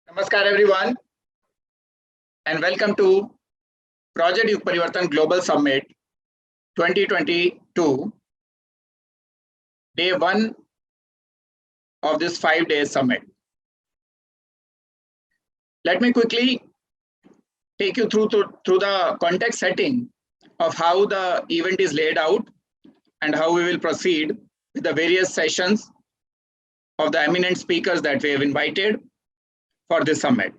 Namaskar everyone and welcome to Project Yug Parivartan Global Summit 2022, day 1 of this 5-day summit. Let me quickly take you through the context setting of how the event is laid out and how we will proceed with the various sessions of the eminent speakers that we have invited for this summit.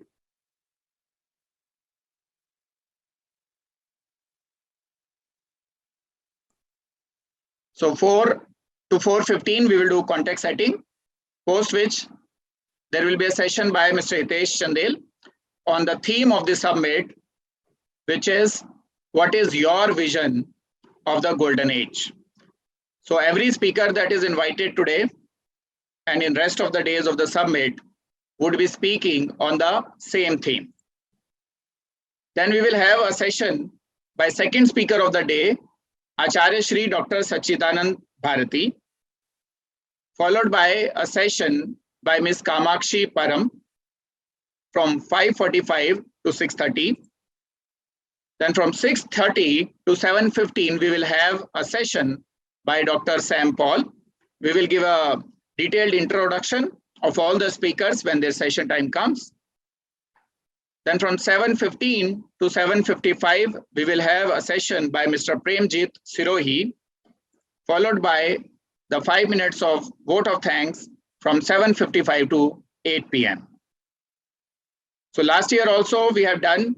So 4 to 4:15 we will do context setting, post which there will be a session by Mr. Hitesh Chandel on the theme of the summit, which is what is your vision of the golden age. So every speaker that is invited today and in rest of the days of the summit would be speaking on the same theme. Then we will have a session by second speaker of the day, Acharya Shri Dr. Sachidanand Bharati, followed by a session by Ms. Kamakshi Param from 5:45 to 6:30. Then from 6:30 to 7:15, we will have a session by Dr. Sam Paul. We will give a detailed introduction of all the speakers when their session time comes. Then from 7:15 to 7:55, we will have a session by Mr. Premjit Sirohi, followed by the 5 minutes of vote of thanks from 7:55 to 8 p.m. So last year also we have done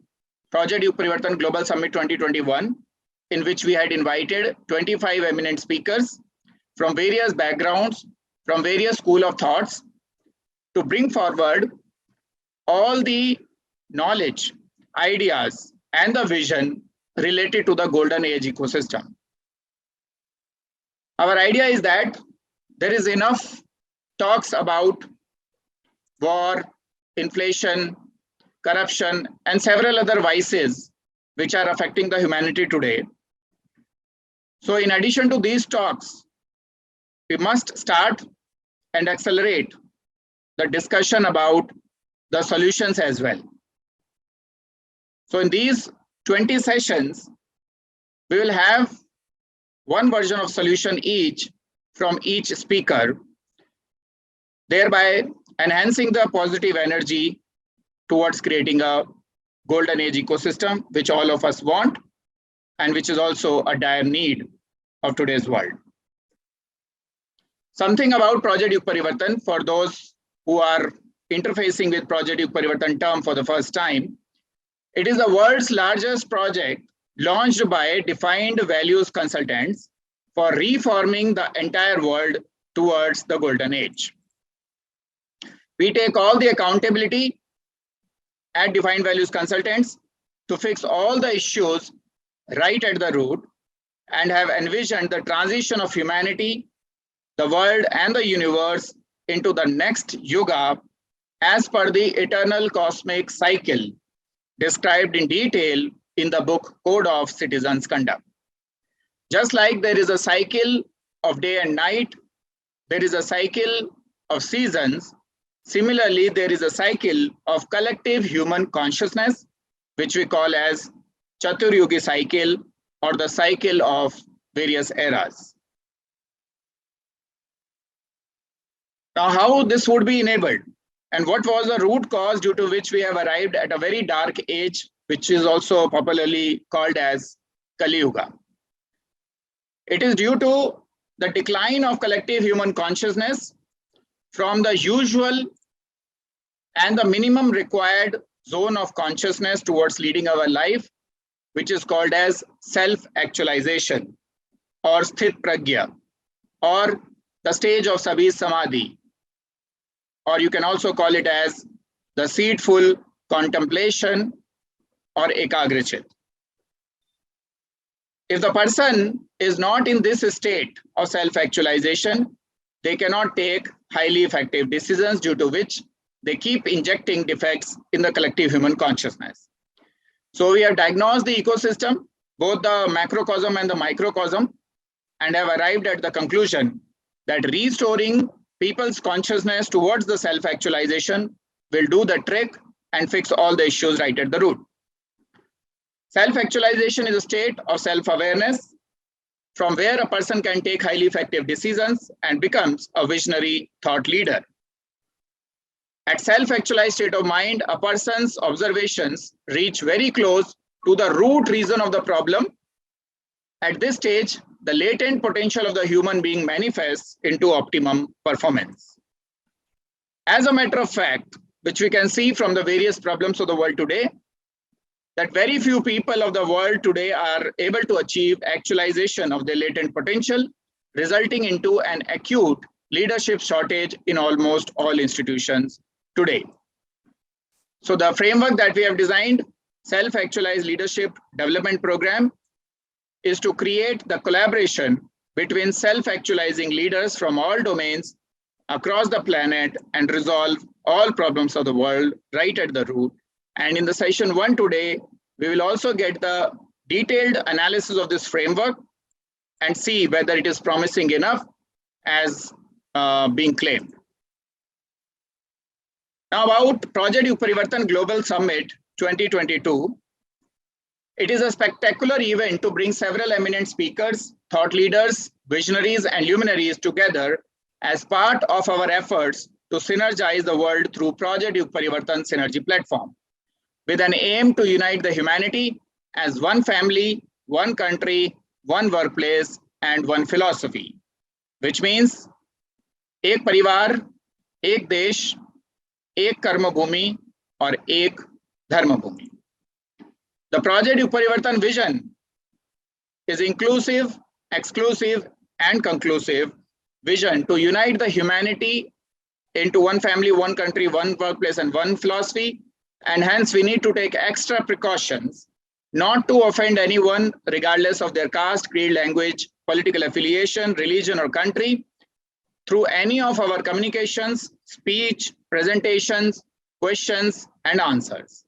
Project Yug Parivartan Global Summit 2021, in which we had invited 25 eminent speakers from various backgrounds, from various school of thoughts, to bring forward all the knowledge, ideas, and the vision related to the golden age ecosystem. Our idea is that there is enough talks about war, inflation, corruption, and several other vices which are affecting the humanity today. So in addition to these talks, we must start and accelerate the discussion about the solutions as well. So in these 20 sessions, we will have one version of solution each from each speaker, thereby enhancing the positive energy towards creating a golden age ecosystem, which all of us want and which is also a dire need of today's world. Something about Project Yug Parivartan for those who are interfacing with Project Yug Parivartan term for the first time. It is the world's largest project launched by defined values consultants for reforming the entire world towards the golden age. We take all the accountability at defined values consultants to fix all the issues right at the root and have envisioned the transition of humanity, the world, and the universe into the next yuga as per the eternal cosmic cycle described in detail in the book Code of Citizens' Conduct. Just like there is a cycle of day and night, there is a cycle of seasons. Similarly, there is a cycle of collective human consciousness, which we call as Chaturyugi cycle or the cycle of various eras. Now, how this would be enabled and what was the root cause due to which we have arrived at a very dark age, which is also popularly called as Kali Yuga. It is due to the decline of collective human consciousness from the usual and the minimum required zone of consciousness towards leading our life, which is called as self-actualization or sthit pragya or the stage of Sabhi Samadhi, or you can also call it as the seedful contemplation or ekagrachit. If the person is not in this state of self-actualization, they cannot take highly effective decisions, due to which they keep injecting defects in the collective human consciousness. So we have diagnosed the ecosystem, both the macrocosm and the microcosm, and have arrived at the conclusion that restoring people's consciousness towards the self-actualization will do the trick and fix all the issues right at the root. Self-actualization is a state of self-awareness from where a person can take highly effective decisions and becomes a visionary thought leader. At self-actualized state of mind, a person's observations reach very close to the root reason of the problem. At this stage, the latent potential of the human being manifests into optimum performance. As a matter of fact, which we can see from the various problems of the world today, that very few people of the world today are able to achieve actualization of their latent potential, resulting into an acute leadership shortage in almost all institutions today. So the framework that we have designed, Self-Actualized Leadership Development Program, is to create the collaboration between self-actualizing leaders from all domains across the planet and resolve all problems of the world right at the root. And in the session 1 today, we will also get the detailed analysis of this framework and see whether it is promising enough as being claimed. Now about Project Yug Parivartan Global Summit 2022. It is a spectacular event to bring several eminent speakers, thought leaders, visionaries, and luminaries together as part of our efforts to synergize the world through Project Yug Parivartan Synergy Platform, with an aim to unite the humanity as one family, one country, one workplace, and one philosophy, which means एक परिवार, एक देश, एक कर्म भूमि और एक धर्म भूमि. The Project Yug Parivartan vision is inclusive, exclusive, and conclusive vision to unite the humanity into one family, one country, one workplace, and one philosophy. And hence we need to take extra precautions not to offend anyone regardless of their caste, creed, language, political affiliation, religion, or country through any of our communications, speech, presentations, questions, and answers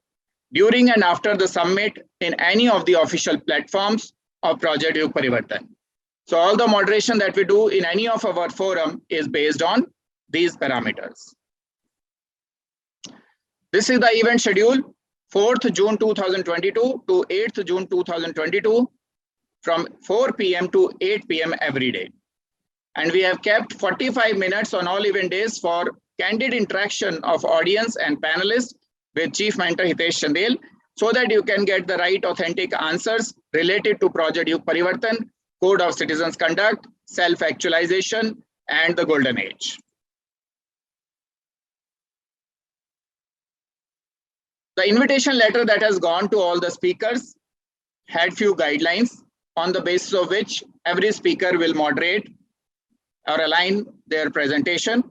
during and after the summit in any of the official platforms of Project Yug Parivartan. So all the moderation that we do in any of our forum is based on these parameters. This is the event schedule, 4th June 2022 to 8th June 2022 from 4 p.m. to 8 p.m. every day. And we have kept 45 minutes on all event days for candid interaction of audience and panelists with Chief Mentor Hitesh Chandel, so that you can get the right authentic answers related to Project Yug Parivartan, Code of Citizens Conduct, Self-Actualization, and the Golden Age. The invitation letter that has gone to all the speakers had few guidelines on the basis of which every speaker will moderate or align their presentation.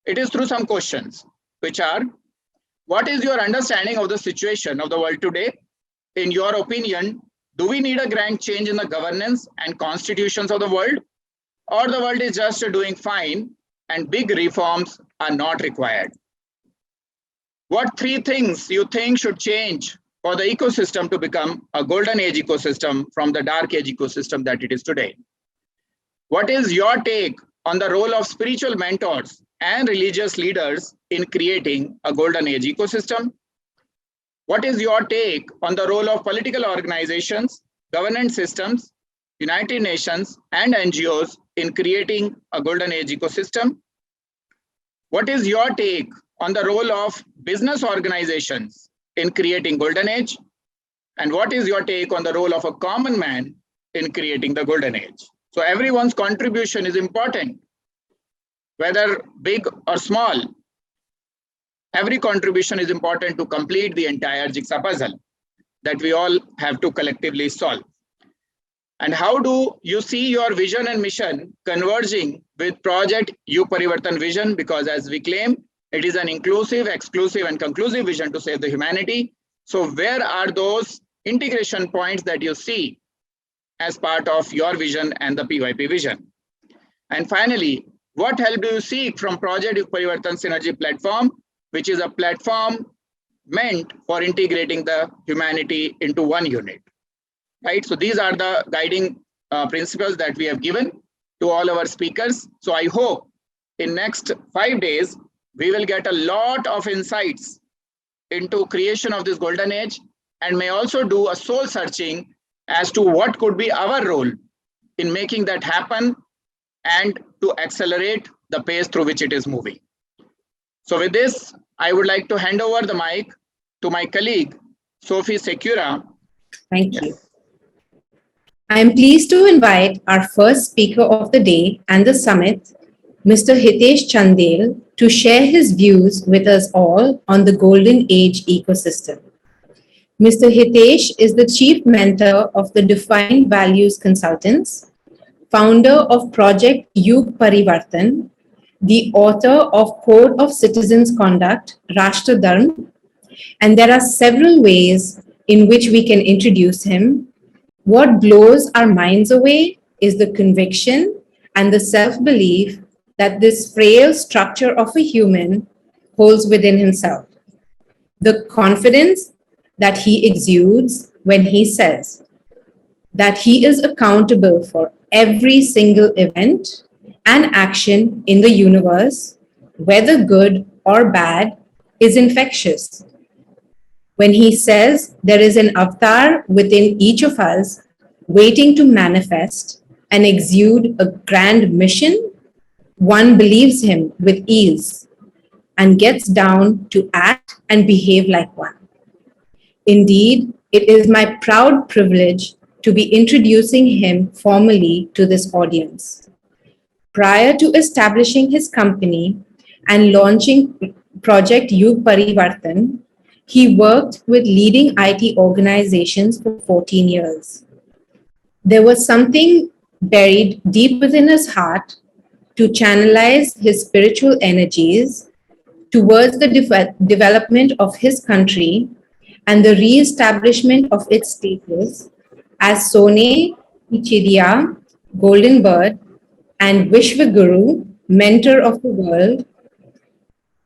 It is through some questions, which are, what is your understanding of the situation of the world today? In your opinion, do we need a grand change in the governance and constitutions of the world? Or the world is just doing fine and big reforms are not required? What 3 things you think should change for the ecosystem to become a golden age ecosystem from the dark age ecosystem that it is today? What is your take on the role of spiritual mentors and religious leaders in creating a golden age ecosystem? What is your take on the role of political organizations, governance systems, United Nations, and NGOs in creating a golden age ecosystem? What is your take on the role of business organizations in creating golden age? And what is your take on the role of a common man in creating the golden age? So everyone's contribution is important, whether big or small. Every contribution is important to complete the entire jigsaw puzzle that we all have to collectively solve. And how do you see your vision and mission converging with Project Yug Parivartan vision? Because as we claim, it is an inclusive, exclusive, and conclusive vision to save the humanity. So where are those integration points that you see as part of your vision and the PYP vision? And finally, what help do you seek from Project Yug Parivartan Synergy Platform, which is a platform meant for integrating the humanity into one unit, right? So these are the guiding principles that we have given to all our speakers. So I hope in next 5 days, we will get a lot of insights into creation of this golden age, and may also do a soul searching as to what could be our role in making that happen and to accelerate the pace through which it is moving. So with this, I would like to hand over the mic to my colleague, Sophie Secura. Thank you. I am pleased to invite our first speaker of the day and the summit, Mr. Hitesh Chandel, to share his views with us all on the Golden Age ecosystem. Mr. Hitesh is the Chief Mentor of the Defined Values Consultants, founder of Project Yug Parivartan, the author of Code of Citizens Conduct, Rashtra Dharm, and there are several ways in which we can introduce him. What blows our minds away is the conviction and the self-belief that this frail structure of a human holds within himself. The confidence that he exudes when he says that he is accountable for every single event and action in the universe, whether good or bad, is infectious. When he says there is an avatar within each of us waiting to manifest and exude a grand mission, one believes him with ease and gets down to act and behave like one. Indeed, it is my proud privilege to be introducing him formally to this audience. Prior to establishing his company and launching Project Yug Parivartan, he worked with leading IT organizations for 14 years. There was something buried deep within his heart to channelize his spiritual energies towards the development of his country and the re-establishment of its status as Sone Chidiya, Golden Bird, and Vishwaguru, mentor of the world.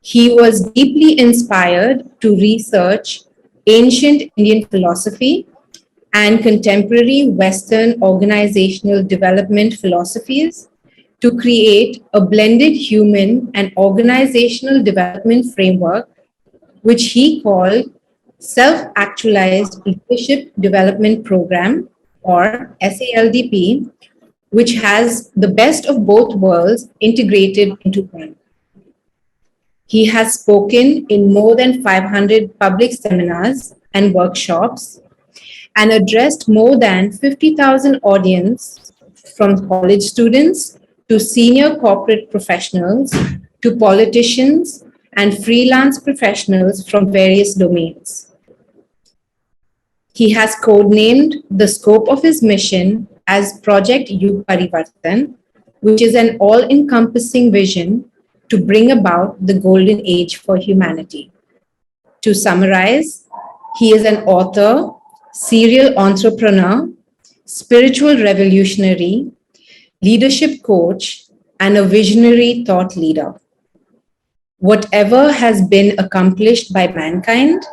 He was deeply inspired to research ancient Indian philosophy and contemporary Western organizational development philosophies to create a blended human and organizational development framework, which he called Self-Actualized Leadership Development Program, or SALDP, which has the best of both worlds integrated into one. He has spoken in more than 500 public seminars and workshops and addressed more than 50,000 audience, from college students to senior corporate professionals to politicians and freelance professionals from various domains. He has codenamed the scope of his mission as Project Yug Parivartan, which is an all-encompassing vision to bring about the golden age for humanity. To summarize, he is an author, serial entrepreneur, spiritual revolutionary, leadership coach, and a visionary thought leader. Whatever has been accomplished by mankind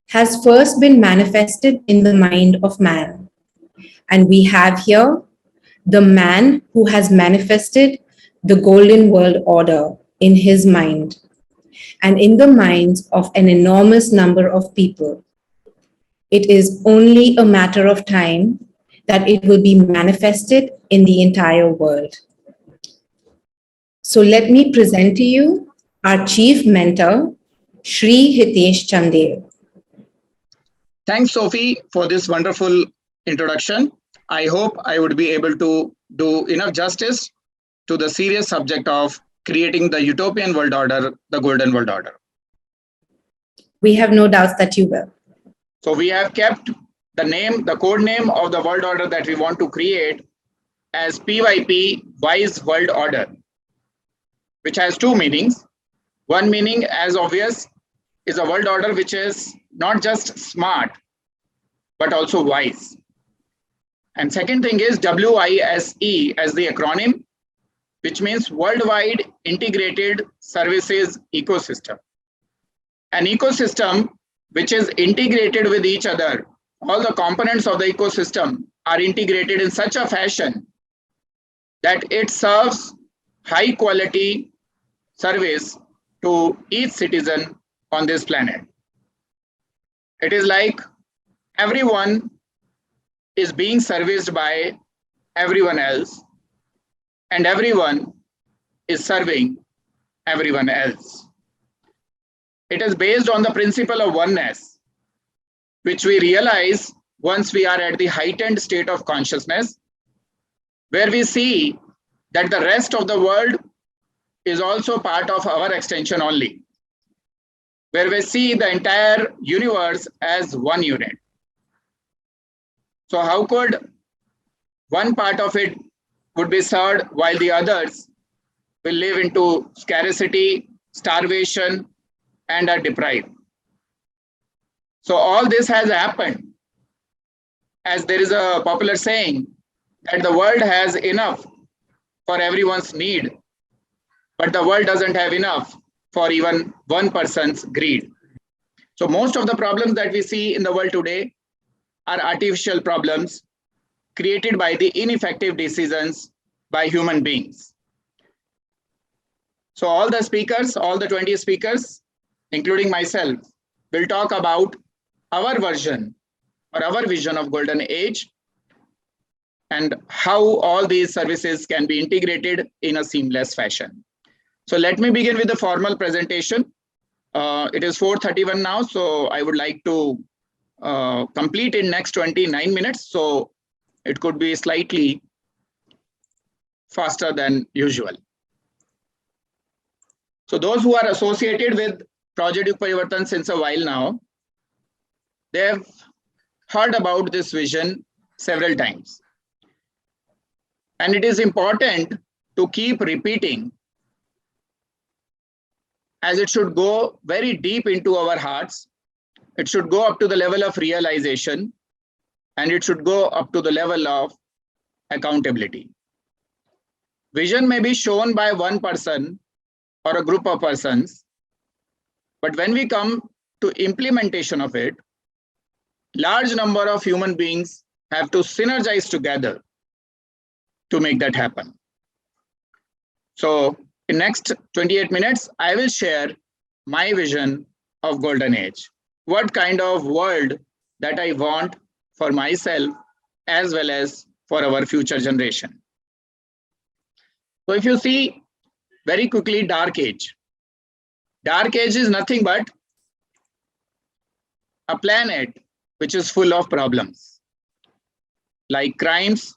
has first been manifested in the mind of man. And we have here the man who has manifested the golden world order in his mind and in the minds of an enormous number of people. It is only a matter of time that it will be manifested in the entire world. So let me present to you our chief mentor, Shri Hitesh Chandel. Thanks, Sophie, for this wonderful introduction. I hope I would be able to do enough justice to the serious subject of creating the utopian world order, the golden world order. We have no doubts that you will. So we have kept the name, the code name of the world order that we want to create as PYP Wise World Order, which has two meanings. One meaning, as obvious, is a world order which is not just smart, but also wise. And second thing is WISE as the acronym, which means Worldwide Integrated Services Ecosystem. An ecosystem which is integrated with each other. All the components of the ecosystem are integrated in such a fashion that it serves high quality service to each citizen on this planet. It is like everyone is being serviced by everyone else, and everyone is serving everyone else. It is based on the principle of oneness, which we realize once we are at the heightened state of consciousness, where we see that the rest of the world is also part of our extension only, where we see the entire universe as one unit. So how could one part of it would be served while the others will live into scarcity, starvation, and are deprived? So all this has happened, as there is a popular saying that the world has enough for everyone's need, but the world doesn't have enough for even one person's greed. So most of the problems that we see in the world today are artificial problems created by the ineffective decisions by human beings. So all the speakers, all the 20 speakers, including myself, will talk about our version or our vision of golden age and how all these services can be integrated in a seamless fashion. So let me begin with the formal presentation. It is 4:31 now, so I would like to complete in next 29 minutes. So it could be slightly faster than usual. So those who are associated with Project Yug Parivartan since a while now, they have heard about this vision several times. And it is important to keep repeating, as it should go very deep into our hearts. It should go up to the level of realization, and it should go up to the level of accountability. Vision may be shown by one person or a group of persons, but when we come to implementation of it, large number of human beings have to synergize together to make that happen. So in next 28 minutes, I will share my vision of golden age. What kind of world that I want for myself as well as for our future generation. So if you see very quickly, dark age. Dark age is nothing but a planet which is full of problems, like crimes.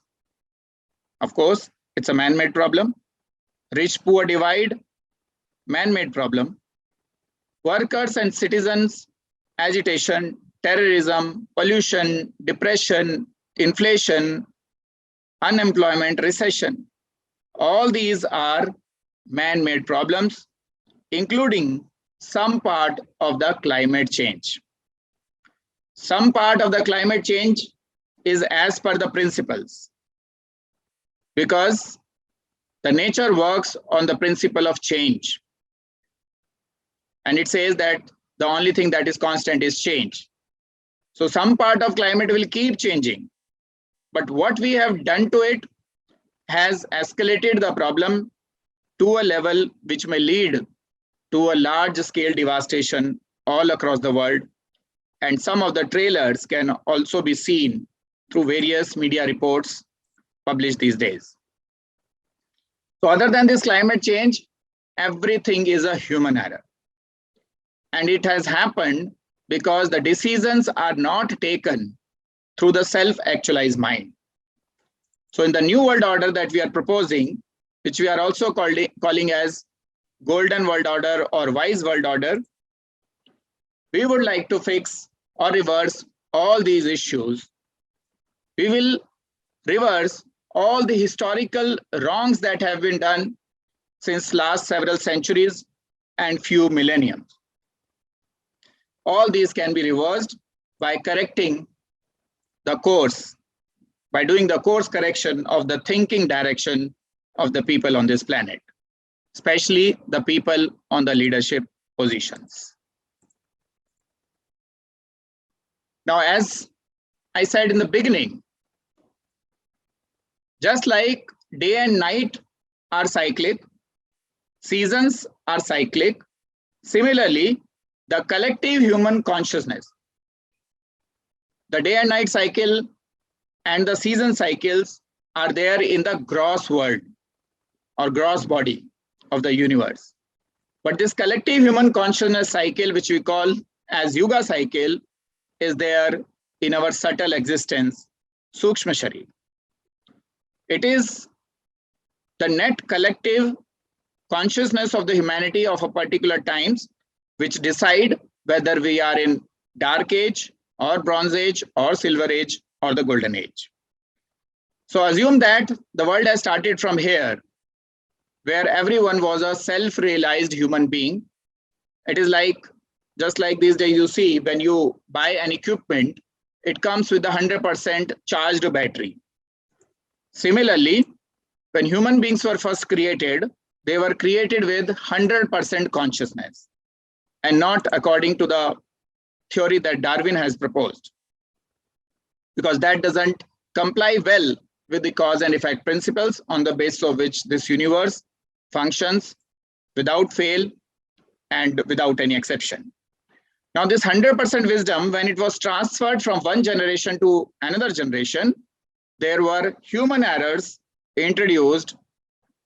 Of course, it's a man-made problem. Rich-poor divide, man-made problem. Workers and citizens, agitation, terrorism, pollution, depression, inflation, unemployment, recession. All these are man-made problems, including some part of the climate change. Some part of the climate change is as per the principles, because the nature works on the principle of change. And it says that the only thing that is constant is change. So some part of climate will keep changing, but what we have done to it has escalated the problem to a level which may lead to a large scale devastation all across the world. And some of the trailers can also be seen through various media reports published these days. So other than this climate change, everything is a human error. And it has happened because the decisions are not taken through the self-actualized mind. So in the new world order that we are proposing, which we are also calling as golden world order or wise world order, we would like to fix or reverse all these issues. We will reverse all the historical wrongs that have been done since last several centuries and few millennia. All these can be reversed by correcting the course, by doing the course correction of the thinking direction of the people on this planet, especially the people on the leadership positions. Now, as I said in the beginning, just like day and night are cyclic, seasons are cyclic, Similarly, the collective human consciousness, the day and night cycle and the season cycles are there in the gross world or gross body of the universe. But this collective human consciousness cycle, which we call as Yuga cycle, is there in our subtle existence, Sukshma Sharir. It is the net collective consciousness of the humanity of a particular times which decide whether we are in dark age or bronze age or silver age or the golden age. So assume that the world has started from here, where everyone was a self-realized human being. It is like, just like these days you see, when you buy an equipment, it comes with a 100% charged battery. Similarly, when human beings were first created, they were created with 100% consciousness and not according to the theory that Darwin has proposed, because that doesn't comply well with the cause and effect principles on the basis of which this universe functions without fail and without any exception. Now, this 100% wisdom, when it was transferred from one generation to another generation, there were human errors introduced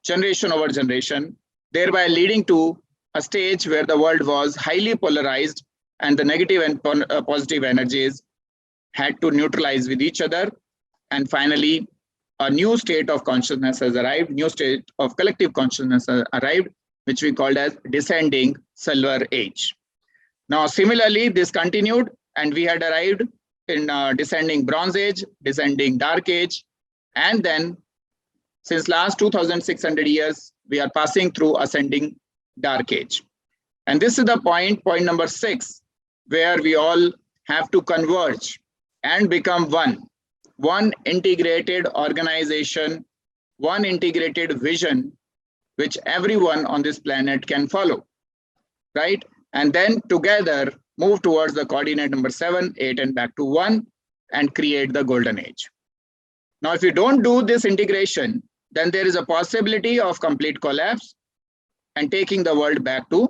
generation over generation, thereby leading to a stage where the world was highly polarized and the negative and positive energies had to neutralize with each other. And finally, a new state of consciousness has arrived, new state of collective consciousness has arrived, which we called as descending silver age. Now, similarly, this continued and we had arrived in descending bronze age, descending dark age, and then since last 2,600 years, we are passing through ascending dark age. And this is the point number 6, where we all have to converge and become one integrated organization, one integrated vision, which everyone on this planet can follow, right? And then together move towards the coordinate number 7, 8, and back to 1 and create the golden age. Now, if you don't do this integration, then there is a possibility of complete collapse and taking the world back to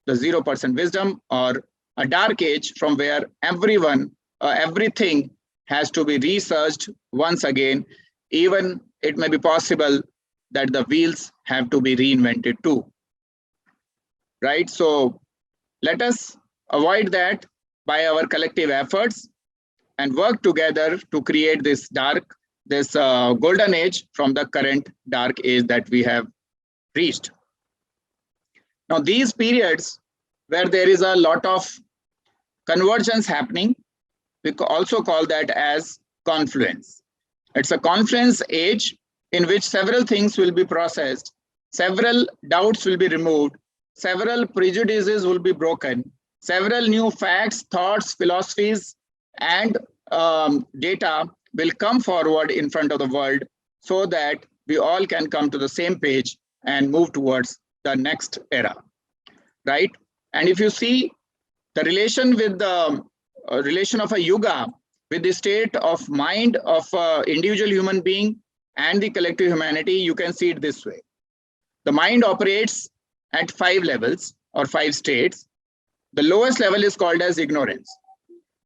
the 0% wisdom or a dark age from where everything has to be researched once again. Even it may be possible that the wheels have to be reinvented too, right? So let us avoid that by our collective efforts and work together to create this golden age from the current dark age that we have reached. Now, these periods where there is a lot of convergence happening, we also call that as confluence. It's a confluence age in which several things will be processed, several doubts will be removed, several prejudices will be broken, several new facts, thoughts, philosophies, and data will come forward in front of the world so that we all can come to the same page and move towards the next era, right? And if you see the relation with the relation of a yuga with the state of mind of individual human being and the collective humanity, you can see it this way. The mind operates at 5 levels or 5 states. The lowest level is called as ignorance.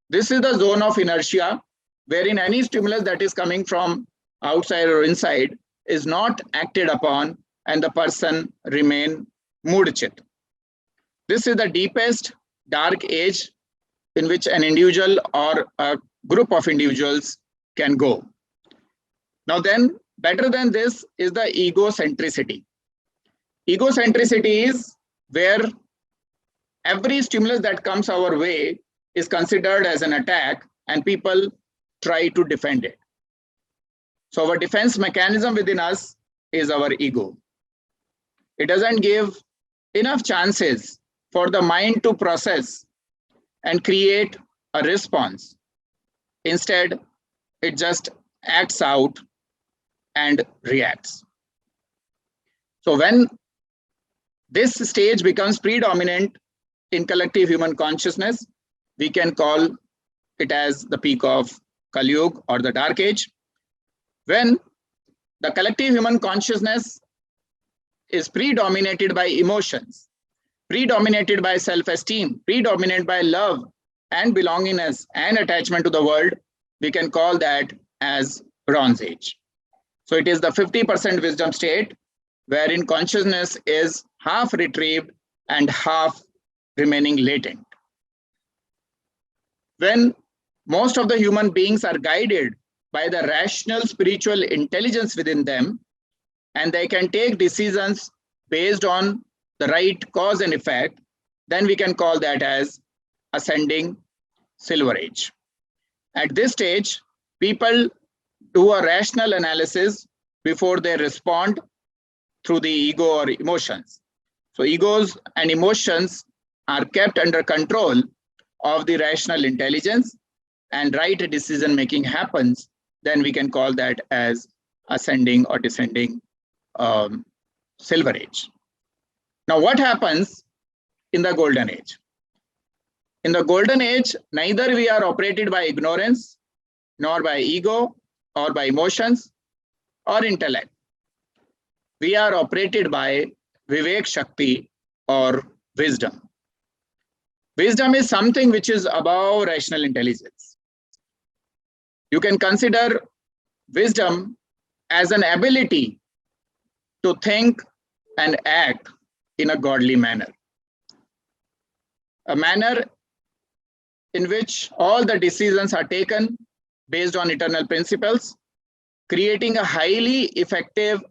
This is the zone of inertia wherein any stimulus that is coming from outside or inside is not acted upon and the person remain mudchit. This is the deepest dark age in which an individual or a group of individuals can go. Now then, better than this is the egocentricity. Egocentricity is where every stimulus that comes our way is considered as an attack and people try to defend it. So our defense mechanism within us is our ego. It doesn't give enough chances for the mind to process and create a response. Instead, it just acts out and reacts. So when this stage becomes predominant in collective human consciousness, we can call it as the peak of Kali Yuga or the dark age. When the collective human consciousness is predominated by emotions, predominated by self-esteem, predominated by love and belongingness and attachment to the world, we can call that as Bronze Age. So it is the 50% wisdom state wherein consciousness is half retrieved and half remaining latent. When most of the human beings are guided by the rational spiritual intelligence within them, and they can take decisions based on the right cause and effect, then we can call that as ascending Silver Age. At this stage, people do a rational analysis before they respond through the ego or emotions. So egos and emotions are kept under control of the rational intelligence, and right decision making happens, then we can call that as ascending or descending Silver Age. Now, what happens in the Golden Age? In the Golden Age, neither we are operated by ignorance, nor by ego, or by emotions, or intellect. We are operated by Vivek Shakti or wisdom. Wisdom is something which is above rational intelligence. You can consider wisdom as an ability to think and act in a godly manner. A manner in which all the decisions are taken based on eternal principles, creating a highly effective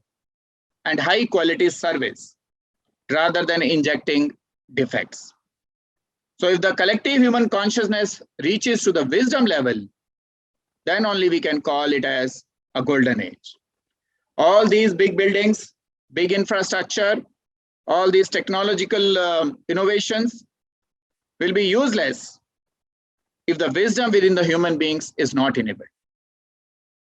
and high quality service rather than injecting defects. So if the collective human consciousness reaches to the wisdom level, then only we can call it as a golden age. All these big buildings, big infrastructure, all these technological innovations will be useless if the wisdom within the human beings is not enabled,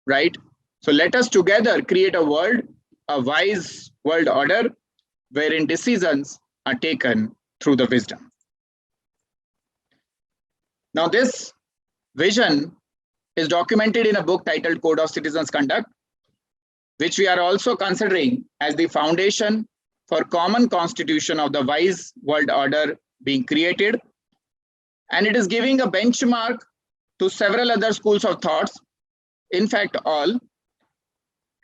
right? So let us together create a world, a wise world order, wherein decisions are taken through the wisdom. Now, this vision is documented in a book titled Code of Citizens' Conduct, which we are also considering as the foundation for common constitution of the wise world order being created. And it is giving a benchmark to several other schools of thoughts, in fact, all,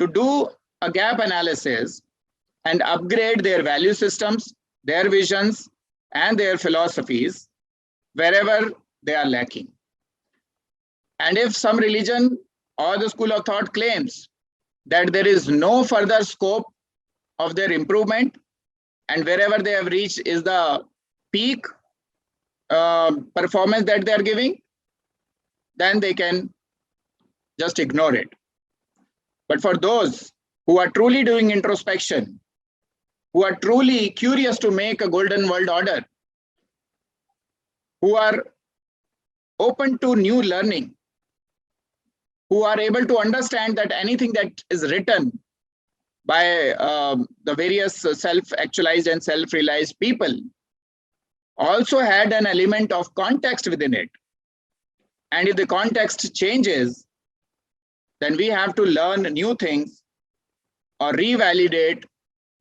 to do a gap analysis and upgrade their value systems, their visions, and their philosophies wherever they are lacking. And if some religion or the school of thought claims that there is no further scope of their improvement, and wherever they have reached is the peak performance that they are giving, then they can just ignore it. But for those who are truly doing introspection, who are truly curious to make a golden world order, who are open to new learning, who are able to understand that anything that is written by the various self-actualized and self-realized people also had an element of context within it. And if the context changes, then we have to learn new things or revalidate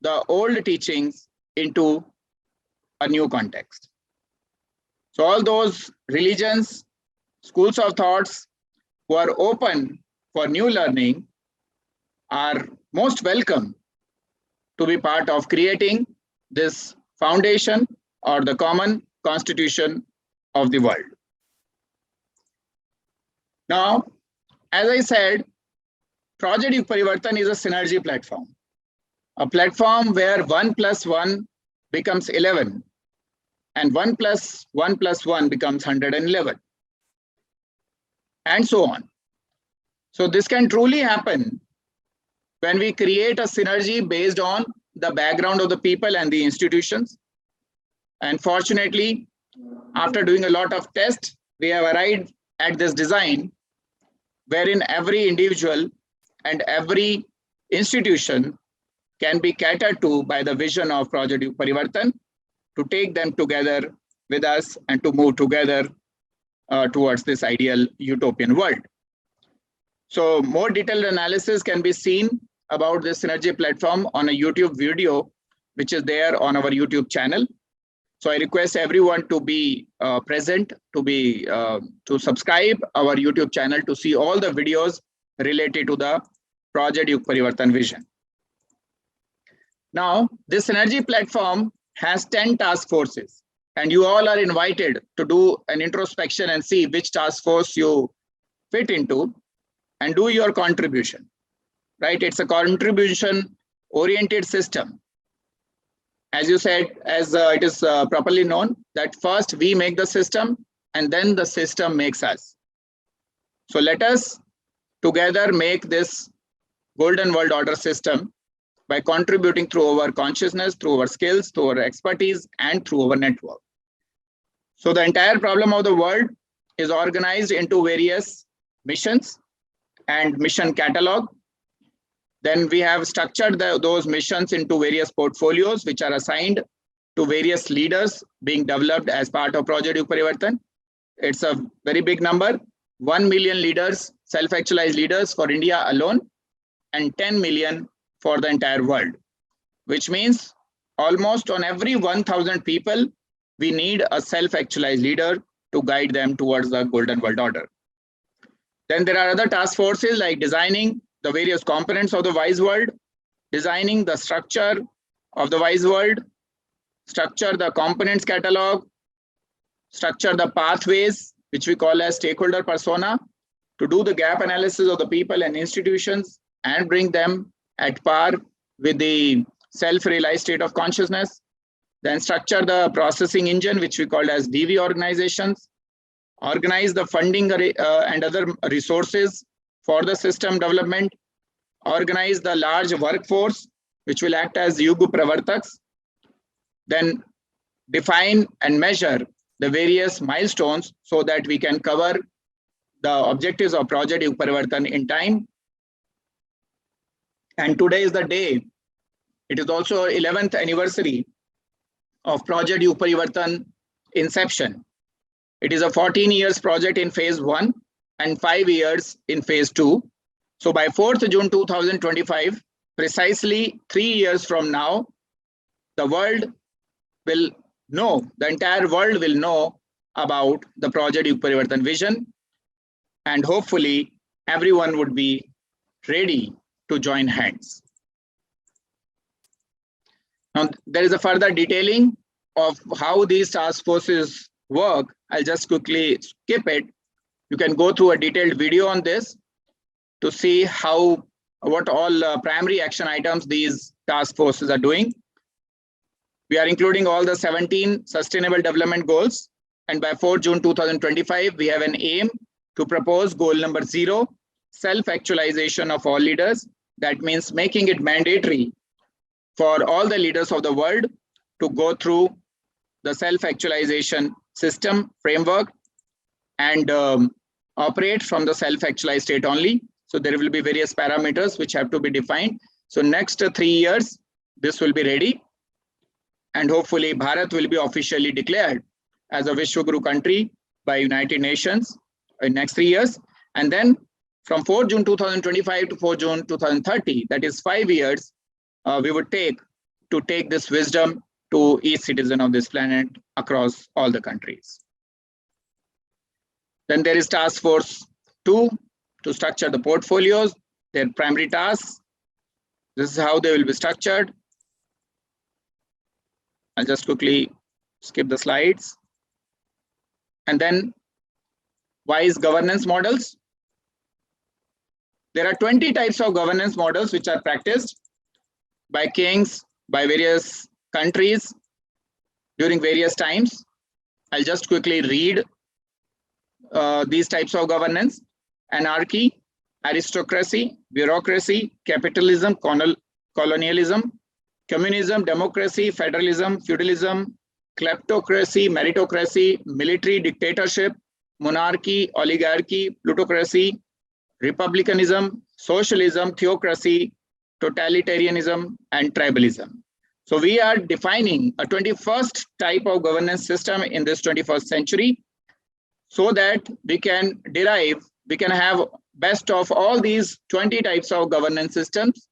the old teachings into a new context. So all those religions, schools of thoughts who are open for new learning are most welcome to be part of creating this foundation or the common constitution of the world. Now, as I said, Project Yug Parivartan is a synergy platform, a platform where 1 + 1 becomes 11 and 1 + 1 + 1 becomes 111, and so on. So this can truly happen when we create a synergy based on the background of the people and the institutions. And fortunately, after doing a lot of tests, we have arrived at this design wherein every individual and every institution can be catered to by the vision of Project Yug Parivartan to take them together with us and to move together towards this ideal utopian world. So more detailed analysis can be seen about this synergy platform on a YouTube video, which is there on our YouTube channel. So I request everyone to be present, to subscribe our YouTube channel to see all the videos related to the Project Yug Parivartan vision. Now, this synergy platform has 10 task forces, and you all are invited to do an introspection and see which task force you fit into and do your contribution, right? It's a contribution-oriented system. As you said, as it is properly known, that first we make the system and then the system makes us. So let us together make this golden world order system by contributing through our consciousness, through our skills, through our expertise, and through our network. So the entire problem of the world is organized into various missions and mission catalog. Then we have structured those missions into various portfolios, which are assigned to various leaders being developed as part of Project Yug Parivartan. It's a very big number, 1 million leaders, self-actualized leaders for India alone, and 10 million for the entire world, which means almost on every 1,000 people, we need a self-actualized leader to guide them towards the golden world order. Then there are other task forces like designing the various components of the wise world, designing the structure of the wise world, structure the components catalog, structure the pathways, which we call as stakeholder persona, to do the gap analysis of the people and institutions and bring them at par with the self-realized state of consciousness. Then structure the processing engine, which we call as DV organizations, organize the funding and other resources for the system development, organize the large workforce, which will act as Yuga Pravartaks, then define and measure the various milestones so that we can cover the objectives of Project Yug Parivartan in time. And today is the day. It is also 11th anniversary of Project Yug Parivartan inception. It is a 14 years project in phase 1 and 5 years in phase 2. So by 4th June 2025, precisely 3 years from now, the world will know, the entire world will know about the Project Yug Parivartan vision, and hopefully everyone would be ready to join hands. Now, there is a further detailing of how these task forces work. I'll just quickly skip it. You can go through a detailed video on this to see what all primary action items these task forces are doing. We are including all the 17 sustainable development goals. And by 4 June 2025, we have an aim to propose goal number 0, self-actualization of all leaders. That means making it mandatory for all the leaders of the world to go through the self-actualization system framework and operate from the self-actualized state only. So there will be various parameters which have to be defined. So next 3 years, this will be ready. And hopefully Bharat will be officially declared as a Vishwaguru country by United Nations in next 3 years. And then from 4 June 2025 to 4 June 2030, that is 5 years, we would take this wisdom to each citizen of this planet across all the countries. Then there is task force 2 to structure the portfolios, their primary tasks. This is how they will be structured. I'll just quickly skip the slides. And then wise governance models. There are 20 types of governance models which are practiced by kings, by various countries during various times. I'll just quickly read these types of governance: anarchy, aristocracy, bureaucracy, capitalism, colonialism, communism, democracy, federalism, feudalism, kleptocracy, meritocracy, military dictatorship, monarchy, oligarchy, plutocracy, republicanism, socialism, theocracy, totalitarianism, and tribalism. So we are defining a 21st type of governance system in this 21st century so that we can have best of all these 20 types of governance systems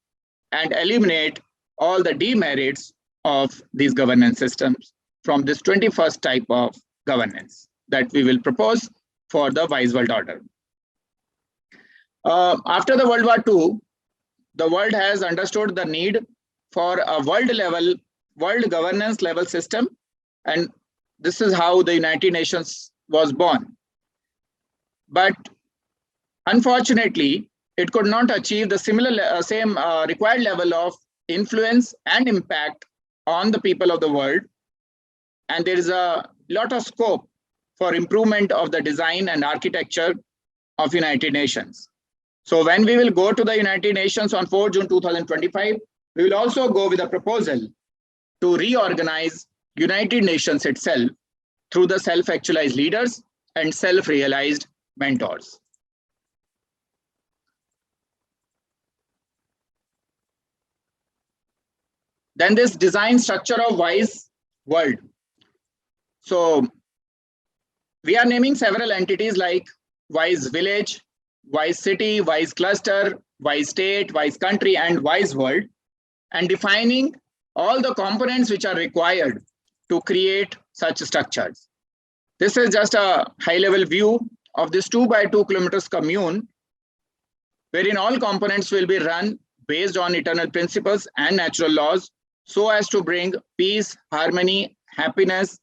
and eliminate all the demerits of these governance systems from this 21st type of governance that we will propose for the wise world order. After the World War II, the world has understood the need for a world governance level system, and this is how the United Nations was born. But unfortunately, it could not achieve the same required level of influence and impact on the people of the world, and there is a lot of scope for improvement of the design and architecture of United Nations. So when we will go to the United Nations on 4 June 2025, we will also go with a proposal to reorganize United Nations itself through the self-actualized leaders and self-realized mentors. Then this design structure of wise world. So we are naming several entities like wise village, wise city, wise cluster, wise state, wise country, and wise world, and defining all the components which are required to create such structures. This is just a high-level view of this 2 by 2 kilometers commune, wherein all components will be run based on eternal principles and natural laws, so as to bring peace, harmony, happiness,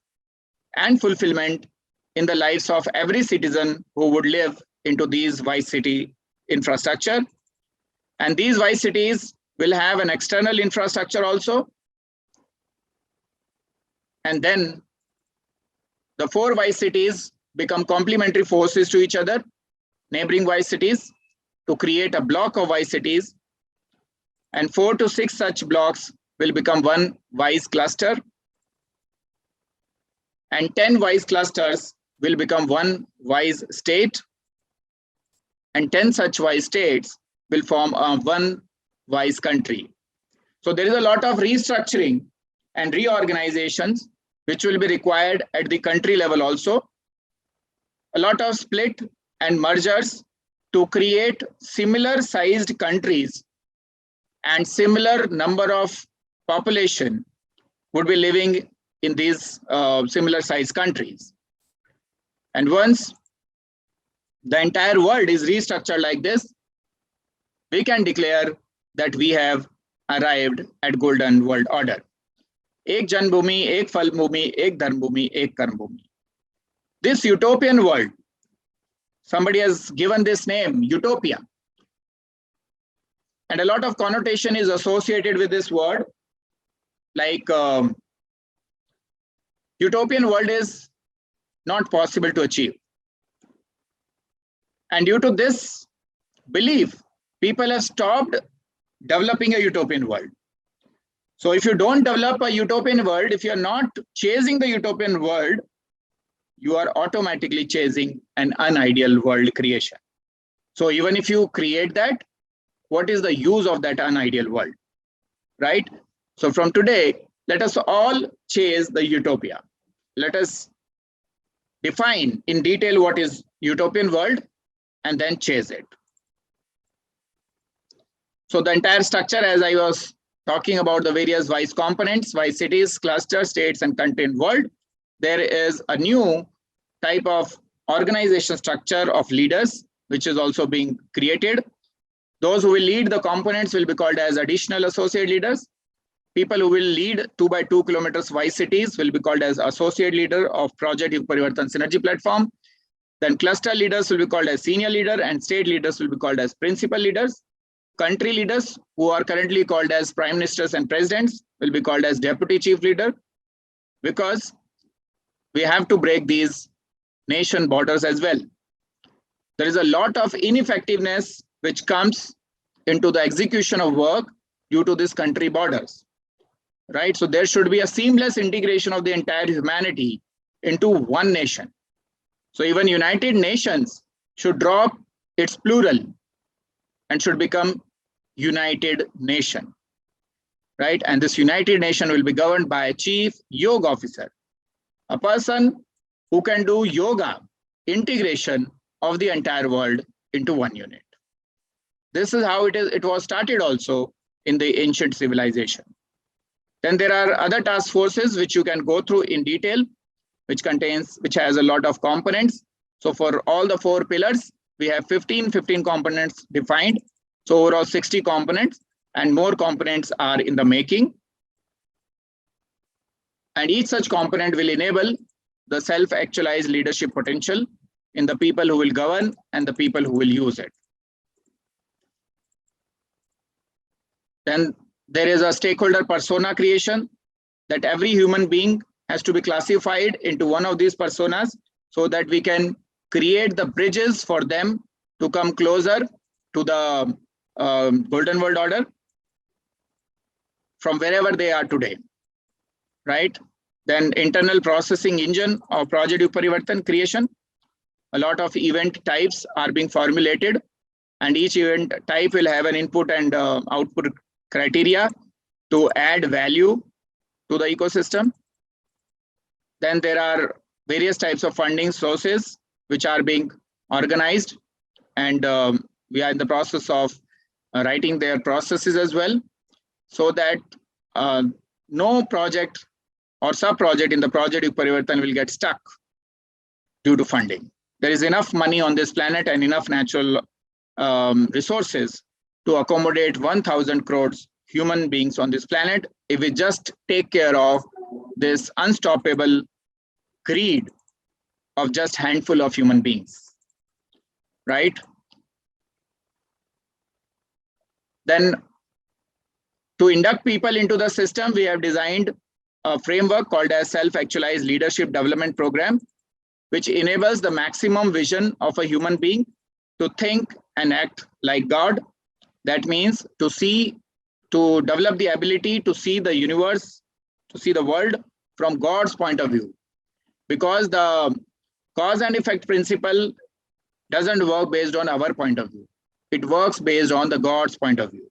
and fulfillment in the lives of every citizen who would live into these wise city infrastructure. And these wise cities will have an external infrastructure also. And then the 4 wise cities become complementary forces to each other, neighboring wise cities, to create a block of wise cities. And 4 to 6 such blocks will become one wise cluster. And 10 wise clusters will become one wise state. And 10 such wise states will form one wise country. So there is a lot of restructuring and reorganizations which will be required at the country level also. A lot of split and mergers to create similar sized countries and similar number of population would be living in these similar sized countries. And once the entire world is restructured like this, we can declare that we have arrived at golden world order. Ek jan bhumi, ek phal bhumi, ek dharm bhumi, ek karm bhumi. This utopian world, somebody has given this name, utopia. And a lot of connotation is associated with this word, like utopian world is not possible to achieve. And due to this belief, people have stopped developing a utopian world. So if you don't develop a utopian world, if you're not chasing the utopian world, you are automatically chasing an unideal world creation. So even if you create that, what is the use of that unideal world, right? So from today, let us all chase the utopia. Let us define in detail what is utopian world and then chase it. So the entire structure, as I was talking about the various wise components, wise cities, clusters, states, and country and world, there is a new type of organization structure of leaders, which is also being created. Those who will lead the components will be called as additional associate leaders. People who will lead 2 by 2 kilometers wise cities will be called as associate leader of Project Yug Parivartan Synergy Platform. Then cluster leaders will be called as senior leader, and state leaders will be called as principal leaders. Country leaders, who are currently called as prime ministers and presidents, will be called as deputy chief leader, because we have to break these nation borders as well. There is a lot of ineffectiveness which comes into the execution of work due to these country borders, right? So there should be a seamless integration of the entire humanity into one nation. So even United Nations should drop its plural and should become United Nation, right? And this United Nation will be governed by a chief yoga officer, a person who can do yoga integration of the entire world into one unit. This is how it was started also in the ancient civilization. Then there are other task forces which you can go through in detail, which has a lot of components. So for all the 4 pillars, we have 15 components defined. So overall 60 components, and more components are in the making. And each such component will enable the self-actualized leadership potential in the people who will govern and the people who will use it. Then there is a stakeholder persona creation, that every human being has to be classified into one of these personas so that we can create the bridges for them to come closer to the golden world order from wherever they are today, right? Then internal processing engine of Project Yug Parivartan creation. A lot of event types are being formulated, and each event type will have an input and output criteria to add value to the ecosystem. Then there are various types of funding sources which are being organized, and we are in the process of writing their processes as well, so that no project or sub-project in the Project Yug Parivartan will get stuck due to funding. There is enough money on this planet and enough natural resources to accommodate 1,000 crores human beings on this planet if we just take care of this unstoppable greed of just handful of human beings, right? Then to induct people into the system, we have designed a framework called as Self-Actualized Leadership Development Program, which enables the maximum vision of a human being to think and act like God. That means to develop the ability to see the universe, to see the world from God's point of view. Because the cause and effect principle doesn't work based on our point of view. It works based on the God's point of view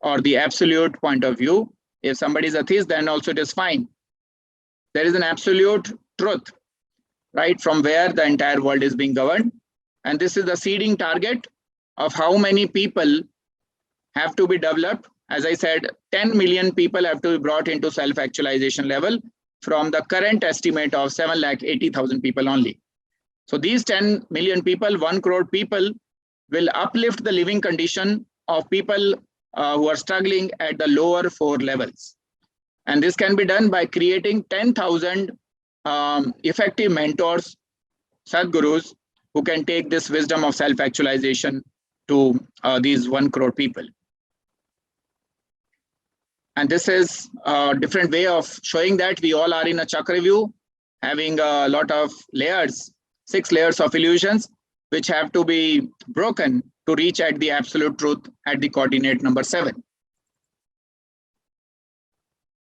or the absolute point of view. If somebody is atheist, then also it is fine. There is an absolute truth, right, from where the entire world is being governed. And this is the seeding target of how many people have to be developed. As I said, 10 million people have to be brought into self-actualization level from the current estimate of 7,80,000 people only. So these 10 million people, 1 crore people, will uplift the living condition of people who are struggling at the lower 4 levels. And this can be done by creating 10,000 effective mentors, Sadgurus, who can take this wisdom of self-actualization to these 1 crore people. And this is a different way of showing that we all are in a chakra view, having a lot of layers, 6 layers of illusions, which have to be broken to reach at the absolute truth at the coordinate number 7.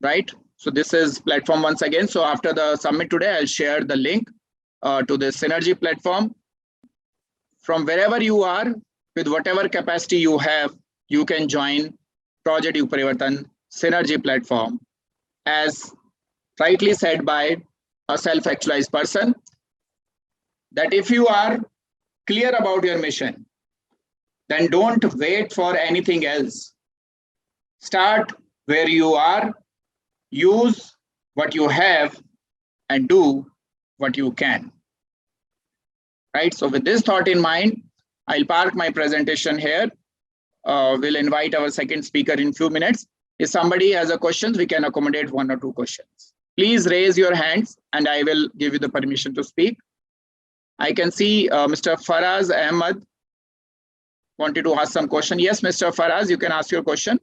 Right? So this is platform once again. So after the summit today, I'll share the link to the Synergy platform. From wherever you are, with whatever capacity you have, you can join Project Yug Parivartan Synergy platform, as rightly said by a self-actualized person, that if you are clear about your mission, then don't wait for anything else. Start where you are, use what you have, and do what you can. Right? So with this thought in mind, I'll park my presentation here. We'll invite our second speaker in a few minutes. If somebody has a question, we can accommodate 1 or 2 questions. Please raise your hands and I will give you the permission to speak. I can see Mr. Faraz Ahmed wanted to ask some question. Yes, Mr. Faraz, you can ask your question.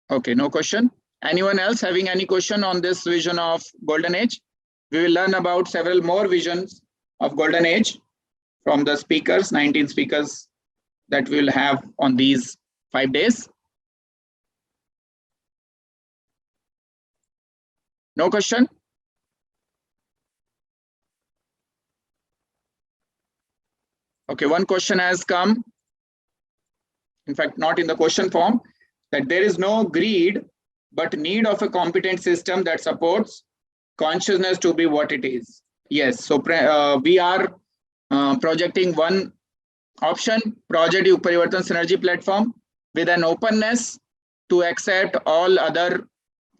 Okay, no question. Anyone else having any question on this vision of Golden Age? We will learn about several more visions of Golden Age from the speakers, 19 speakers that we will have on these 5 days. No question? Okay, one question has come. In fact, not in the question form, that there is no greed, but need of a competent system that supports consciousness to be what it is. Yes, so we are projecting one option, Project Yug Parivartan Synergy platform, with an openness to accept all other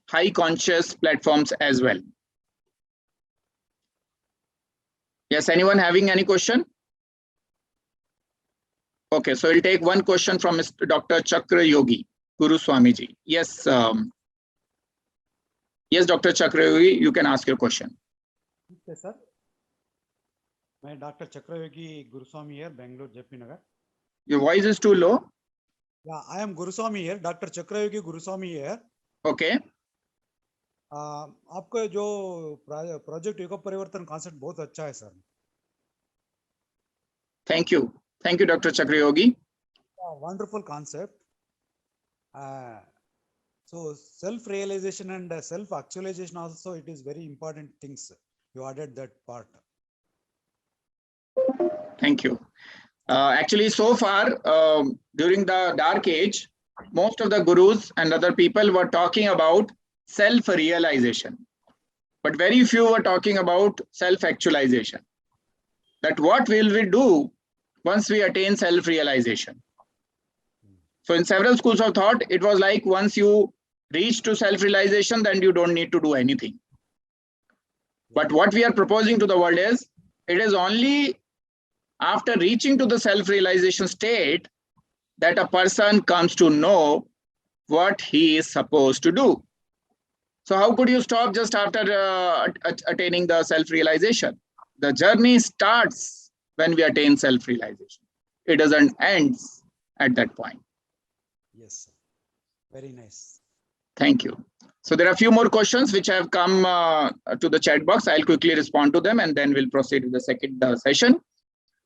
high conscious platforms as well. Yes, anyone having any question? Okay, so we'll take one question from Mr. Dr. Chakra Yogi, Guru Swamiji. Yes, yes, Dr. Chakra Yogi, you can ask your question. Okay, sir. मैं Dr. Chakra Yogi Guruswami here, Bangalore, JP Nagar. Your voice is too low. Yeah, I am Guruswami here, Dr. Chakra Yogi Guruswami here. Okay. आपका जो project युग परिवर्तन concept बहुत अच्छा है sir. Thank you, Dr. Chakra Yogi. Wonderful concept. So self-realization and self-actualization also, it is very important things. You added that part. Thank you. Actually, so far, during the Dark Age, most of the gurus and other people were talking about self-realization, but very few were talking about self-actualization. That what will we do once we attain self-realization? So in several schools of thought, it was like once you reach to self-realization, then you don't need to do anything. But what we are proposing to the world is, it is only after reaching to the self-realization state that a person comes to know what he is supposed to do. So how could you stop just after attaining the self-realization? The journey starts when we attain self-realization. It doesn't end at that point. Yes, sir. Very nice. Thank you. So there are a few more questions which have come to the chat box. I'll quickly respond to them and then we'll proceed with the second session.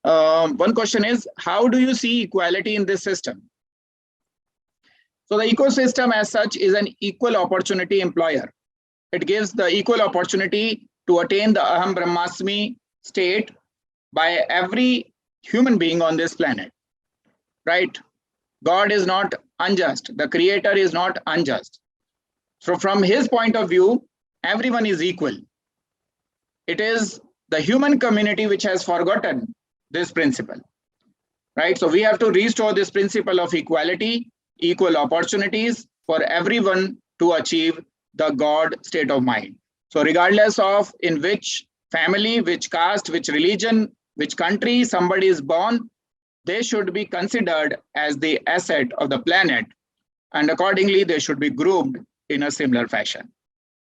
One question is, how do you see equality in this system? So the ecosystem as such is an equal opportunity employer. It gives the equal opportunity to attain the Aham Brahmasmi state by every human being on this planet, right? God is not unjust. The creator is not unjust. So from his point of view, everyone is equal. It is the human community which has forgotten this principle, right? So we have to restore this principle of equality, equal opportunities for everyone to achieve the God state of mind. So regardless of in which family, which caste, which religion, which country somebody is born, they should be considered as the asset of the planet, and accordingly they should be grouped in a similar fashion.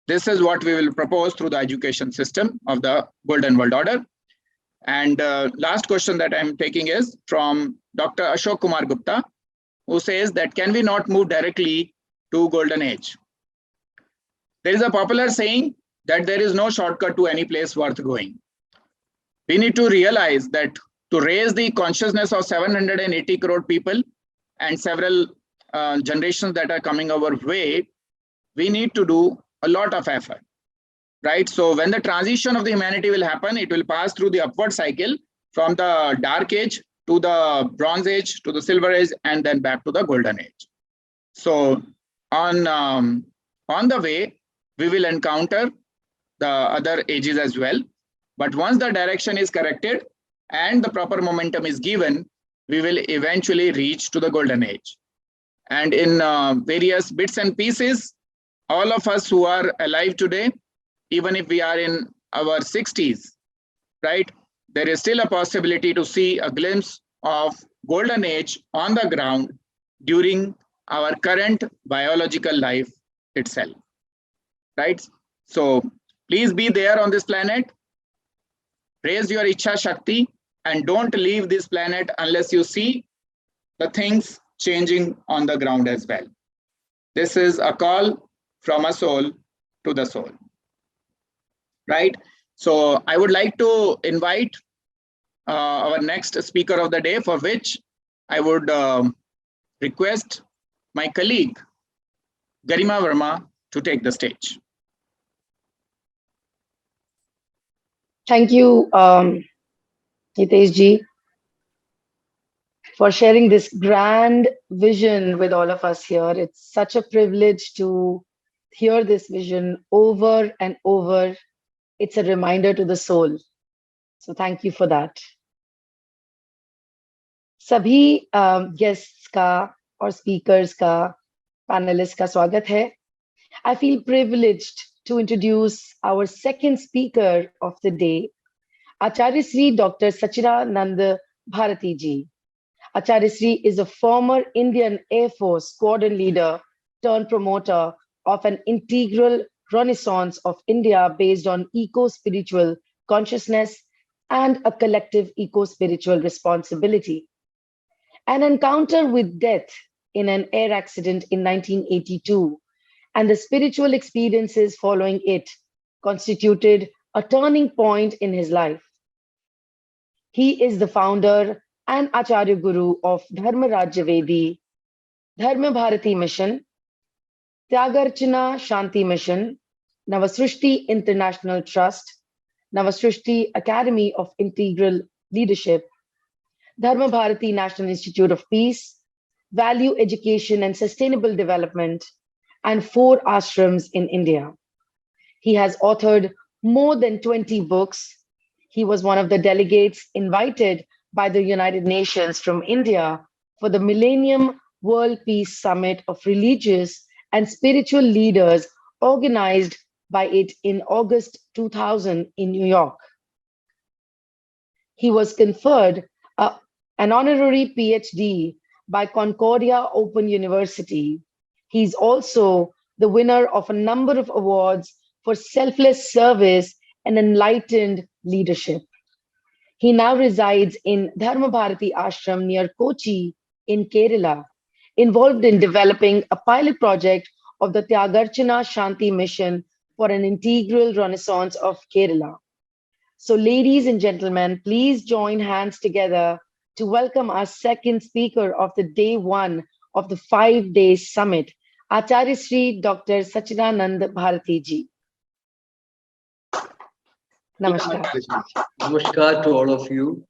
This is what we will propose through the education system of the Golden World Order. And last question that I'm taking is from Dr. Ashok Kumar Gupta, who says that can we not move directly to Golden Age? There is a popular saying that there is no shortcut to any place worth going. We need to realize that to raise the consciousness of 780 crore people and several generations that are coming our way, we need to do a lot of effort, right? So when the transition of the humanity will happen, it will pass through the upward cycle from the Dark Age to the Bronze Age to the Silver Age and then back to the Golden Age. So on the way, we will encounter the other ages as well. But once the direction is corrected and the proper momentum is given, we will eventually reach to the Golden Age. And in various bits and pieces, all of us who are alive today, even if we are in our 60s, right, there is still a possibility to see a glimpse of Golden Age on the ground during our current biological life itself, right? So please be there on this planet, raise your Ichha Shakti, and don't leave this planet unless you see the things changing on the ground as well. This is a call from a soul to the soul, right? So I would like to invite our next speaker of the day, for which I would request my colleague, Garima Verma, to take the stage. Thank you, Hitesh ji, for sharing this grand vision with all of us here. It's such a privilege to hear this vision over and over. It's a reminder to the soul. So thank you for that. सभी guests का और speakers का panelists का स्वागत है. I feel privileged to introduce our second speaker of the day, Acharya Sri Dr. Sachidanand Bharati ji. Acharya Sri is a former Indian Air Force squadron leader turned promoter of an integral renaissance of India based on eco-spiritual consciousness and a collective eco-spiritual responsibility. An encounter with death in an air accident in 1982 and the spiritual experiences following it constituted a turning point in his life. He is the founder and Acharya Guru of Dharma Rajyavedi, Dharma Bharati Mission, Tyagarchana Shanti Mission, Navasrishti International Trust, Navasrishti Academy of Integral Leadership, Dharma Bharati National Institute of Peace, Value Education and Sustainable Development, and 4 ashrams in India. He has authored more than 20 books. He was one of the delegates invited by the United Nations from India for the Millennium World Peace Summit of Religious and Spiritual Leaders organized by it in August 2000 in New York. He was conferred an honorary PhD by Concordia Open University. He's also the winner of a number of awards for selfless service and enlightened leadership. He now resides in Dharma Bharati Ashram near Kochi in Kerala, involved in developing a pilot project of the Tyagarchana Shanti Mission for an integral renaissance of Kerala. So ladies and gentlemen, please join hands together to welcome our second speaker of the day 1 of the 5-day summit, Acharya Sri Dr. Sachidanand Bharati ji. Namaskar. Namaskar to all of you.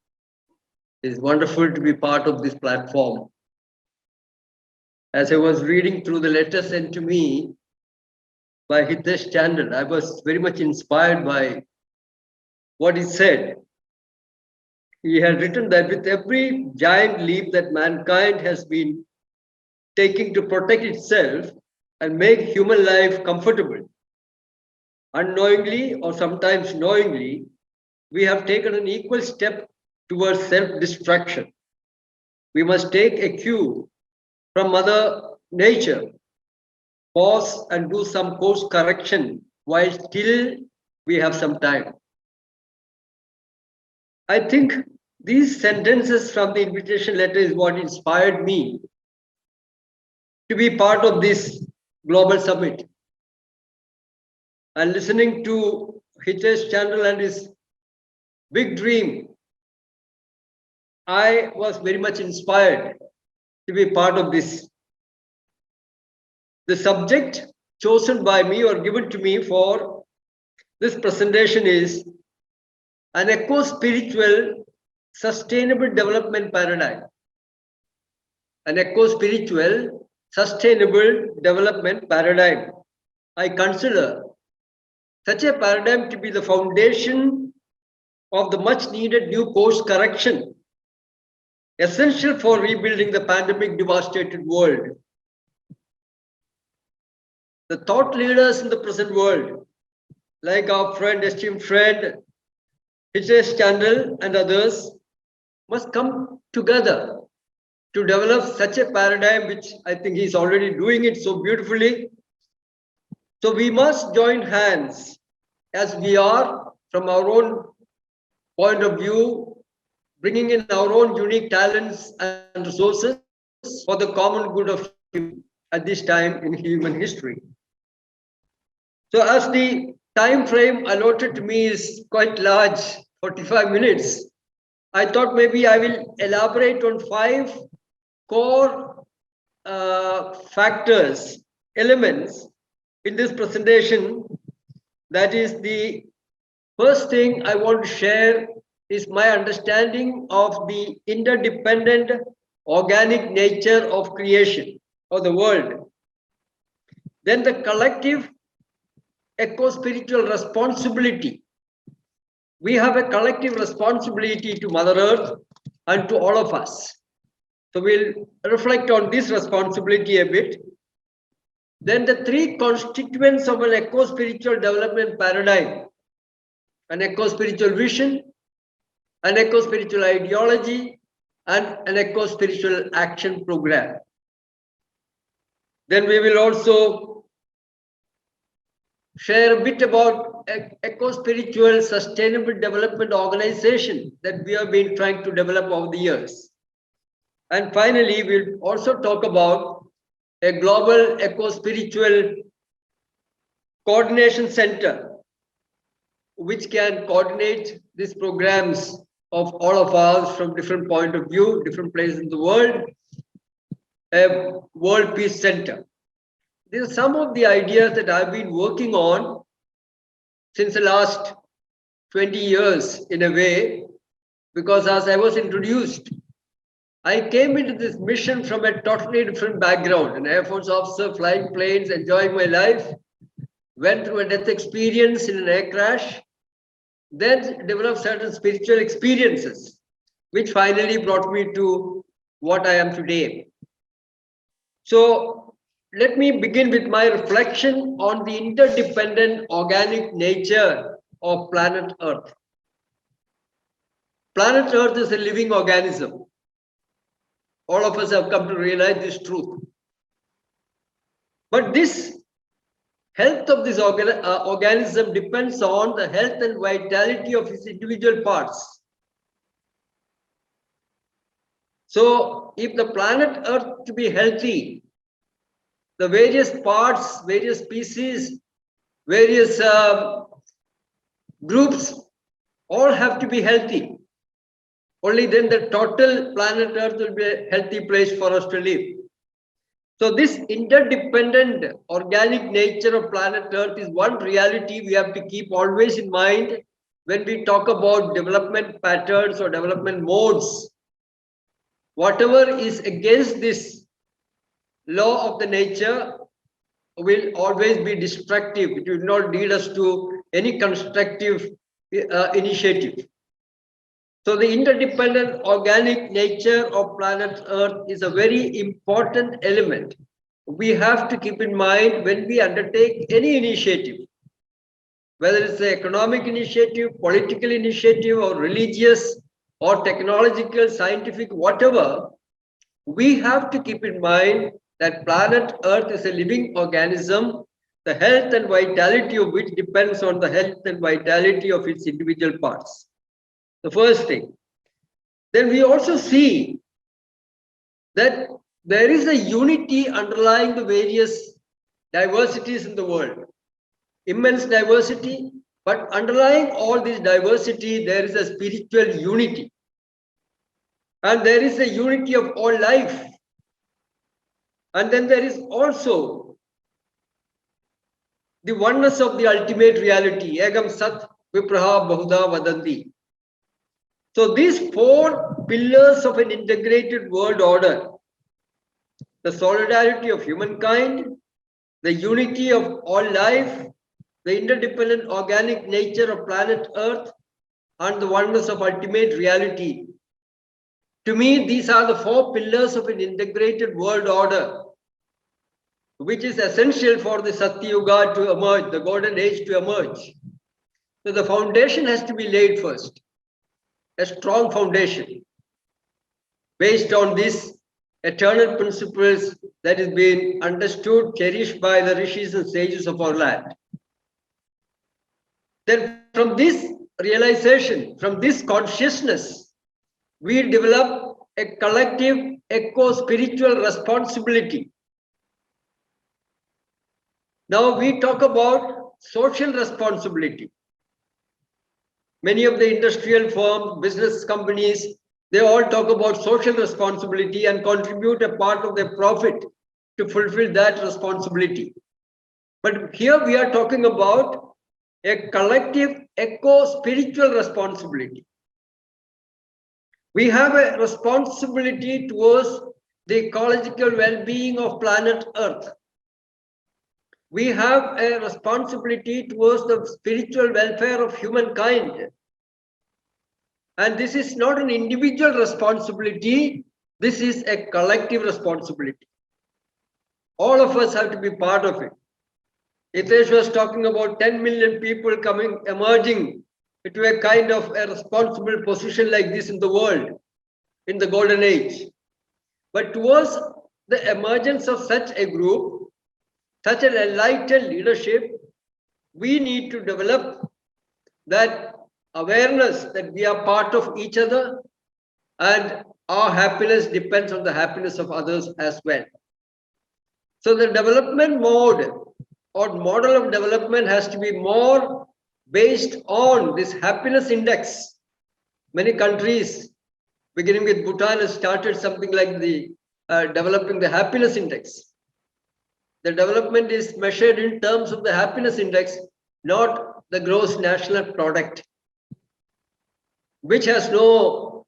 It's wonderful to be part of this platform. As I was reading through the letter sent to me by Hitesh Chandra, I was very much inspired by what he said. He had written that with every giant leap that mankind has been taking to protect itself and make human life comfortable, unknowingly or sometimes knowingly, we have taken an equal step towards self-destruction. We must take a cue from Mother Nature, pause and do some course correction while still we have some time. I think these sentences from the invitation letter is what inspired me to be part of this global summit. And listening to Hitesh Chandra and his big dream, I was very much inspired to be part of this. The subject chosen by me or given to me for this presentation is an eco-spiritual sustainable development paradigm. An eco-spiritual sustainable development paradigm. I consider such a paradigm to be the foundation of the much needed new course correction, essential for rebuilding the pandemic devastated world. The thought leaders in the present world, like our friend, esteemed friend, Hitesh Chandra and others, must come together to develop such a paradigm, which I think he's already doing it so beautifully. So we must join hands as we are from our own point of view, bringing in our own unique talents and resources for the common good of humanity at this time in human history. So as the time frame allotted to me is quite large, 45 minutes, I thought maybe I will elaborate on 5 core factors, elements in this presentation. That is, the first thing I want to share is my understanding of the interdependent organic nature of creation or the world. Then the collective eco-spiritual responsibility. We have a collective responsibility to Mother Earth and to all of us. So we'll reflect on this responsibility a bit. Then the three constituents of an eco-spiritual development paradigm: an eco-spiritual vision, an eco-spiritual ideology, and an eco-spiritual action program. Then we will also share a bit about eco-spiritual sustainable development organization that we have been trying to develop over the years. And finally, we'll also talk about a global eco-spiritual coordination center, which can coordinate these programs of all of us from different point of view, different places in the world, a World Peace Center. These are some of the ideas that I've been working on since the last 20 years in a way, because as I was introduced, I came into this mission from a totally different background, an Air Force officer, flying planes, enjoying my life, went through a death experience in an air crash, then developed certain spiritual experiences, which finally brought me to what I am today. So let me begin with my reflection on the interdependent organic nature of planet Earth. Planet Earth is a living organism. All of us have come to realize this truth. But this health of this organism depends on the health and vitality of its individual parts. So if the planet Earth to be healthy, the various parts, various species, various groups all have to be healthy. Only then the total planet Earth will be a healthy place for us to live. So this interdependent organic nature of planet Earth is one reality we have to keep always in mind when we talk about development patterns or development modes. Whatever is against this law of the nature will always be destructive. It will not lead us to any constructive initiative. So the interdependent organic nature of planet Earth is a very important element we have to keep in mind when we undertake any initiative, whether it's an economic initiative, political initiative, or religious, or technological, scientific, whatever. We have to keep in mind that planet Earth is a living organism, the health and vitality of which depends on the health and vitality of its individual parts. The first thing. Then we also see that there is a unity underlying the various diversities in the world. Immense diversity, but underlying all this diversity, there is a spiritual unity. And there is a unity of all life. And then there is also the oneness of the ultimate reality. Egam Sat Vipraha Bahuda Vadanti. So these four pillars of an integrated world order, the solidarity of humankind, the unity of all life, the interdependent organic nature of planet Earth, and the oneness of ultimate reality. To me, these are the four pillars of an integrated world order, which is essential for the Satya Yuga to emerge, the golden age to emerge. So the foundation has to be laid first, a strong foundation based on these eternal principles that is being understood, cherished by the rishis and sages of our land. Then from this realization, from this consciousness, we develop a collective eco-spiritual responsibility. Now we talk about social responsibility. Many of the industrial firms, business companies, they all talk about social responsibility and contribute a part of their profit to fulfill that responsibility. But here we are talking about a collective eco-spiritual responsibility. We have a responsibility towards the ecological well-being of planet Earth. We have a responsibility towards the spiritual welfare of humankind. And this is not an individual responsibility, This is a collective responsibility. All of us have to be part of it. Hitesh was talking about 10 million people emerging into a kind of a responsible position like this in the world, in the golden age. But towards the emergence of such a group, such an enlightened leadership, we need to develop that awareness that we are part of each other and our happiness depends on the happiness of others as well. So the development mode or model of development has to be more based on this happiness index. Many countries, beginning with Bhutan, has started something like the developing the happiness index. The development is measured in terms of the happiness index, not the gross national product, which has no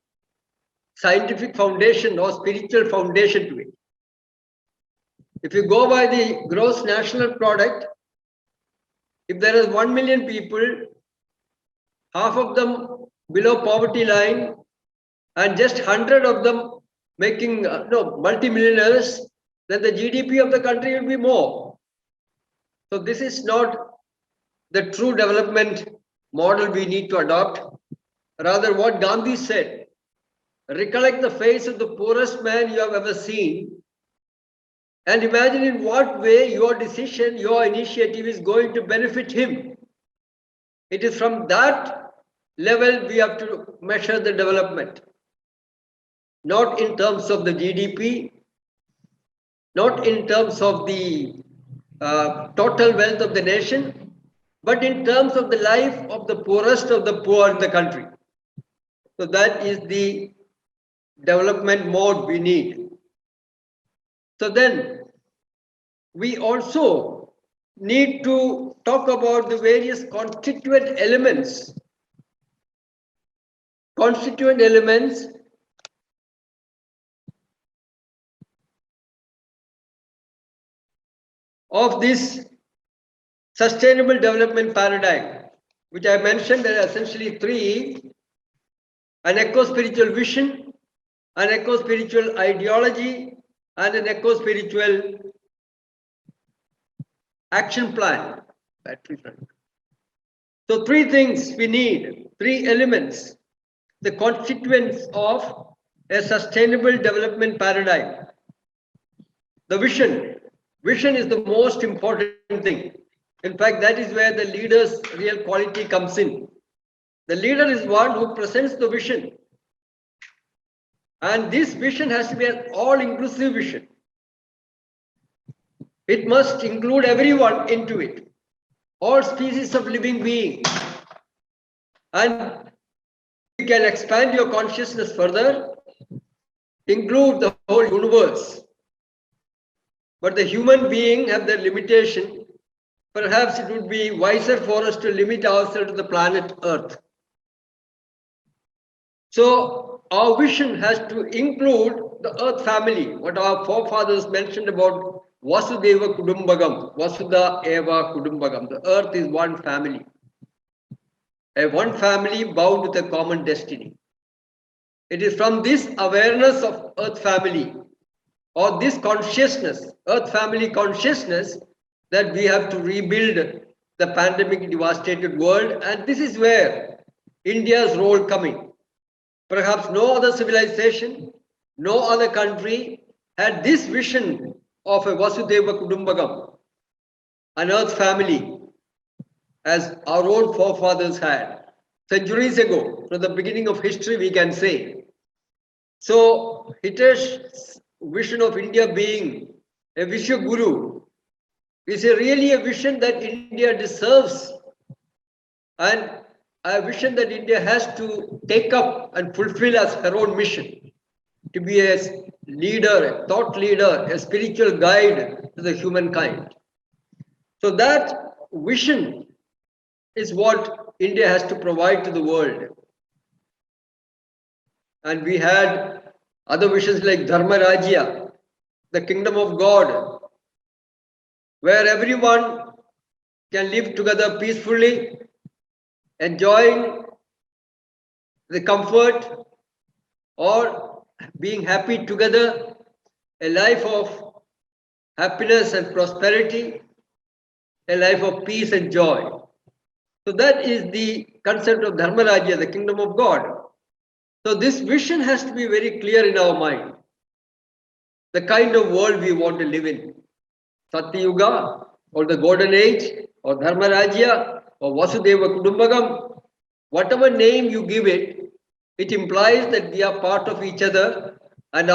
scientific foundation or spiritual foundation to it. If you go by the gross national product, if there is 1 million people, half of them below poverty line, and just 100 of them making multimillionaires, then the GDP of the country will be more. So this is not the true development model we need to adopt. Rather, what Gandhi said, recollect the face of the poorest man you have ever seen and imagine in what way your decision, your initiative is going to benefit him. It is from that level we have to measure the development. Not in terms of the GDP, not in terms of the total wealth of the nation, but in terms of the life of the poorest of the poor in the country. So that is the development mode we need. So then we also need to talk about the various constituent elements of this sustainable development paradigm, which I mentioned. There are essentially three: an eco-spiritual vision, an eco-spiritual ideology, and an eco-spiritual action plan. So three things we need, three elements, the constituents of a sustainable development paradigm. The vision. Vision is the most important thing. In fact, that is where the leader's real quality comes in. The leader is one who presents the vision. And this vision has to be an all-inclusive vision. It must include everyone into it, all species of living beings. And you can expand your consciousness further, include the whole universe. But the human being have their limitation. Perhaps it would be wiser for us to limit ourselves to the planet Earth. So our vision has to include the Earth family, what our forefathers mentioned about Vasudeva Kudumbagam, Vasudha Eva Kudumbagam. The Earth is one family. One family bound with a common destiny. It is from this awareness of Earth family or this consciousness, Earth family consciousness, that we have to rebuild the pandemic devastated world. And this is where India's role coming. Perhaps no other civilization, no other country had this vision of a Vasudeva Kudumbagam, an Earth family, as our own forefathers had centuries ago, from the beginning of history, we can say. So Hitesh's vision of India being a Vishwaguru is really a vision that India deserves, and a vision that India has to take up and fulfill as her own mission, to be a leader, a thought leader, a spiritual guide to the humankind. So that vision is what India has to provide to the world. And we had other visions like Dharma Rajya, the kingdom of God, where everyone can live together peacefully, enjoying the comfort or being happy together, a life of happiness and prosperity, a life of peace and joy. So that is the concept of Dharma Rajya, the kingdom of God. So this vision has to be very clear in our mind. The kind of world we want to live in. Satya Yuga, or the golden age, or Dharma Rajya, or Vasudeva Kudumbagam, whatever name you give it, it implies that we are part of each other and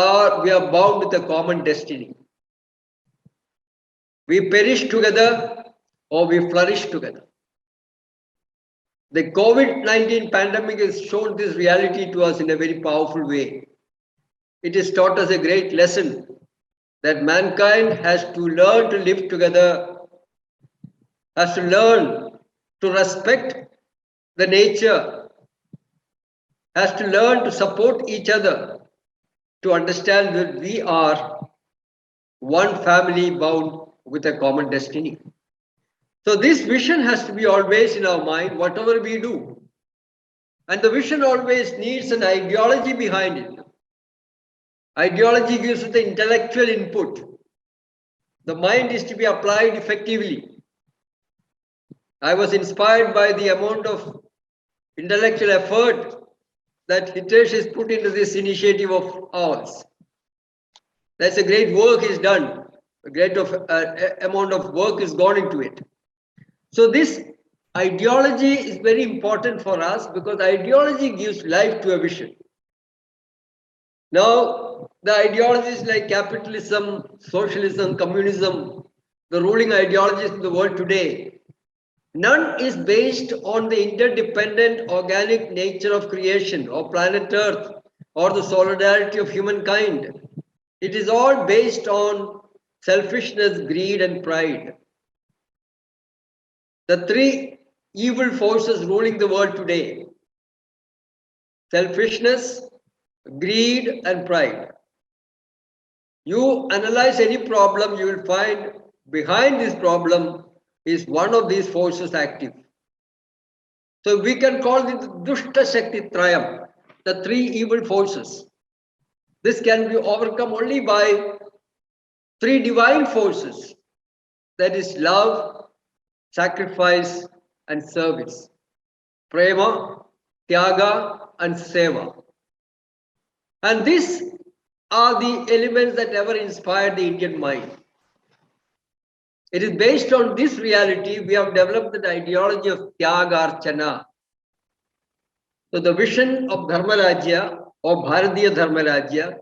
we are bound with a common destiny. We perish together or we flourish together. The COVID-19 pandemic has shown this reality to us in a very powerful way. It has taught us a great lesson that mankind has to learn to live together, has to learn to respect the nature, has to learn to support each other, to understand that we are one family bound with a common destiny. So this vision has to be always in our mind, whatever we do. And the vision always needs an ideology behind it. Ideology gives it the intellectual input. The mind is to be applied effectively. I was inspired by the amount of intellectual effort that Hitesh has put into this initiative of ours. That's a great work is done. A great amount of work is gone into it. So this ideology is very important for us because ideology gives life to a vision. Now, the ideologies like capitalism, socialism, communism, the ruling ideologies in the world today, none is based on the interdependent organic nature of creation or planet Earth or the solidarity of humankind. It is all based on selfishness, greed, and pride. The three evil forces ruling the world today: selfishness, greed, and pride. You analyze any problem, you will find behind this problem is one of these forces active. So we can call it Dushta Shakti Trayam, the three evil forces. This can be overcome only by three divine forces, that is love, sacrifice, and service. Prema, Tyaga, and Seva. And these are the elements that ever inspired the Indian mind. It is based on this reality we have developed the ideology of Tyaga Archana. So the vision of Dharma Rajya or Bharatiya Dharma Rajya,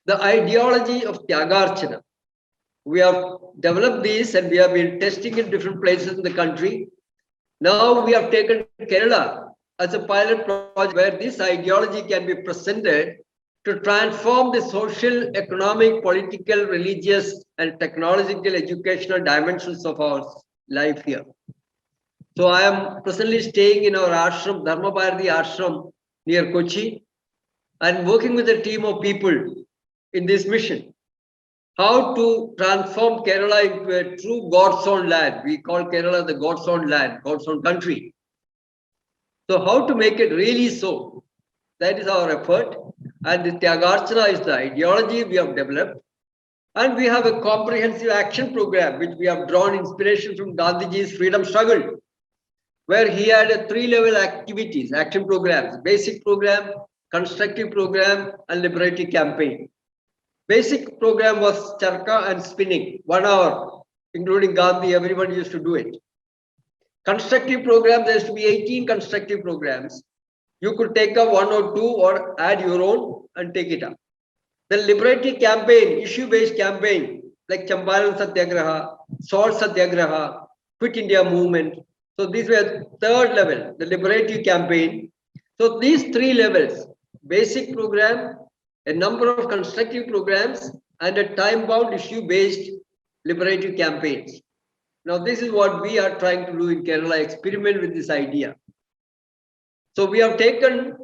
the ideology of Tyaga Archana. We have developed this and we have been testing in different places in the country. Now we have taken Kerala as a pilot project where this ideology can be presented to transform the social, economic, political, religious, and technological educational dimensions of our life here. So I am presently staying in our ashram, Dharma Bharati ashram near Kochi, and working with a team of people in this mission. How to transform Kerala into a true God's own land. We call Kerala the God's own land, God's own country. So how to make it really so? That is our effort. And the Tyagarchana is the ideology we have developed. And we have a comprehensive action program, which we have drawn inspiration from Gandhiji's freedom struggle, where he had a three-level activities, action programs: basic program, constructive program, and liberatory campaign. Basic program was charka and spinning, 1 hour, including Gandhi, everybody used to do it. Constructive program, there used to be 18 constructive programs. You could take up 1 or 2 or add your own and take it up. The liberatory campaign, issue-based campaign, like Champaran Satyagraha, Salt Satyagraha, Quit India movement. So these were third level, the liberatory campaign. So these three levels, basic program, a number of constructive programs, and a time-bound issue-based liberatory campaigns. Now this is what we are trying to do in Kerala, experiment with this idea. So we have taken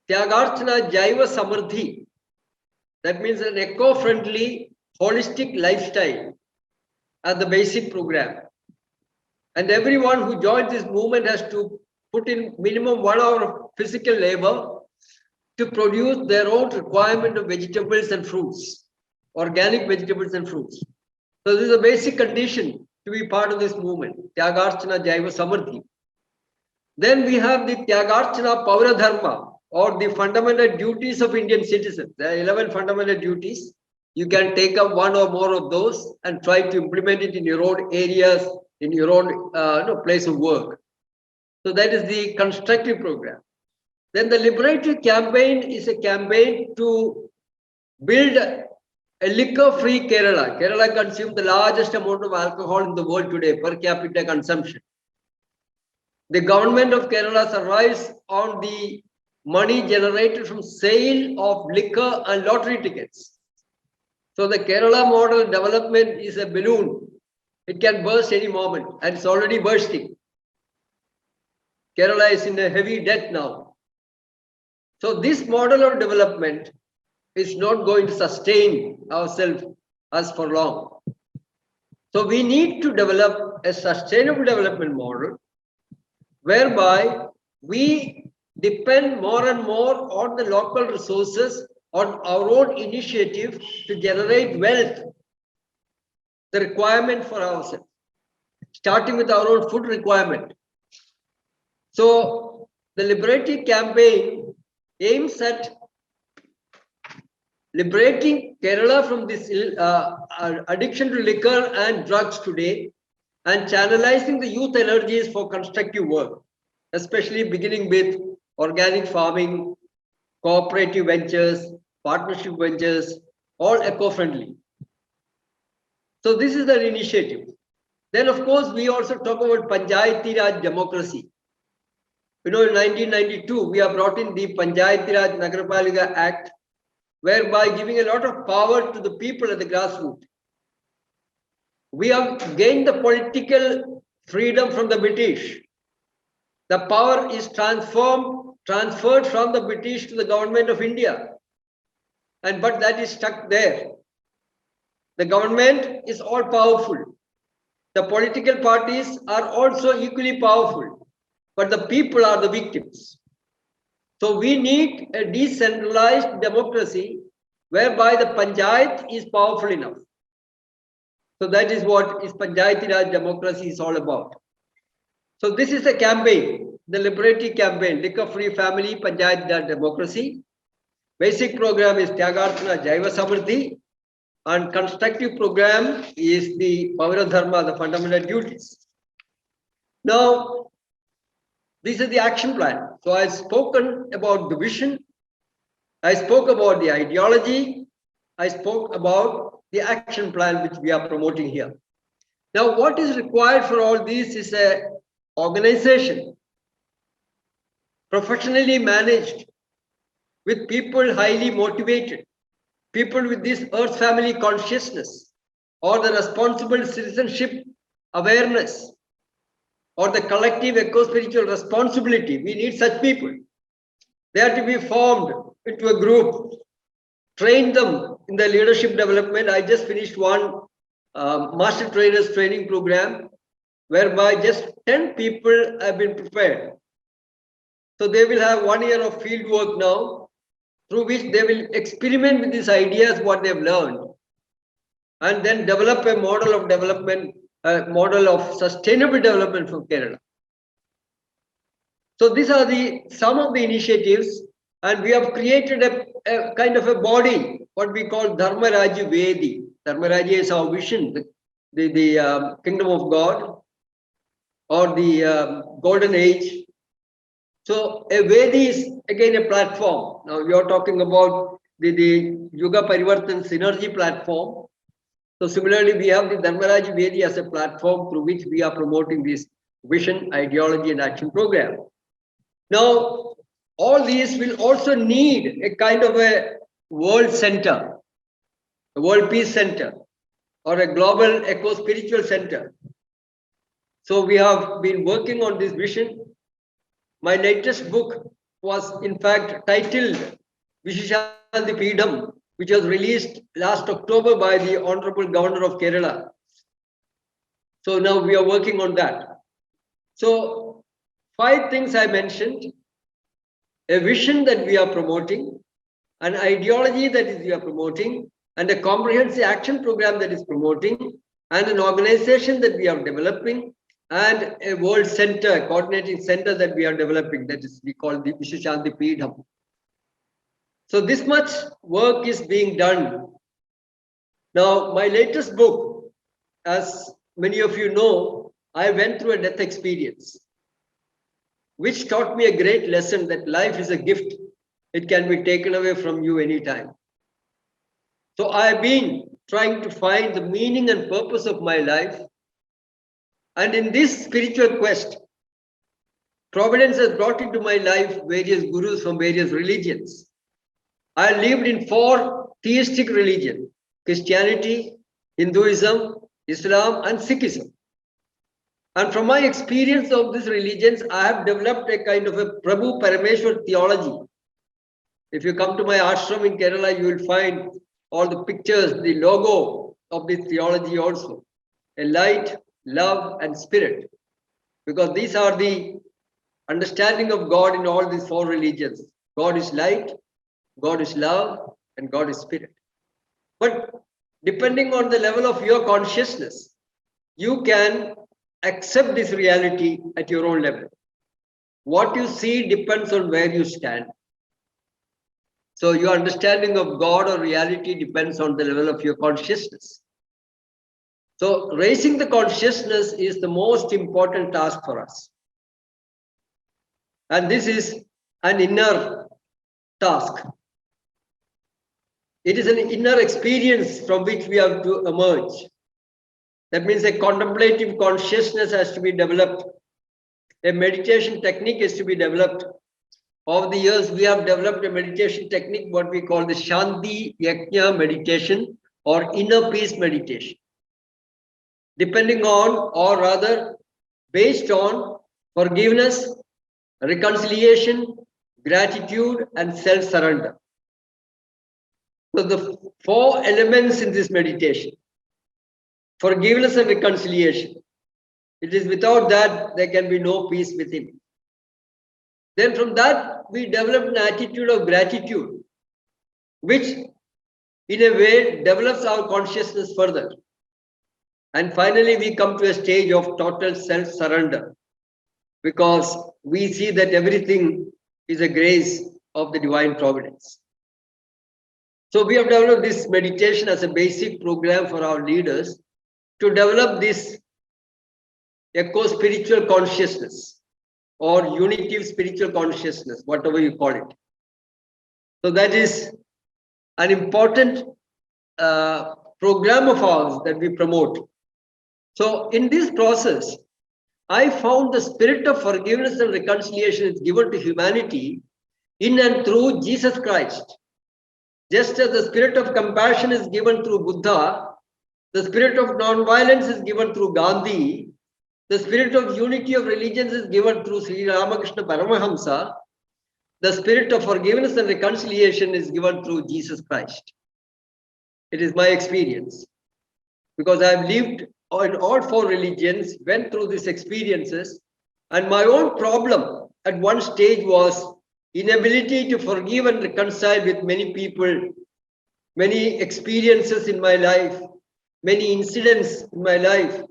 Tyagarchana Jaiva Samardhi. That means an eco-friendly, holistic lifestyle as the basic program. And everyone who joins this movement has to put in minimum 1 hour of physical labor to produce their own requirement of vegetables and fruits, organic vegetables and fruits. So this is a basic condition to be part of this movement, Tyagarchana Jaiva Samardhi. Then we have the Tyagarchana Paura Dharma, or the fundamental duties of Indian citizens. There are 11 fundamental duties. You can take up one or more of those and try to implement it in your own areas, in your own place of work. So that is the constructive program. Then the liberatory campaign is a campaign to build a liquor-free Kerala. Kerala consumes the largest amount of alcohol in the world today, per capita consumption. The government of Kerala survives on the money generated from sale of liquor and lottery tickets. So the Kerala model development is a balloon. It can burst any moment, and it's already bursting. Kerala is in a heavy debt now. So this model of development is not going to sustain ourselves as for long. So we need to develop a sustainable development model whereby we depend more and more on the local resources, on our own initiative to generate wealth, the requirement for ourselves, starting with our own food requirement. So the liberatory campaign aims at liberating Kerala from this addiction to liquor and drugs today, and channelizing the youth energies for constructive work, especially beginning with organic farming, cooperative ventures, partnership ventures, all eco-friendly. So this is the initiative. Then of course, we also talk about Panchayati Raj democracy. You know, in 1992, we have brought in the Panchayati Raj Nagarpalika Act, whereby giving a lot of power to the people at the grassroots. We have gained the political freedom from the British. The power is transferred from the British to the government of India. But that is stuck there. The government is all powerful. The political parties are also equally powerful, but the people are the victims. So we need a decentralized democracy whereby the Panchayat is powerful enough. So that is what is Panchayati Raj democracy is all about. So this is the campaign, the liberatory campaign, liquor-free family, Panchayati Raj democracy. Basic program is Tyagarchana Jaiva Samardhi, and constructive program is the Paura Dharma, the fundamental duties. Now, this is the action plan. So I've spoken about the vision, I spoke about the ideology, I spoke about the action plan which we are promoting here. Now, what is required for all this is an organization, professionally managed, with people highly motivated, people with this earth family consciousness, or the responsible citizenship awareness, or the collective eco-spiritual responsibility. We need such people. They are to be formed into a group, train them in the leadership development. I just finished one master trainers training program whereby just 10 people have been prepared. So they will have 1 year of field work now, through which they will experiment with these ideas, what they've learned, and then develop a model of development, a model of sustainable development for Kerala. So these are some of the initiatives, and we have created a kind of a body, what we call Dharma Raji Vedi. Dharma Raji is our vision, the kingdom of God, or the golden age. So a Vedi is again a platform. Now we are talking about the Yuga Parivartan Synergy platform. So similarly, we have the Dharmaraj Vedi as a platform through which we are promoting this vision, ideology, and action program. Now, all these will also need a kind of a world center, a world peace center, or a global eco-spiritual center. So we have been working on this vision. My latest book was in fact titled Vishishanti Peedam, which was released last October by the Honorable Governor of Kerala. So now we are working on that. So 5 things I mentioned. a vision that we are promoting, an ideology that we are promoting, and a comprehensive action program that is promoting, and an organization that we are developing, and a world center, coordinating center that we are developing, that is we call the Vishwashanti Peetham. So this much work is being done. Now, my latest book, as many of you know, I went through a death experience, which taught me a great lesson that life is a gift. It can be taken away from you anytime. So I've been trying to find the meaning and purpose of my life. And in this spiritual quest, Providence has brought into my life various gurus from various religions. I lived in 4 theistic religions: Christianity, Hinduism, Islam, and Sikhism. And from my experience of these religions, I have developed a kind of a Prabhu Parameshwar theology. If you come to my ashram in Kerala, you will find all the pictures, the logo of this theology also. A light, love, and spirit. Because these are the understanding of God in all these 4 religions. God is light, God is love, and God is spirit. But depending on the level of your consciousness, you can accept this reality at your own level. What you see depends on where you stand. So your understanding of God or reality depends on the level of your consciousness. So raising the consciousness is the most important task for us. And this is an inner task. It is an inner experience from which we have to emerge. That means a contemplative consciousness has to be developed. A meditation technique is to be developed. Over the years, we have developed a meditation technique, what we call the Shanti Yajna meditation or inner peace meditation. Depending on, or rather based on, forgiveness, reconciliation, gratitude, and self-surrender. So the 4 elements in this meditation: forgiveness and reconciliation. It is without that there can be no peace within. Then from that we develop an attitude of gratitude, which in a way develops our consciousness further. And finally we come to a stage of total self-surrender, because we see that everything is a grace of the divine providence. So we have developed this meditation as a basic program for our leaders to develop this eco-spiritual consciousness or unitive spiritual consciousness, whatever you call it. So that is an important program of ours that we promote. So in this process, I found the spirit of forgiveness and reconciliation is given to humanity in and through Jesus Christ. Just as the spirit of compassion is given through Buddha, the spirit of non-violence is given through Gandhi, the spirit of unity of religions is given through Sri Ramakrishna Paramahamsa, the spirit of forgiveness and reconciliation is given through Jesus Christ. It is my experience, because I have lived in all 4 religions, went through these experiences, and my own problem at one stage was inability to forgive and reconcile with many people, many experiences in my life, many incidents in my life.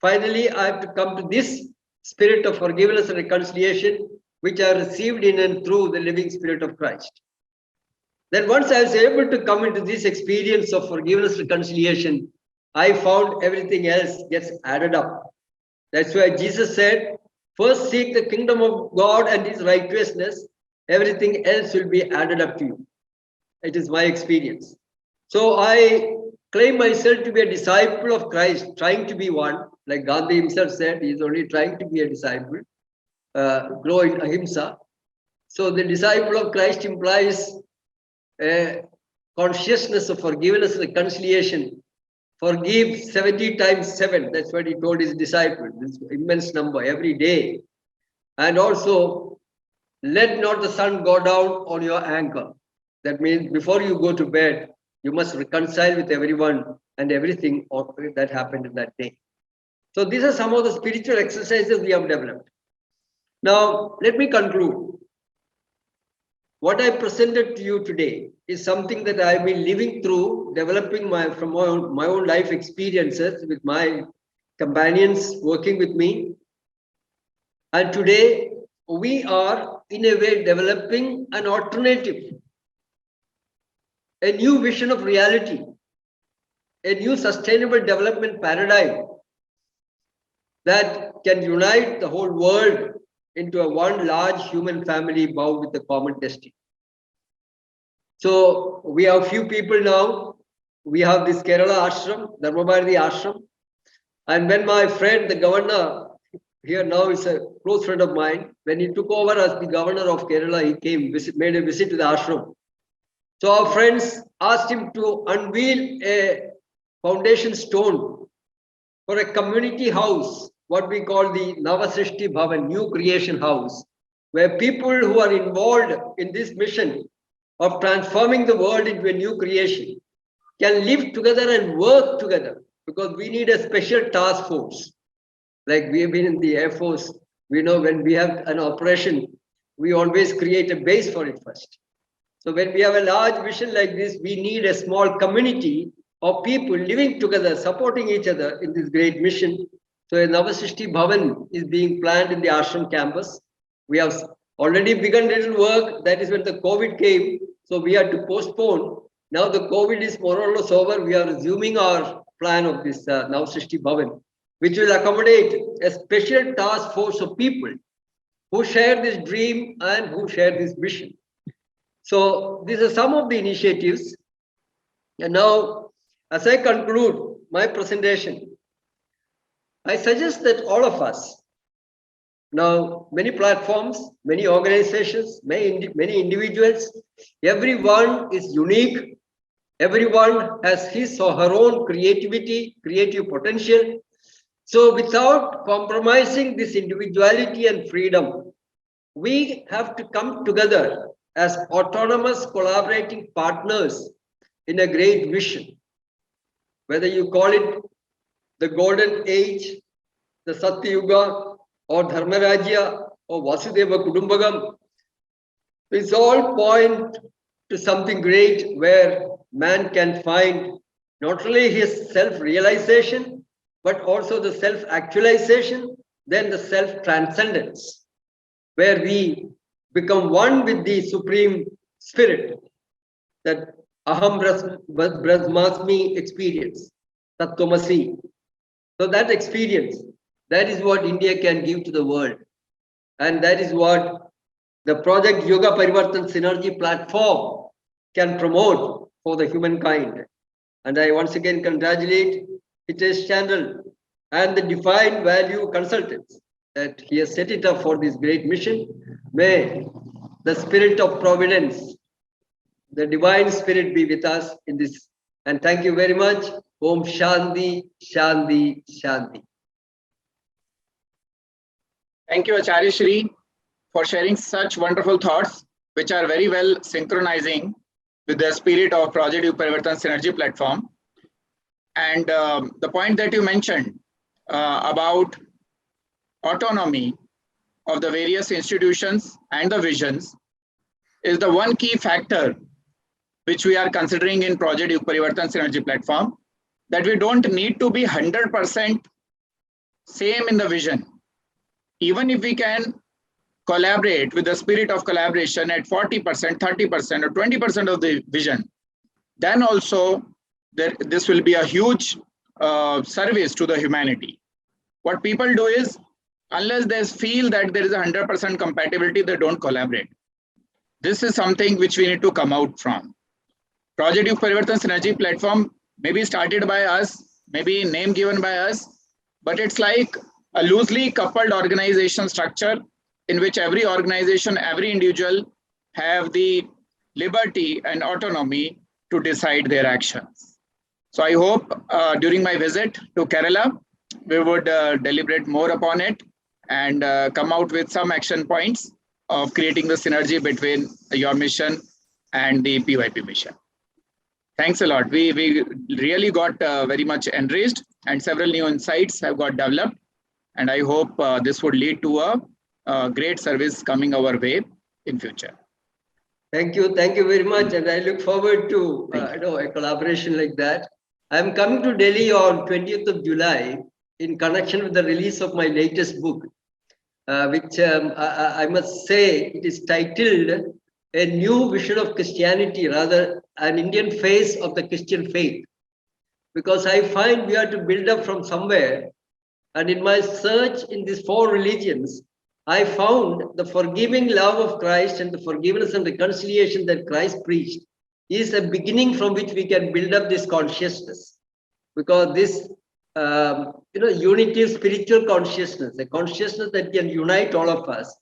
Finally, I have to come to this spirit of forgiveness and reconciliation, which I received in and through the living spirit of Christ. Then once I was able to come into this experience of forgiveness, reconciliation, I found everything else gets added up. That's why Jesus said, first seek the kingdom of God and his righteousness, everything else will be added up to you. It is my experience. So I claim myself to be a disciple of Christ, trying to be one. Like Gandhi himself said, he is only trying to be a disciple, grow in ahimsa. So the disciple of Christ implies a consciousness of forgiveness and reconciliation. Forgive 70 times 7. That's what he told his disciples, this immense number every day. And also, let not the sun go down on your anger. That means before you go to bed, you must reconcile with everyone and everything that happened in that day. So these are some of the spiritual exercises we have developed. Now, let me conclude. what I presented to you today is something that I've been living through, developing from my own life experiences with my companions working with me. And today we are in a way developing an alternative, a new vision of reality, a new sustainable development paradigm that can unite the whole world into a one large human family bound with a common destiny. So we have few people now. We have this Kerala ashram, Dharmabharati ashram. And when my friend, the governor, here now is a close friend of mine, when he took over as the governor of Kerala, he came, made a visit to the ashram. So our friends asked him to unveil a foundation stone for a community house, what we call the Navasrishti Bhavan, new creation house, where people who are involved in this mission of transforming the world into a new creation can live together and work together, because we need a special task force. Like we have been in the Air Force, we know when we have an operation, we always create a base for it first. So when we have a large vision like this, we need a small community of people living together, supporting each other in this great mission. So a Navasrishti Bhavan is being planned in the ashram campus. We have already begun little work. That is when the COVID came. So we had to postpone. Now the COVID is more or less over. We are resuming our plan of this Navasrishti Bhavan, which will accommodate a special task force of people who share this dream and who share this vision. So these are some of the initiatives. And now, as I conclude my presentation, I suggest that all of us, now many platforms, many organizations, many individuals, everyone is unique. Everyone has his or her own creativity, creative potential. So without compromising this individuality and freedom, we have to come together as autonomous collaborating partners in a great vision. Whether you call it the golden age, the Satya Yuga, or Dharmarajya, or Vasudeva Kudumbagam, it's all point to something great where man can find not only his self-realization, but also the self-actualization, then the self-transcendence, where we become one with the Supreme Spirit, that Aham Brahmasmi experience, Tattvamasi. So that experience, that is what India can give to the world. And that is what the Project Yoga Parivartan Synergy platform can promote for the humankind. And I once again congratulate Hitesh Chandal and the Defined Value Consultants that he has set it up for this great mission. May the spirit of providence, the divine spirit be with us in this. And thank you very much. Om Shanti, Shanti, Shanti. Thank you, Acharya Shri, for sharing such wonderful thoughts, which are very well synchronizing with the spirit of Project Yuga Parivartan Synergy platform. And the point that you mentioned about autonomy of the various institutions and the visions is the one key factor which we are considering in Project Yuga Parivartan Synergy platform, that we don't need to be 100% same in the vision. Even if we can collaborate with the spirit of collaboration at 40%, 30%, or 20% of the vision, then also this will be a huge service to the humanity. What people do is, unless they feel that there is 100% compatibility, they don't collaborate. This is something which we need to come out from. Project Yuga Parivartan Synergy platform may be started by us, maybe name given by us, but it's like a loosely coupled organization structure in which every organization, every individual have the liberty and autonomy to decide their actions. So I hope during my visit to Kerala, we would deliberate more upon it and come out with some action points of creating the synergy between your mission and the PYP mission. Thanks a lot. We really got very much enriched, and several new insights have got developed. And I hope this would lead to a great service coming our way in future. Thank you very much, and I look forward to a collaboration like that. I'm coming to Delhi on 20th of July in connection with the release of my latest book, which I must say it is titled "A New Vision of Christianity," rather an Indian face of the Christian faith, because I find we have to build up from somewhere. And in my search in these four religions, I found the forgiving love of Christ and the forgiveness and reconciliation that Christ preached is a beginning from which we can build up this consciousness. Because this, unity of spiritual consciousness, a consciousness that can unite all of us,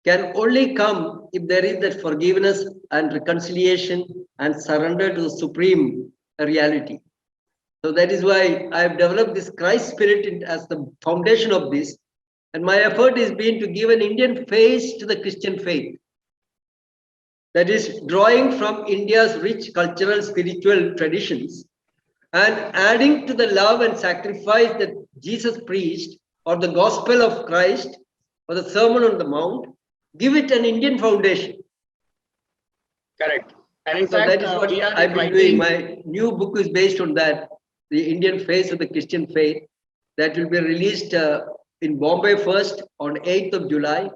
can only come if there is that forgiveness and reconciliation and surrender to the supreme reality. So that is why I have developed this Christ spirit as the foundation of this. And my effort has been to give an Indian face to the Christian faith. That is drawing from India's rich cultural, spiritual traditions and adding to the love and sacrifice that Jesus preached, or the gospel of Christ, or the Sermon on the Mount, give it an Indian foundation. Correct. And in So fact, that is what we are I've been inviting. doing. My new book is based on that, the Indian face of the Christian faith, that will be released in Bombay first on 8th of July.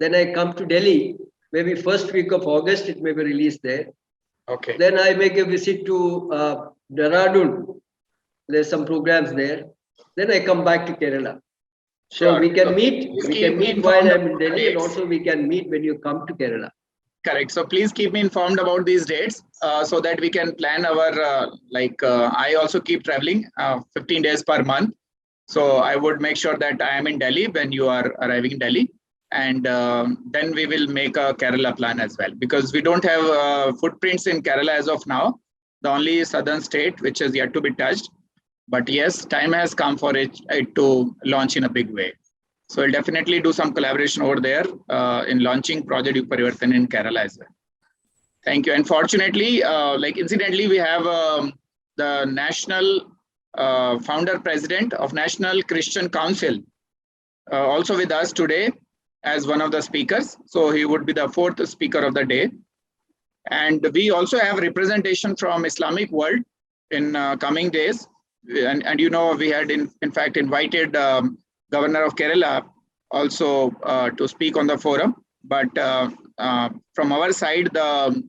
Then I come to Delhi, maybe first week of August, it may be released there. Okay. Then I make a visit to Dehradun. There's some programs there. Then I come back to Kerala. So Sure. we can So meet. please We keep can me meet while informed I'm in about the Delhi, and dates. also we can meet when you come to Kerala. Correct. So please keep me informed about these dates so that we can plan our, I also keep traveling 15 days per month. So I would make sure that I am in Delhi when you are arriving in Delhi. And then we will make a Kerala plan as well, because we don't have footprints in Kerala as of now. The only southern state which is yet to be touched. But yes, time has come for it to launch in a big way. So we'll definitely do some collaboration over there in launching Project Yug Parivartan in Kerala as well. Thank you. And fortunately, incidentally, we have the national founder president of National Christian Council also with us today as one of the speakers. So he would be the fourth speaker of the day. And we also have representation from Islamic world in coming days. And we had in fact invited Governor of Kerala also to speak on the forum. But from our side, the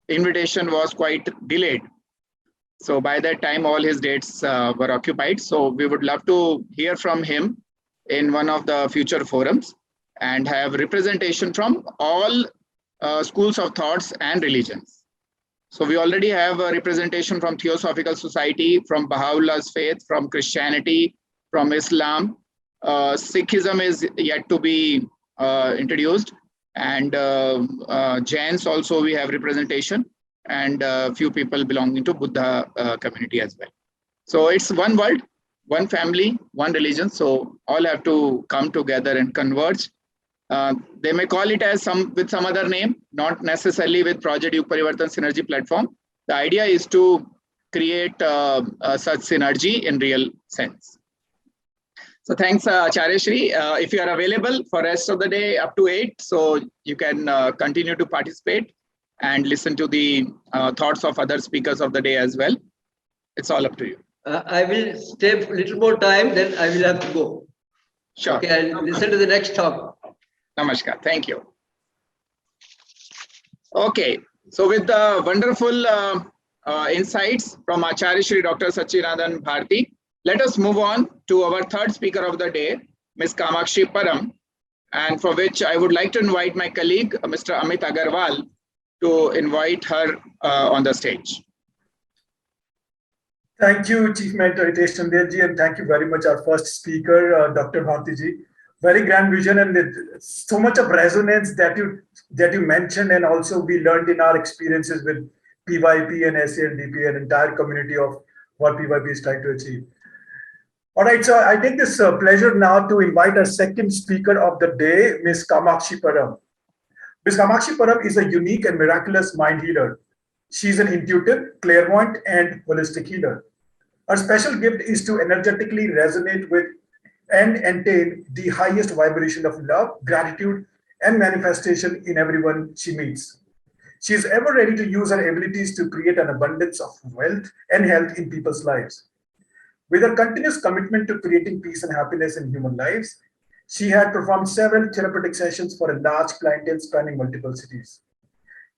invitation was quite delayed. So by that time, all his dates were occupied. So we would love to hear from him in one of the future forums and have representation from all schools of thoughts and religions. So we already have a representation from Theosophical Society, from Baha'u'llah's faith, from Christianity, from Islam. Sikhism is yet to be introduced, and Jains also we have representation, and a few people belonging to Buddha community as well. So it's one world, one family, one religion. So all have to come together and converge. They may call it as with some other name, not necessarily with Project Yug Parivartan Synergy Platform. The idea is to create such synergy in real sense. So thanks, Acharya Shri. If you are available for rest of the day up to 8, so you can continue to participate and listen to the thoughts of other speakers of the day as well. It's all up to you. I will stay a little more time, then I will have to go. Sure. Okay, I'll listen to the next talk. Namaskar. Thank you. Okay. So with the wonderful insights from Acharya Shri Dr. Sachidanand Bharti, let us move on to our third speaker of the day, Ms. Kamakshi Param, and for which I would like to invite my colleague, Mr. Amit Agarwal, to invite her on the stage. Thank you, Chief Mentor Hitesh Chandel-ji, and thank you very much, our first speaker, Dr. Bharti-ji. Very grand vision and so much of resonance that you mentioned, and also we learned in our experiences with PYP and SALDP, an entire community of what PYP is trying to achieve. All right, so I take this pleasure now to invite our second speaker of the day, Ms. Kamakshi Param. Ms. Kamakshi Param is a unique and miraculous mind healer. She's an intuitive, clairvoyant, and holistic healer. Her special gift is to energetically resonate with and attain the highest vibration of love, gratitude, and manifestation in everyone she meets. She is ever ready to use her abilities to create an abundance of wealth and health in people's lives. With her continuous commitment to creating peace and happiness in human lives, she had performed several therapeutic sessions for a large clientele spanning multiple cities.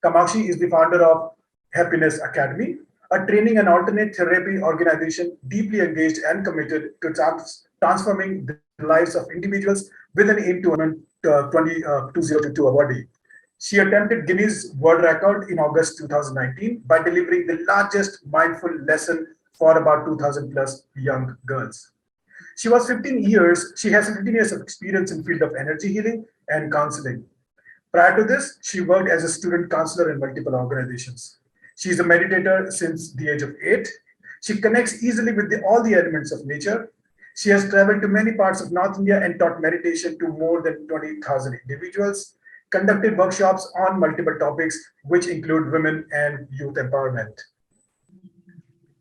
Kamakshi is the founder of Happiness Academy, a training and alternate therapy organization deeply engaged and committed to transforming the lives of individuals with an aim to earn 2022 awardee. She attempted Guinness World Record in August 2019 by delivering the largest mindful lesson for about 2,000 plus young girls. She has 15 years of experience in field of energy healing and counseling. Prior to this, she worked as a student counselor in multiple organizations. She is a meditator since the age of 8. She connects easily with all the elements of nature. She has traveled to many parts of North India and taught meditation to more than 20,000 individuals, conducted workshops on multiple topics, which include women and youth empowerment.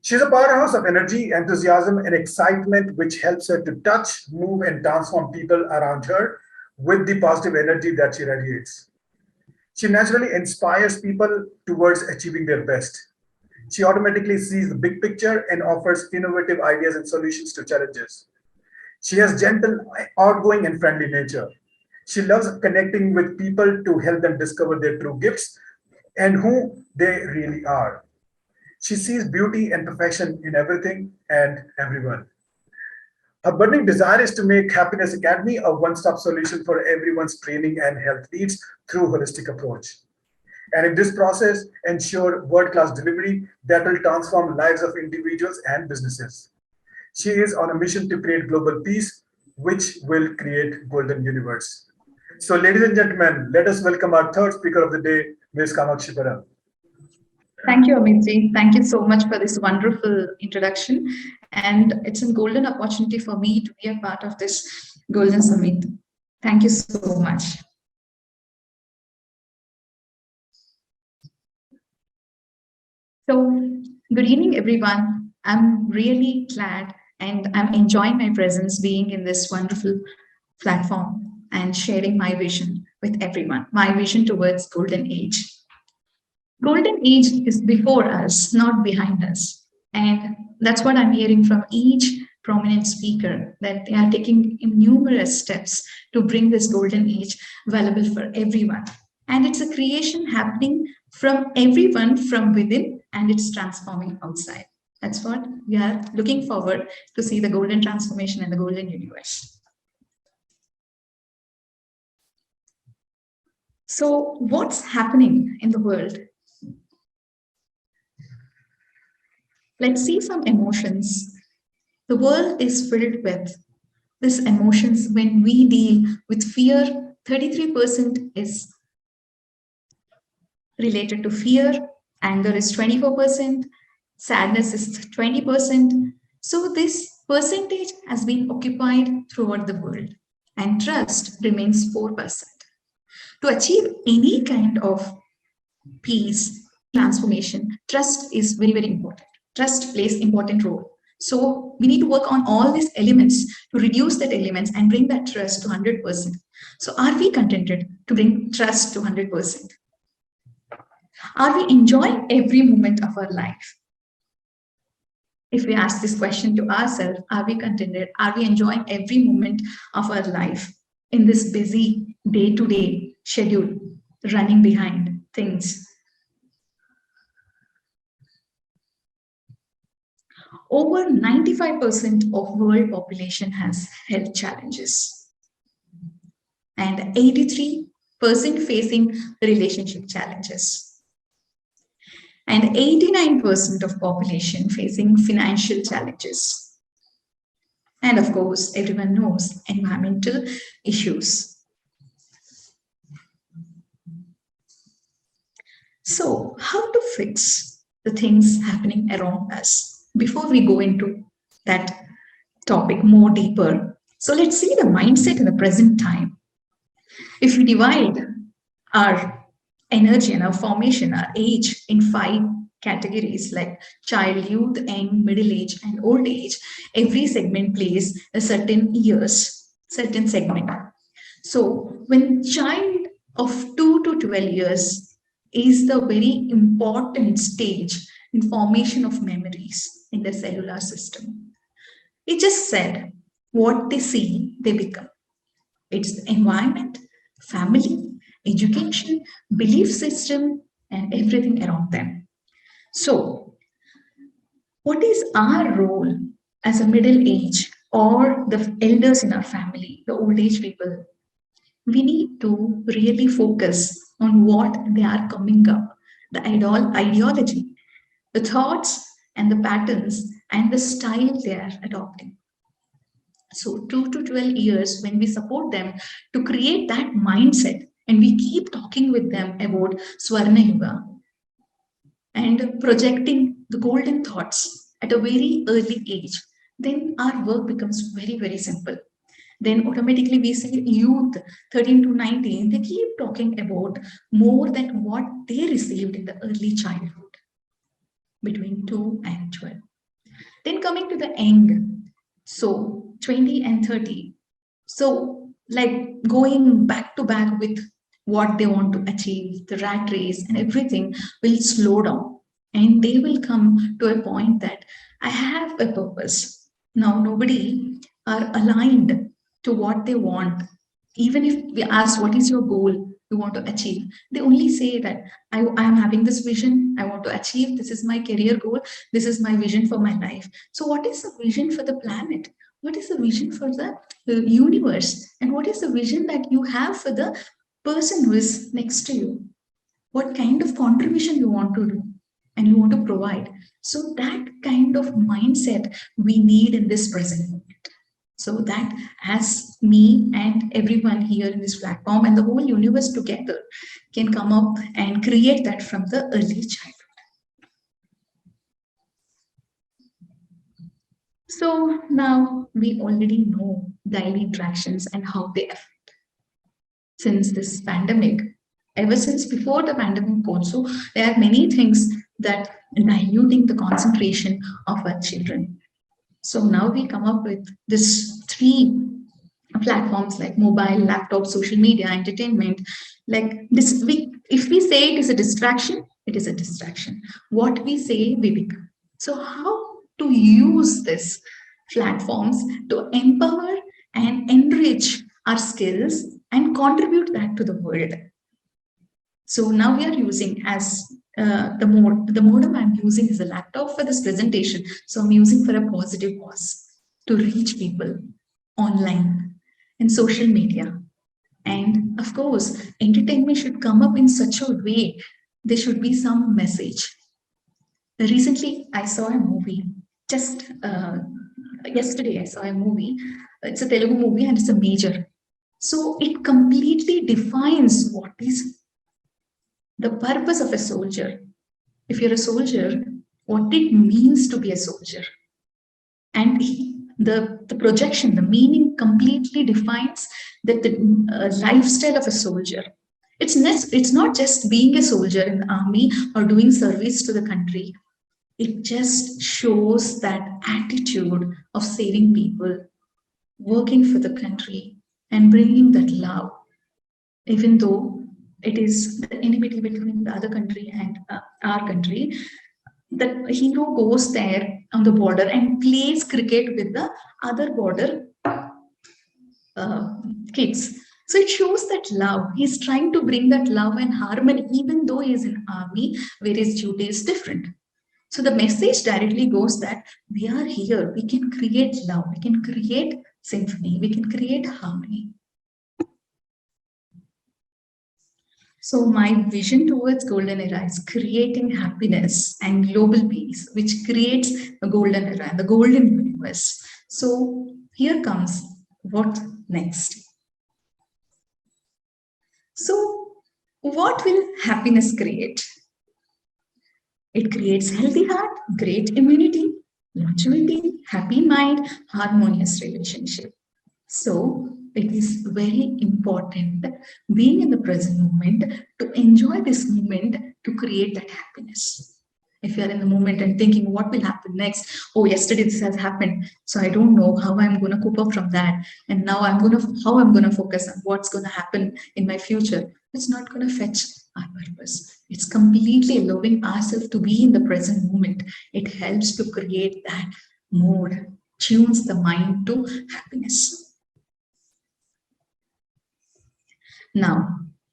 She's a powerhouse of energy, enthusiasm, and excitement, which helps her to touch, move, and transform people around her with the positive energy that she radiates. She naturally inspires people towards achieving their best. She automatically sees the big picture and offers innovative ideas and solutions to challenges. She has gentle, outgoing, and friendly nature. She loves connecting with people to help them discover their true gifts and who they really are. She sees beauty and perfection in everything and everyone. Her burning desire is to make Happiness Academy a one-stop solution for everyone's training and health needs through holistic approach. And in this process, ensure world-class delivery that will transform lives of individuals and businesses. She is on a mission to create global peace, which will create golden universe. So ladies and gentlemen, let us welcome our third speaker of the day, Ms. Kamakshi Param. Thank you, Amitji. Thank you so much for this wonderful introduction. And it's a golden opportunity for me to be a part of this Golden Summit. Thank you so much. So, good evening, everyone. I'm really glad and I'm enjoying my presence being in this wonderful platform and sharing my vision with everyone, my vision towards Golden Age. Golden Age is before us, not behind us. And that's what I'm hearing from each prominent speaker, that they are taking numerous steps to bring this Golden Age available for everyone. And it's a creation happening from everyone from within, and it's transforming outside. That's what we are looking forward to see, the golden transformation and the golden universe. So what's happening in the world? Let's see some emotions. The world is filled with these emotions. When we deal with fear, 33% is related to fear, anger is 24%, sadness is 20%. So this percentage has been occupied throughout the world, and trust remains 4%. To achieve any kind of peace, transformation, trust is very, very important. Trust plays an important role. So we need to work on all these elements to reduce that elements and bring that trust to 100%. So are we contented to bring trust to 100%? Are we enjoying every moment of our life? If we ask this question to ourselves, are we contented? Are we enjoying every moment of our life in this busy day-to-day schedule, running behind things? Over 95% of world population has health challenges, and 83% facing relationship challenges, and 89% of population facing financial challenges. And of course, everyone knows environmental issues. So, how to fix the things happening around us? Before we go into that topic more deeper, so let's see the mindset in the present time. If we divide our energy and our formation, our age in 5 categories like child, youth, young, middle age, and old age, every segment plays a certain years, certain segment. So when child of 2 to 12 years is the very important stage in formation of memories in the cellular system. It just said, what they see, they become. It's the environment, family, education, belief system, and everything around them. So, what is our role as a middle age or the elders in our family, the old age people? We need to really focus on what they are coming up, the ideology, the thoughts and the patterns and the style they are adopting. So 2 to 12 years, when we support them to create that mindset, and we keep talking with them about Swarna Yuga and projecting the golden thoughts at a very early age, then our work becomes very, very simple. Then automatically we say youth 13 to 19, they keep talking about more than what they received in the early childhood between 2 and 12. Then coming to the young, so 20 and 30. So like going back to back with what they want to achieve, the rat race and everything will slow down. And they will come to a point that I have a purpose. Now nobody are aligned to what they want. Even if we ask, what is your goal you want to achieve? They only say that I am having this vision, I want to achieve, this is my career goal, this is my vision for my life. So what is the vision for the planet? What is the vision for the universe? And what is the vision that you have for the person who is next to you? What kind of contribution you want to do and you want to provide? So that kind of mindset we need in this present moment. So that as me and everyone here in this platform and the whole universe together can come up and create that from the early childhood. So now we already know daily interactions and how they affect. Since this pandemic, ever since before the pandemic also, there are many things that are diluting the concentration of our children. So now we come up with this 3 platforms like mobile, laptop, social media, entertainment. Like this, if we say it is a distraction, it is a distraction. What we say, we become. So how to use these platforms to empower and enrich our skills and contribute that to the world. So now we are using as the modem I'm using is a laptop for this presentation. So I'm using for a positive cause to reach people online and social media. And of course, entertainment should come up in such a way, there should be some message. Recently, I saw a movie, just yesterday I saw a movie. It's a Telugu movie and it's a major. So it completely defines what is the purpose of a soldier. If you're a soldier, what it means to be a soldier. And the projection, the meaning completely defines that the lifestyle of a soldier. It's not just being a soldier in the army or doing service to the country. It just shows that attitude of saving people, working for the country, and bringing that love, even though it is the enmity between the other country and our country. The hero goes there on the border and plays cricket with the other border kids. So it shows that love. He's trying to bring that love and harmony, even though he's in army, where his duty is different. So the message directly goes that we are here, we can create love, we can create symphony, we can create harmony. So my vision towards golden era is creating happiness and global peace, which creates a golden era and the golden universe. So here comes what next. So what will happiness create? It creates healthy heart, great immunity, longevity, happy mind, harmonious relationship. So it is very important being in the present moment to enjoy this moment to create that happiness. If you are in the moment and thinking what will happen next, oh, yesterday this has happened, so I don't know how I'm going to cope up from that, and now how I'm going to focus on what's going to happen in my future, it's not going to fetch our purpose. It's completely allowing ourselves to be in the present moment. It helps to create that mood, tunes the mind to happiness. Now,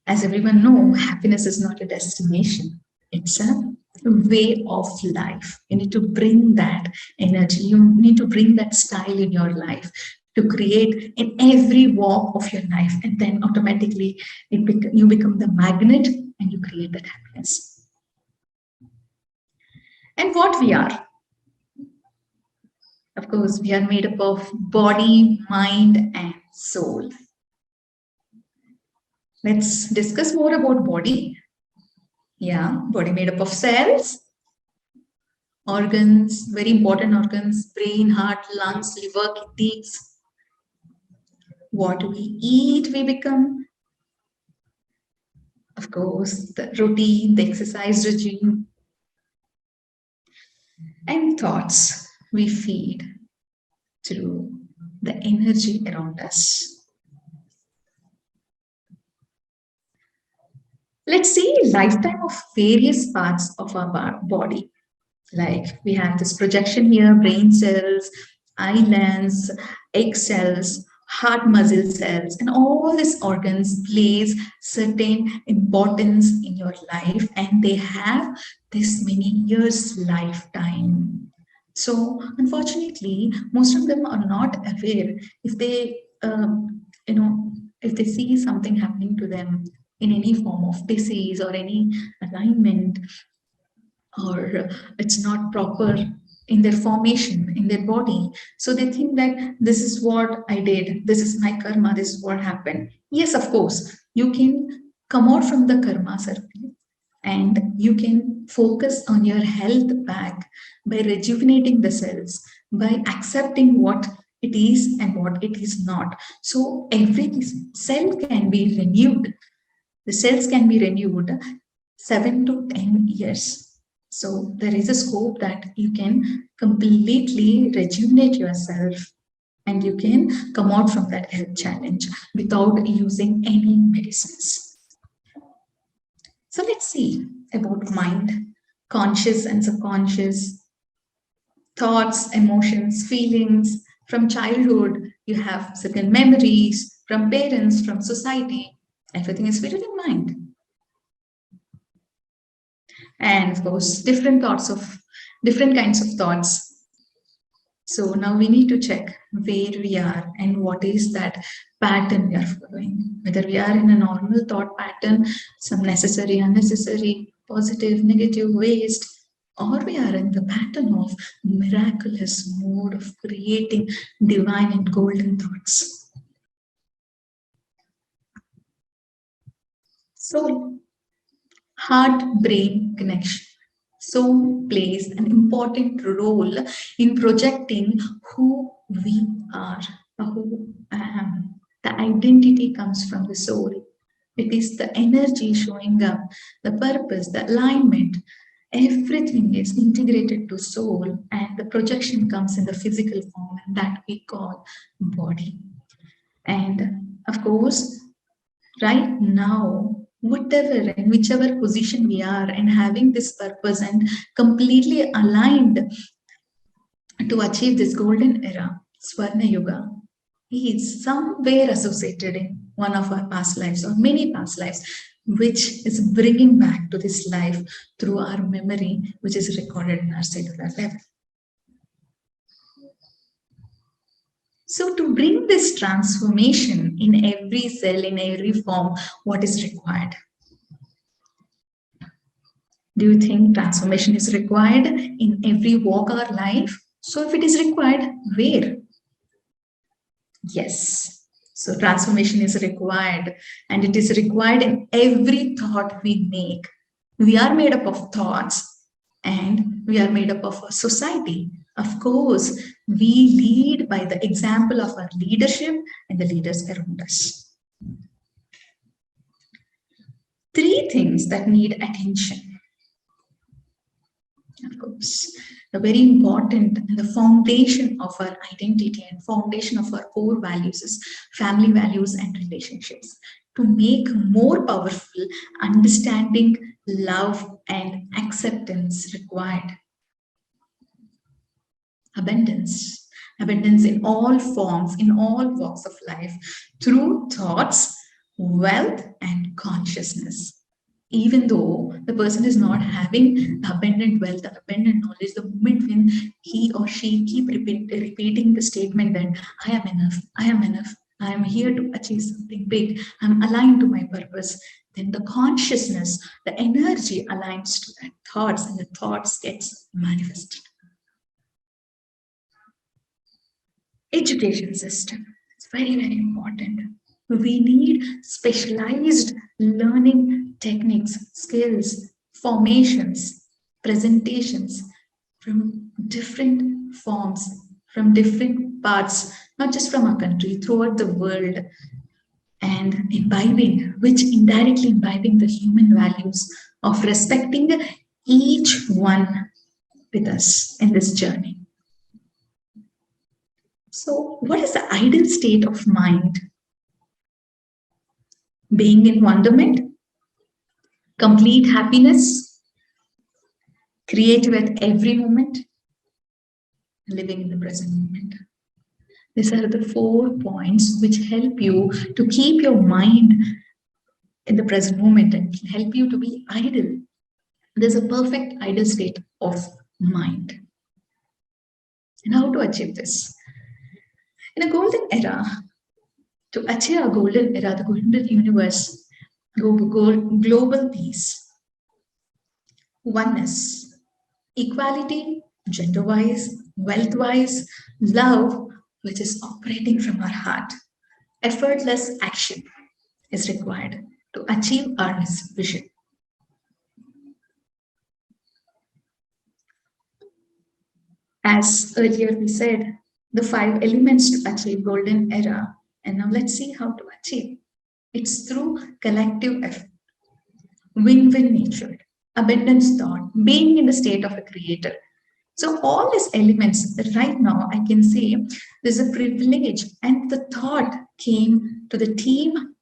as everyone knows, happiness is not a destination. It's a way of life. You need to bring that energy. You need to bring that style in your life to create in every walk of your life. And then automatically you become the magnet and you create that happiness. And what we are? Of course, we are made up of body, mind, and soul. Let's discuss more about body. Yeah, body made up of cells, organs, very important organs, brain, heart, lungs, liver, kidneys. What we eat, we become. Of course, the routine, the exercise regime, and thoughts we feed through the energy around us. Let's see lifetime of various parts of our body. Like we have this projection here, brain cells, islands, egg cells, heart muscle cells, and all these organs plays certain importance in your life, and they have this many years lifetime. So unfortunately, most of them are not aware. If they, if they see something happening to them in any form of disease or any alignment, or it's not proper in their formation, in their body. So they think that this is what I did, this is my karma, this is what happened. Yes, of course, you can come out from the karma circle and you can focus on your health back by rejuvenating the cells, by accepting what it is and what it is not. So every cell can be renewed. The cells can be renewed 7 to 10 years. So there is a scope that you can completely rejuvenate yourself and you can come out from that health challenge without using any medicines. So let's see about mind, conscious and subconscious, thoughts, emotions, feelings. From childhood, you have certain memories from parents, from society. Everything is fitted in mind. And of course, different kinds of thoughts. So now we need to check where we are and what is that pattern we are following. Whether we are in a normal thought pattern, some necessary, unnecessary, positive, negative, waste, or we are in the pattern of miraculous mode of creating divine and golden thoughts. So, heart-brain connection. Soul plays an important role in projecting who we are, who I am. The identity comes from the soul. It is the energy showing up, the purpose, the alignment. Everything is integrated to soul, and the projection comes in the physical form, and that we call body. And of course, right now, whatever and whichever position we are and having this purpose and completely aligned to achieve this golden era, Swarna Yuga, is somewhere associated in one of our past lives or many past lives, which is bringing back to this life through our memory, which is recorded in our cellular level. So to bring this transformation in every cell, in every form, what is required? Do you think transformation is required in every walk of our life? So if it is required, where? Yes. So transformation is required, and it is required in every thought we make. We are made up of thoughts, and we are made up of a society. Of course, we lead by the example of our leadership and the leaders around us. 3 things that need attention. Of course, the very important and the foundation of our identity and foundation of our core values is family values and relationships. to make more powerful understanding, love, and acceptance required. Abundance. Abundance in all forms, in all walks of life, through thoughts, wealth, and consciousness. Even though the person is not having abundant wealth, abundant knowledge, the moment when he or she keep repeating the statement that I am enough, I am enough, I am here to achieve something big, I'm aligned to my purpose, then the consciousness, the energy aligns to that thoughts, and the thoughts gets manifested. Education system, it's very, very important. We need specialized learning techniques, skills, formations, presentations from different forms, from different parts, not just from our country, throughout the world, and imbibing, which indirectly imbibing the human values of respecting each one with us in this journey. So, what is the ideal state of mind? Being in wonderment, complete happiness, creative at every moment, living in the present moment. These are the 4 points which help you to keep your mind in the present moment and help you to be idle. There's a perfect ideal state of mind. And how to achieve this? In a golden era, to achieve a golden era, the golden universe, global peace, oneness, equality, gender-wise, wealth-wise, love, which is operating from our heart, effortless action is required to achieve our vision. As earlier we said, the 5 elements to achieve golden era. And now let's see how to achieve. It's through collective effort, win-win nature, abundance thought, being in the state of a creator. So all these elements right now, I can say there's a privilege, and the thought came to the team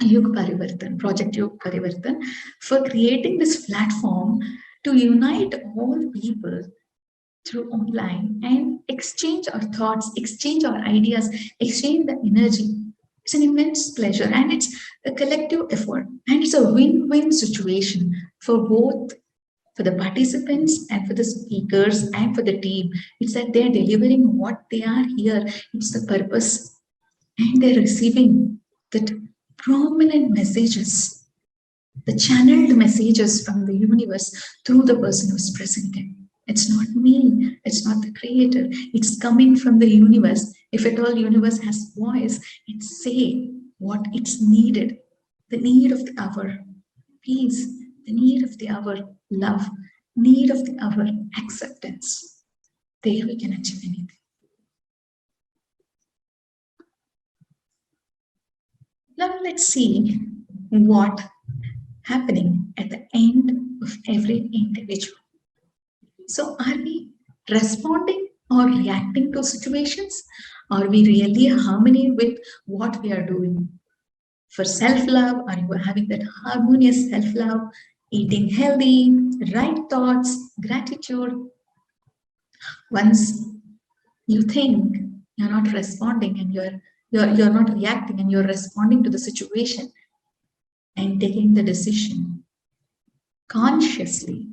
Yug Parivartan, Project Yug Parivartan, for creating this platform to unite all people through online and exchange our thoughts, exchange our ideas, exchange the energy. It's an immense pleasure, and it's a collective effort, and it's a win-win situation for both, for the participants and for the speakers and for the team. It's that they're delivering what they are here. It's the purpose, and they're receiving that prominent messages, the channeled messages from the universe through the person who's presenting. It's not me, it's not the creator, it's coming from the universe. If at all universe has voice, it's saying what it's needed, the need of the hour, peace, the need of the hour, love, need of the hour, acceptance. There we can achieve anything. Now let's see what happening at the end of every individual. So are we responding or reacting to situations? Are we really in harmony with what we are doing? For self-love, are you having that harmonious self-love, eating healthy, right thoughts, gratitude? Once you think you're not responding and you're not reacting and you're responding to the situation and taking the decision consciously,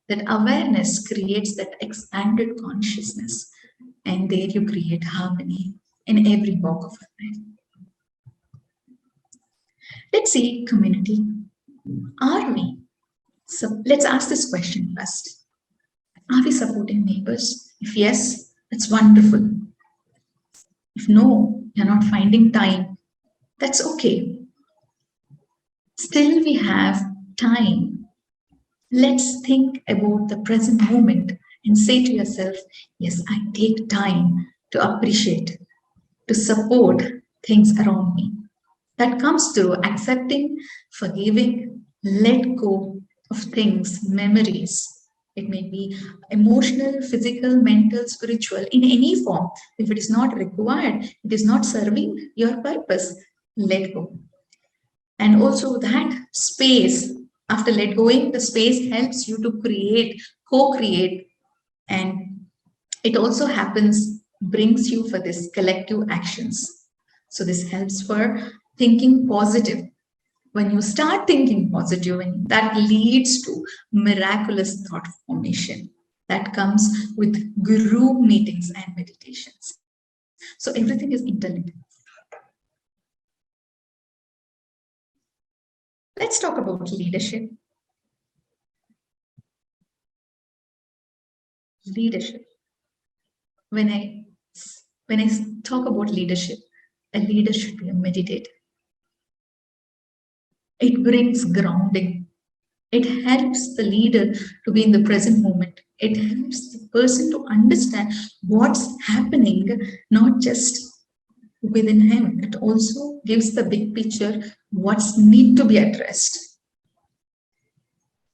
that awareness creates that expanded consciousness, and there you create harmony in every walk of life. Let's see, community, are we? So let's ask this question first. Are we supporting neighbors? If yes, that's wonderful. If no, you're not finding time, that's okay. Still we have time. Let's think about the present moment and say to yourself, yes, I take time to appreciate, to support things around me. That comes through accepting, forgiving, let go of things, memories. It may be emotional, physical, mental, spiritual, in any form. If it is not required, it is not serving your purpose, let go. And also that space, after let going, the space helps you to create, co-create, and it also happens, brings you for this collective actions. So this helps for thinking positive. When you start thinking positive, and that leads to miraculous thought formation that comes with guru meetings and meditations. So everything is interlinked. Let's talk about leadership. Leadership. When I talk about leadership, a leader should be a meditator. It brings grounding. It helps the leader to be in the present moment. It helps the person to understand what's happening, not just within him. It also gives the big picture, what's need to be addressed.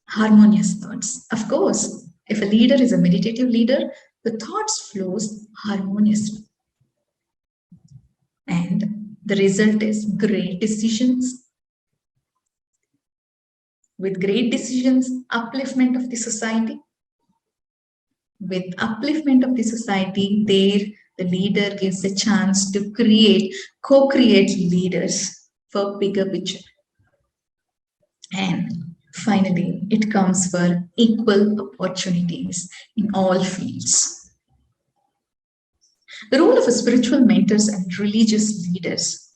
Harmonious thoughts. Of course, if a leader is a meditative leader, the thoughts flows harmoniously. And the result is great decisions. With great decisions, upliftment of the society. With upliftment of the society, there the leader gives a chance to create, co-create leaders for bigger picture. And finally, it comes for equal opportunities in all fields. The role of a spiritual mentors and religious leaders,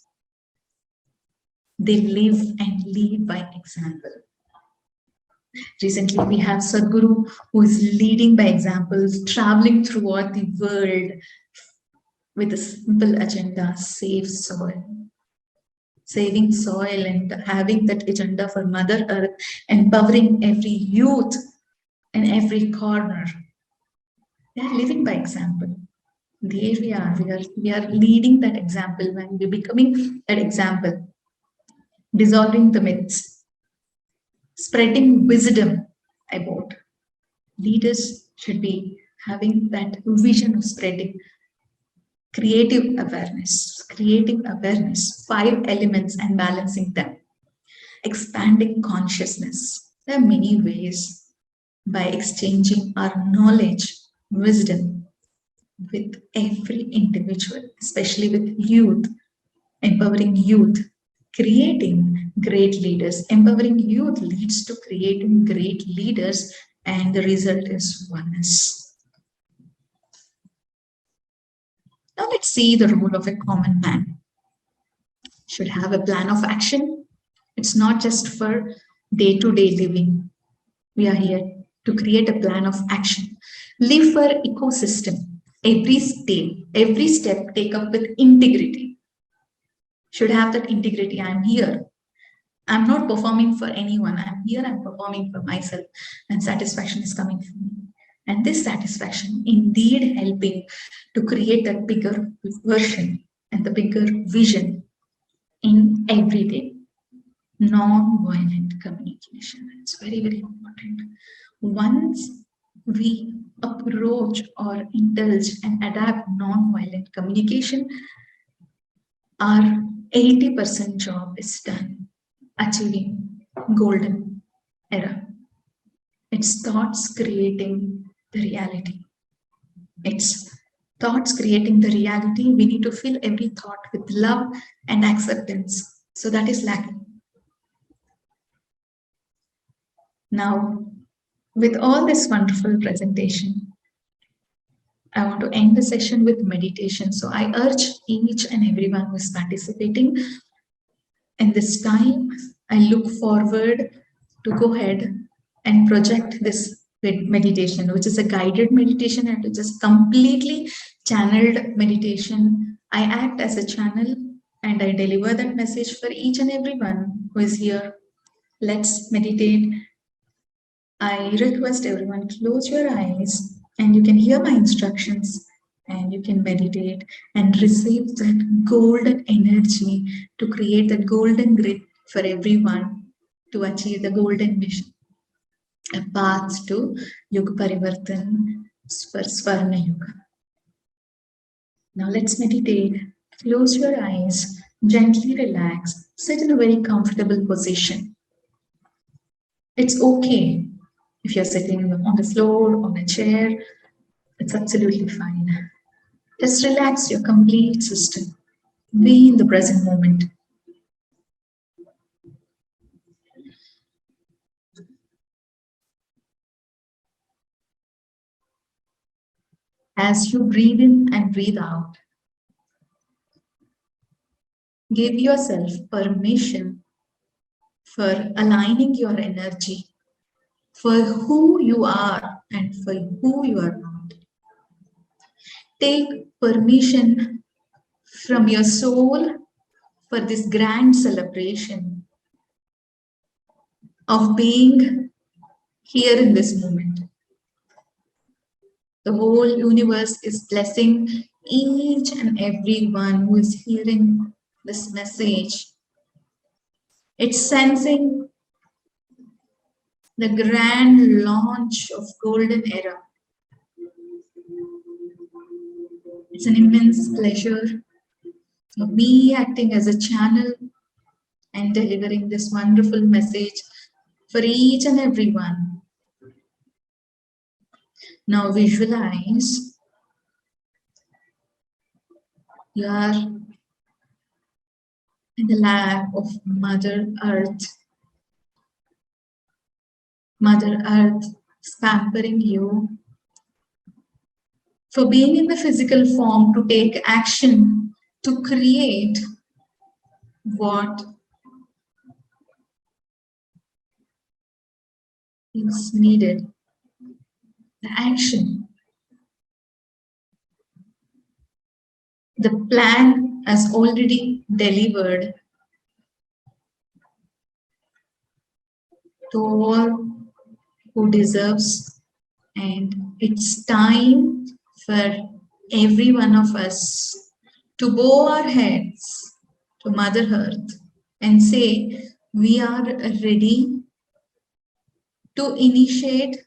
they live and lead by example. Recently, we have Sadhguru, who is leading by examples, traveling throughout the world with a simple agenda, save soil. Saving soil and having that agenda for Mother Earth, empowering every youth in every corner. They are living by example. There we are leading that example when we're becoming that example, dissolving the myths. Spreading wisdom about. Leaders should be having that vision of spreading creative awareness, creating awareness, 5 elements and balancing them. Expanding consciousness. There are many ways by exchanging our knowledge, wisdom with every individual, especially with youth, empowering youth. Creating great leaders. Empowering youth leads to creating great leaders, and the result is oneness. Now let's see the role of a common man. Should have a plan of action. It's not just for day-to-day living. We are here to create a plan of action. Live for ecosystem. Every step take up with integrity. Should have that integrity. I'm here. I'm not performing for anyone. I'm here. I'm performing for myself. And satisfaction is coming from me. And this satisfaction indeed helping to create that bigger version and the bigger vision in everyday non-violent communication. It's very, very important. Once we approach or indulge and adapt non-violent communication, our 80% job is done, achieving golden era. It's thoughts creating the reality. It's thoughts creating the reality. We need to fill every thought with love and acceptance. So that is lacking. Now, with all this wonderful presentation, I want to end the session with meditation. So I urge each and everyone who is participating in this time, I look forward to go ahead and project this meditation, which is a guided meditation and which is completely channeled meditation. I act as a channel and I deliver that message for each and everyone who is here. Let's meditate. I request everyone close your eyes and you can hear my instructions and you can meditate and receive that golden energy to create that golden grid for everyone to achieve the golden vision. A path to Yuga Parivartan for Swarna Yuga. Now let's meditate. Close your eyes Gently relax, sit in a very comfortable position. It's okay if you're sitting on the floor, on a chair, it's absolutely fine. Just relax your complete system. Be in the present moment. As you breathe in and breathe out, give yourself permission for aligning your energy for who you are and for who you are not. Take permission from your soul for this grand celebration of being here in this moment. The whole universe is blessing each and every one who is hearing this message. It's sensing the grand launch of golden era. It's an immense pleasure of me acting as a channel and delivering this wonderful message for each and every one. Now visualize you are in the lap of Mother Earth. Mother Earth is pampering you for being in the physical form to take action to create what is needed. The action. The plan has already delivered to all who deserves, and it's time for every one of us to bow our heads to Mother Earth and say, we are ready to initiate,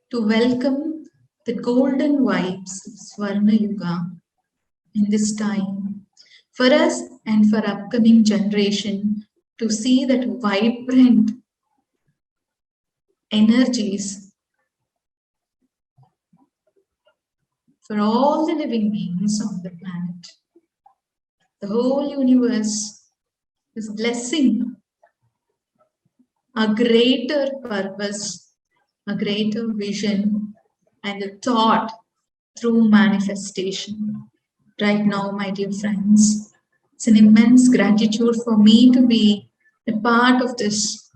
to welcome the golden vibes of Swarna Yuga in this time for us and for upcoming generation to see that vibrant energies for all the living beings on the planet. The whole universe is blessing a greater purpose, a greater vision, and a thought through manifestation. Right now, my dear friends, it's an immense gratitude for me to be a part of this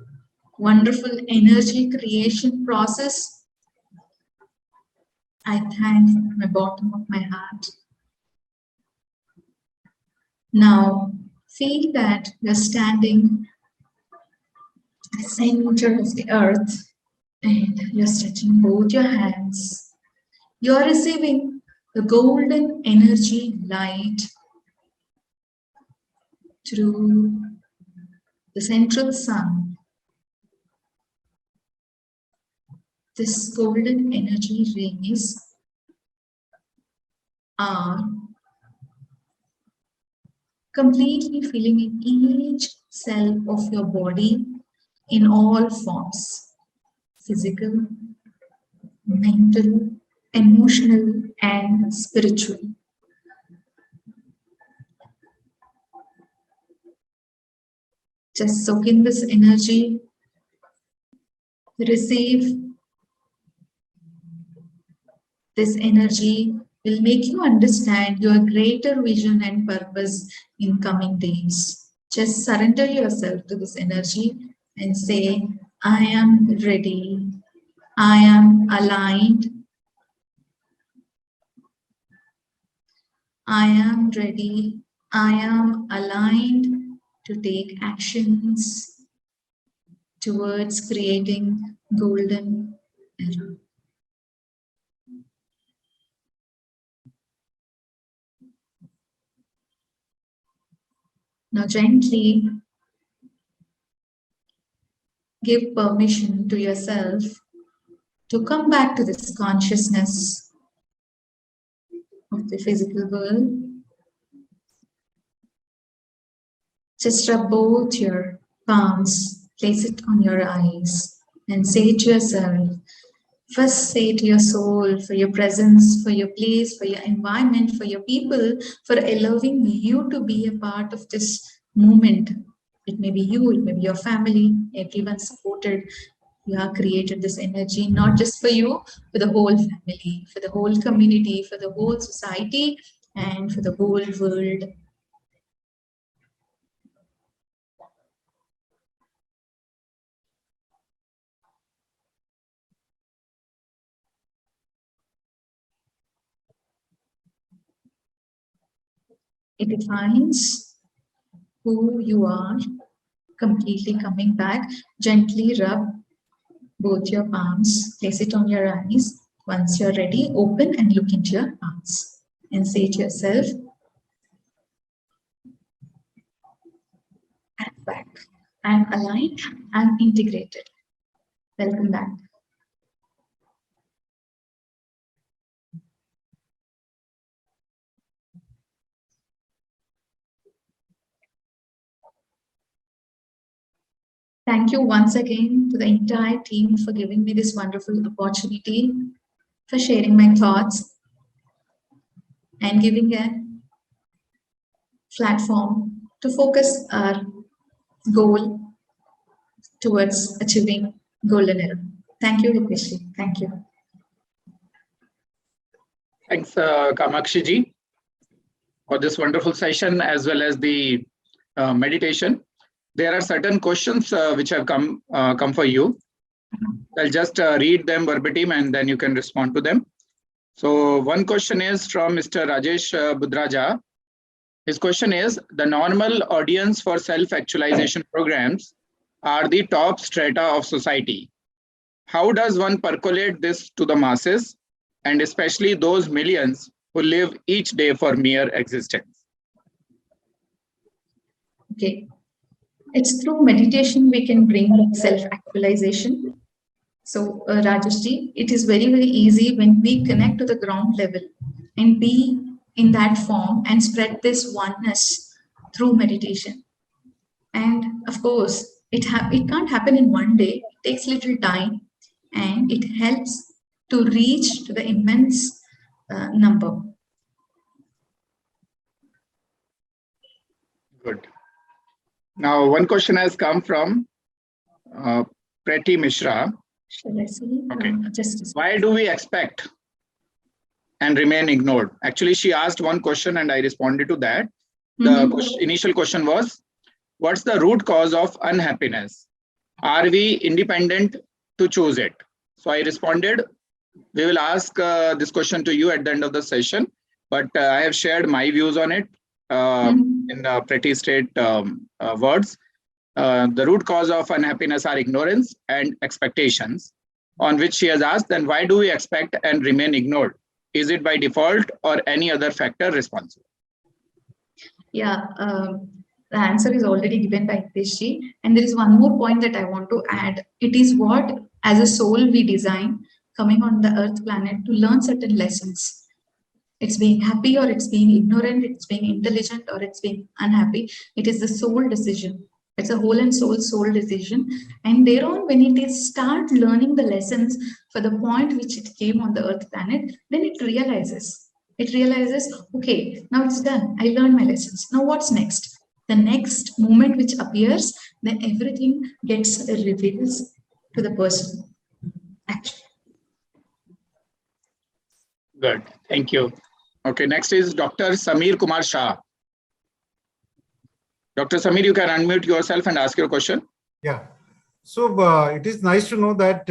wonderful energy creation process. I thank from the bottom of my heart. Now, feel that you're standing at the center of the earth and you're stretching both your hands. You're receiving the golden energy light through the central sun. This golden energy rays are completely filling in each cell of your body in all forms: physical, mental, emotional, and spiritual. Just soak in this energy, receive this energy will make you understand your greater vision and purpose in coming days. Just surrender yourself to this energy and say, I am ready, I am aligned, I am ready, I am aligned to take actions towards creating golden era. Now gently give permission to yourself to come back to this consciousness of the physical world. Just rub both your palms, place it on your eyes, and say to yourself, first say to your soul, for your presence, for your place, for your environment, for your people, for allowing you to be a part of this movement. It may be you, it may be your family, everyone supported. You have created this energy, not just for you, for the whole family, for the whole community, for the whole society, and for the whole world. It defines who you are, completely coming back. Gently rub both your palms, place it on your eyes. Once you're ready, open and look into your eyes and say to yourself, I'm back. I'm aligned. I'm integrated. Welcome back. Thank you once again to the entire team for giving me this wonderful opportunity, for sharing my thoughts and giving a platform to focus our goal towards achieving golden era. Thank you, Hitesh. Thank you. Thanks, Kamakshi ji, for this wonderful session as well as the meditation. There are certain questions which have come for you. I'll just read them verbatim and then you can respond to them. So one question is from Mr. Rajesh Budraja. His question is, the normal audience for self-actualization programs are the top strata of society. How does one percolate this to the masses, and especially those millions who live each day for mere existence? Okay. It's through meditation we can bring self-actualization. So, Rajesh ji, it is very, very easy when we connect to the ground level and be in that form and spread this oneness through meditation. And of course, it can't happen in one day. It takes little time, and it helps to reach to the immense number. Good. Now, one question has come from Preti Mishra. Shall I see? Okay. Just Why do we expect and remain ignored? Actually, she asked one question and I responded to that. The initial question was, what's the root cause of unhappiness? Are we independent to choose it? So I responded, we will ask this question to you at the end of the session, but I have shared my views on it in pretty straight words. The root cause of unhappiness are ignorance and expectations, on which she has asked, then why do we expect and remain ignored? Is it by default or any other factor responsible? Yeah, the answer is already given by Hitesh. And there is one more point that I want to add. It is what, as a soul, we design coming on the earth planet to learn certain lessons. It's being happy or it's being ignorant, it's being intelligent or it's being unhappy. It is the soul decision. It's a whole and soul decision. And thereon, when it is start learning the lessons for the point which it came on the earth planet, then it realizes, okay, now it's done. I learned my lessons. Now what's next? The next moment which appears, then everything gets revealed to the person. Actually. Good, thank you. Okay, next is Dr. Samir Kumar Shah. Dr. Samir, you can unmute yourself and ask your question. Yeah. So it is nice to know that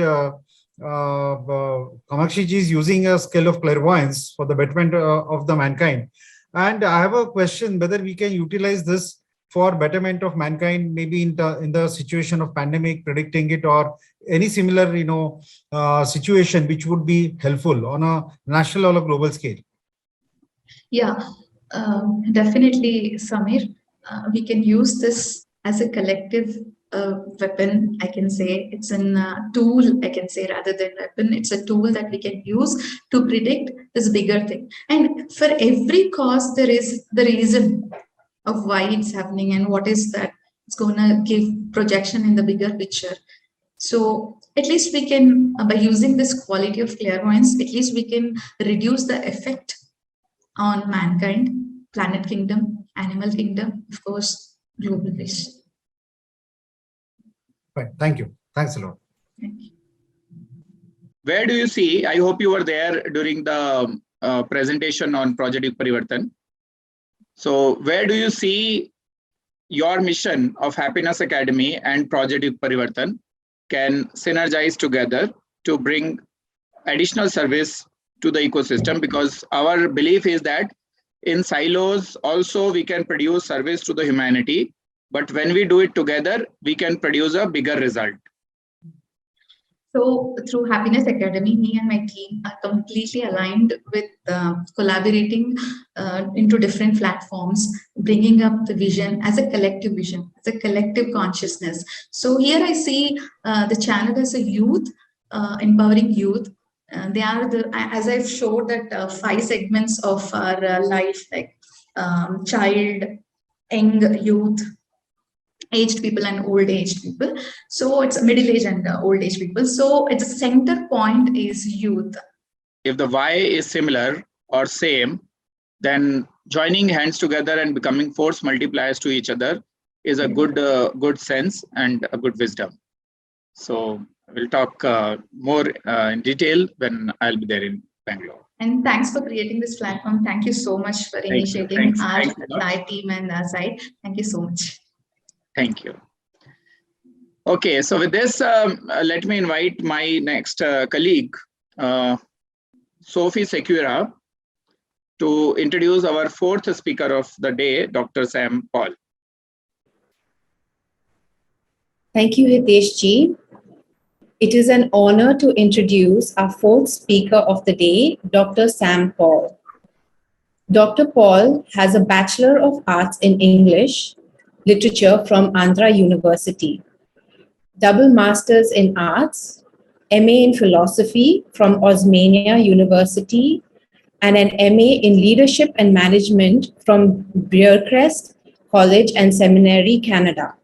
Kamakshi ji is using a skill of clairvoyance for the betterment of the mankind. And I have a question whether we can utilize this for betterment of mankind, maybe in the situation of pandemic, predicting it, or any similar, situation which would be helpful on a national or a global scale. Yeah, definitely, Samir. We can use this as a collective weapon. I can say it's a tool. I can say rather than weapon, it's a tool that we can use to predict this bigger thing. And for every cause, there is the reason. of why it's happening and what is that it's going to give projection in the bigger picture. So at least we can, by using this quality of clairvoyance, at least we can reduce the effect on mankind, planet kingdom, animal kingdom, of course, global race. Fine. Thank you. Thanks a lot. Thank you. Where do you see, I hope you were there during the presentation on Project Yug Parivartan. So where do you see your mission of Happiness Academy and Project Yug Parivartan can synergize together to bring additional service to the ecosystem? Because our belief is that in silos also we can produce service to the humanity, but when we do it together, we can produce a bigger result. So through Happiness Academy, me and my team are completely aligned with collaborating into different platforms, bringing up the vision as a collective vision, as a collective consciousness. So here I see the channel as a youth, empowering youth. They are the, as I've showed that 5 segments of our life, like child, young, youth, aged people and old aged people. So it's middle age and old age people. So its center point is youth. If the why is similar or same, then joining hands together and becoming force multipliers to each other is a good sense and a good wisdom. So we'll talk more in detail when I'll be there in Bangalore. And thanks for creating this platform. Thank you so much for initiating our team and our side. Thank you so much. Thank you. Okay, so with this, let me invite my next colleague, Sophie Secura, to introduce our 4th speaker of the day, Dr. Sam Paul. Thank you, Hitesh ji. It is an honor to introduce our 4th speaker of the day, Dr. Sam Paul. Dr. Paul has a Bachelor of Arts in English Literature from Andhra University, double Masters in Arts, MA in Philosophy from Osmania University, and an MA in Leadership and Management from Brearcrest College and Seminary, Canada.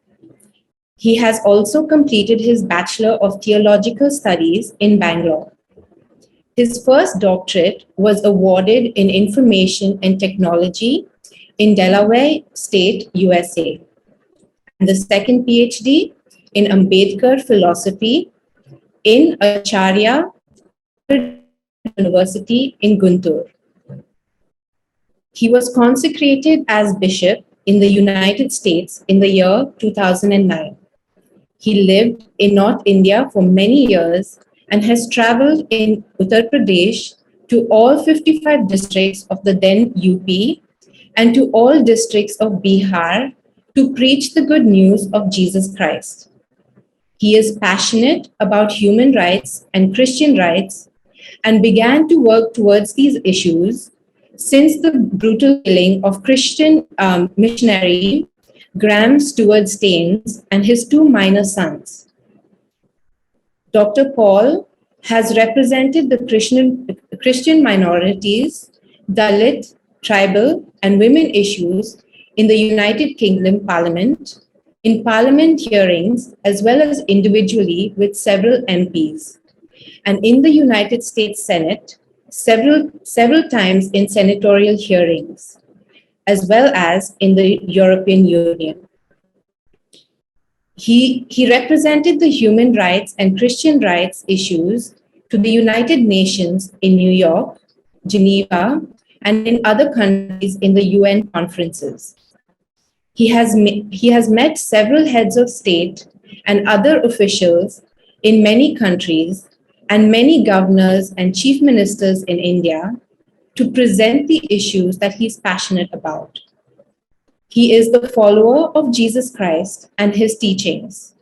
He has also completed his Bachelor of Theological Studies in Bangalore. His first doctorate was awarded in Information and Technology in Delaware State, USA. And the second PhD in Ambedkar Philosophy in Acharya University in Guntur. He was consecrated as bishop in the United States in the year 2009. He lived in North India for many years and has traveled in Uttar Pradesh to all 55 districts of the then UP and to all districts of Bihar to preach the good news of Jesus Christ. He is passionate about human rights and Christian rights and began to work towards these issues since the brutal killing of Christian missionary Graham Stewart Staines and his 2 minor sons. Dr. Paul has represented the Christian minorities, Dalit, tribal, and women issues in the United Kingdom Parliament, in Parliament hearings, as well as individually with several MPs, and in the United States Senate, several times in senatorial hearings, as well as in the European Union. He represented the human rights and Christian rights issues to the United Nations in New York, Geneva, and in other countries in the UN conferences. He has met several heads of state and other officials in many countries and many governors and chief ministers in India to present the issues that he's passionate about. He is the follower of Jesus Christ and his teachings.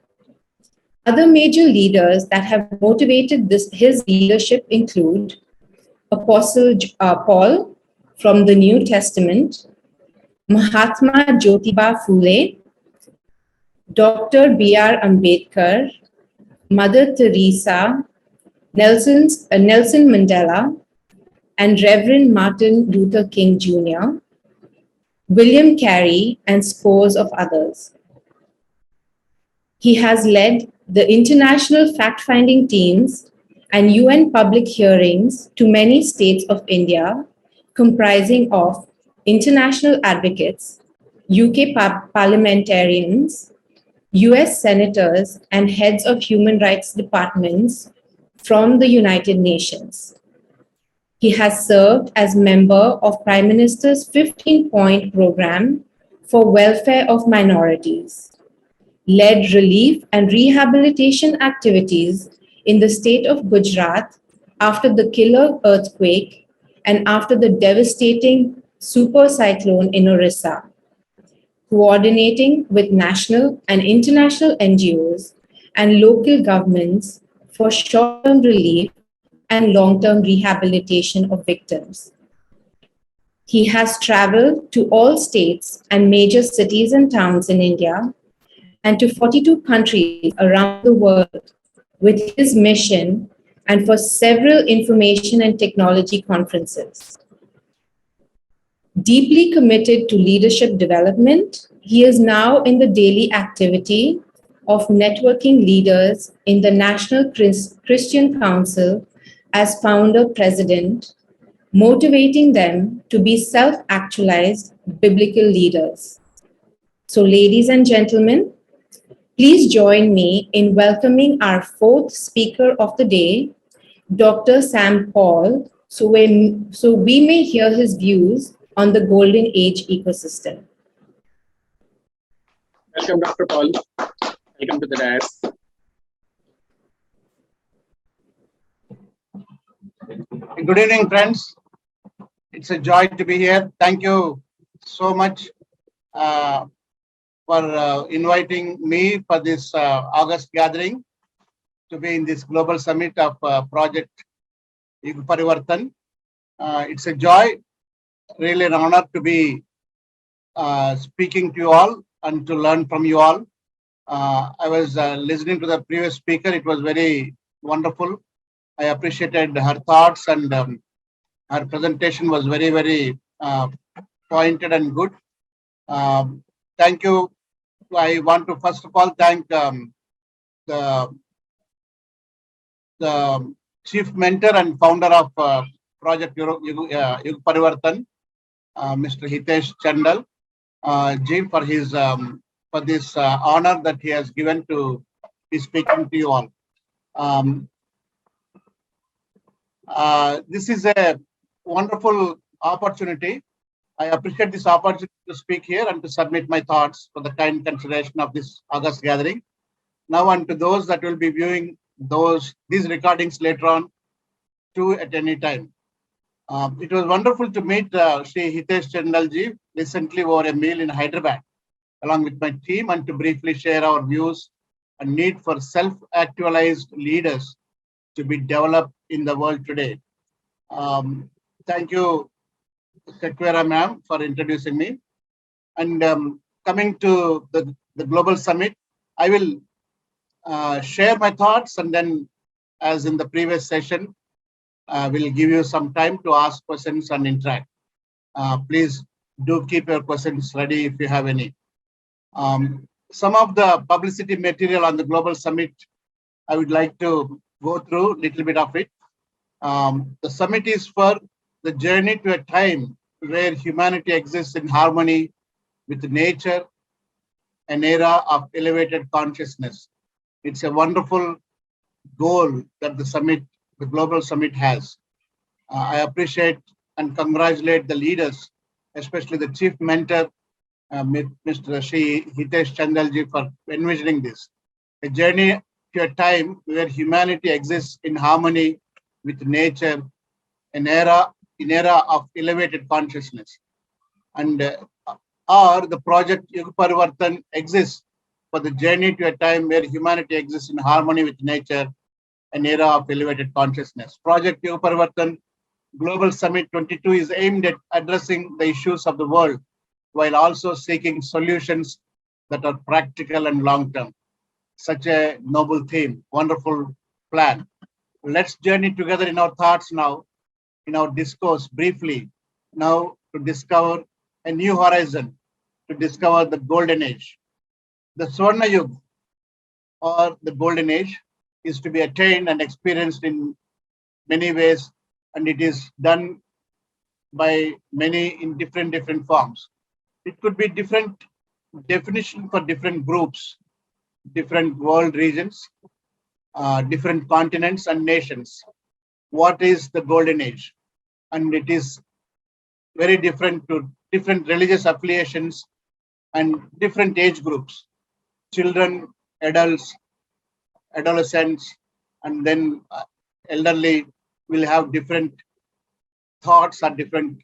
Other major leaders that have motivated his leadership include Apostle Paul from the New Testament, Mahatma Jyotiba Phule, Dr. B.R. Ambedkar, Mother Teresa, Nelson Mandela, and Reverend Martin Luther King Jr., William Carey, and scores of others. He has led the international fact-finding teams and UN public hearings to many states of India, comprising of international advocates, UK parliamentarians, US senators, and heads of human rights departments from the United Nations. He has served as member of Prime Minister's 15-point program for welfare of minorities, led relief and rehabilitation activities in the state of Gujarat after the killer earthquake and after the devastating super cyclone in Orissa, coordinating with national and international NGOs and local governments for short-term relief and long-term rehabilitation of victims. He has traveled to all states and major cities and towns in India and to 42 countries around the world with his mission and for several information and technology conferences. Deeply committed to leadership development, he is now in the daily activity of networking leaders in the National Christian Council as founder president, motivating them to be self-actualized biblical leaders. So, ladies and gentlemen, please join me in welcoming our fourth speaker of the day, Dr. Sam Paul, so we may hear his views on the Golden Age ecosystem. Welcome, Dr. Paul. Welcome to the dais. Good evening, friends. It's a joy to be here. Thank you so much for inviting me for this August gathering to be in this global summit of Project Yug Parivartan. It's a joy, really an honor to be speaking to you all and to learn from you all. I was listening to the previous speaker. It was very wonderful. I appreciated her thoughts, and her presentation was very, very pointed and good. Thank you. I want to first of all thank the chief mentor and founder of Project Yug Parivartan, Mr. Hitesh Chandal ji, for his for this honor that he has given to be speaking to you all. This is a wonderful opportunity. I appreciate this opportunity to speak here and to submit my thoughts for the kind consideration of this August gathering. Now, and to those that will be viewing these recordings later on, too, at any time. It was wonderful to meet Shri Hitesh Chandalji recently over a meal in Hyderabad, along with my team, and to briefly share our views and need for self-actualized leaders to be developed in the world today. Thank you, Kakwera ma'am, for introducing me. And coming to the Global Summit, I will share my thoughts, and then, as in the previous session, we'll give you some time to ask questions and interact. Please do keep your questions ready if you have any. Some of the publicity material on the Global Summit, I would like to go through a little bit of it. The summit is for the journey to a time where humanity exists in harmony with nature, an era of elevated consciousness. It's a wonderful goal that the Global Summit has. I appreciate and congratulate the leaders, especially the chief mentor, Mr. Shri Hitesh Chandalji, for envisioning this. A journey to a time where humanity exists in harmony with nature, an era of elevated consciousness. And or the project Yug Parivartan exists for the journey to a time where humanity exists in harmony with nature, an era of elevated consciousness. Project Yug Parivartan Global Summit 22 is aimed at addressing the issues of the world while also seeking solutions that are practical and long-term. Such a noble theme, wonderful plan. Let's journey together in our thoughts now, in our discourse briefly, now to discover a new horizon to discover the golden age. The Swarna Yuga, or the golden age, is to be attained and experienced in many ways, and it is done by many in different forms. It could be different definition for different groups, different world regions, different continents and nations. What is the golden age? And it is very different to different religious affiliations and different age groups. Children, adults, adolescents, and then elderly will have different thoughts or different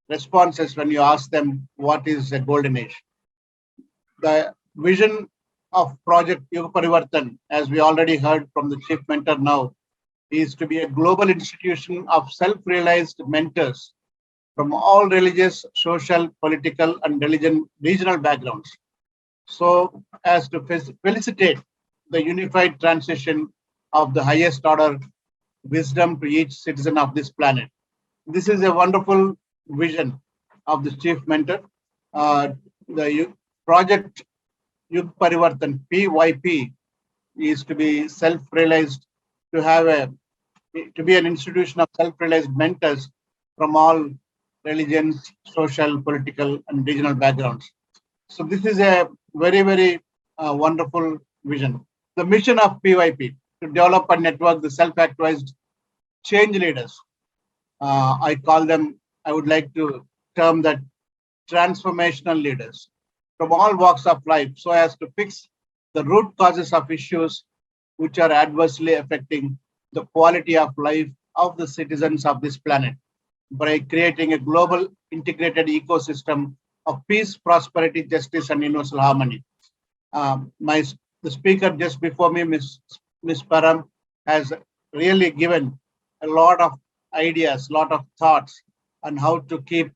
responses when you ask them what is a golden age. The vision of Project Yuga Parivartan, as we already heard from the chief mentor now, is to be a global institution of self-realized mentors from all religious, social, political, and regional backgrounds. So as to felicitate the unified transition of the highest order wisdom to each citizen of this planet. This is a wonderful vision of the chief mentor. The project Yuga Parivartan, PYP, is to be self-realized, to be an institution of self-realized mentors from all religions, social, political, and regional backgrounds. So this is a very wonderful vision. The mission of PYP, to develop and network the self-actualized change leaders. I would like to term that transformational leaders from all walks of life, so as to fix the root causes of issues which are adversely affecting the quality of life of the citizens of this planet by creating a global integrated ecosystem of peace, prosperity, justice, and universal harmony. The speaker just before me, Ms. Param, has really given a lot of ideas, lot of thoughts on how to keep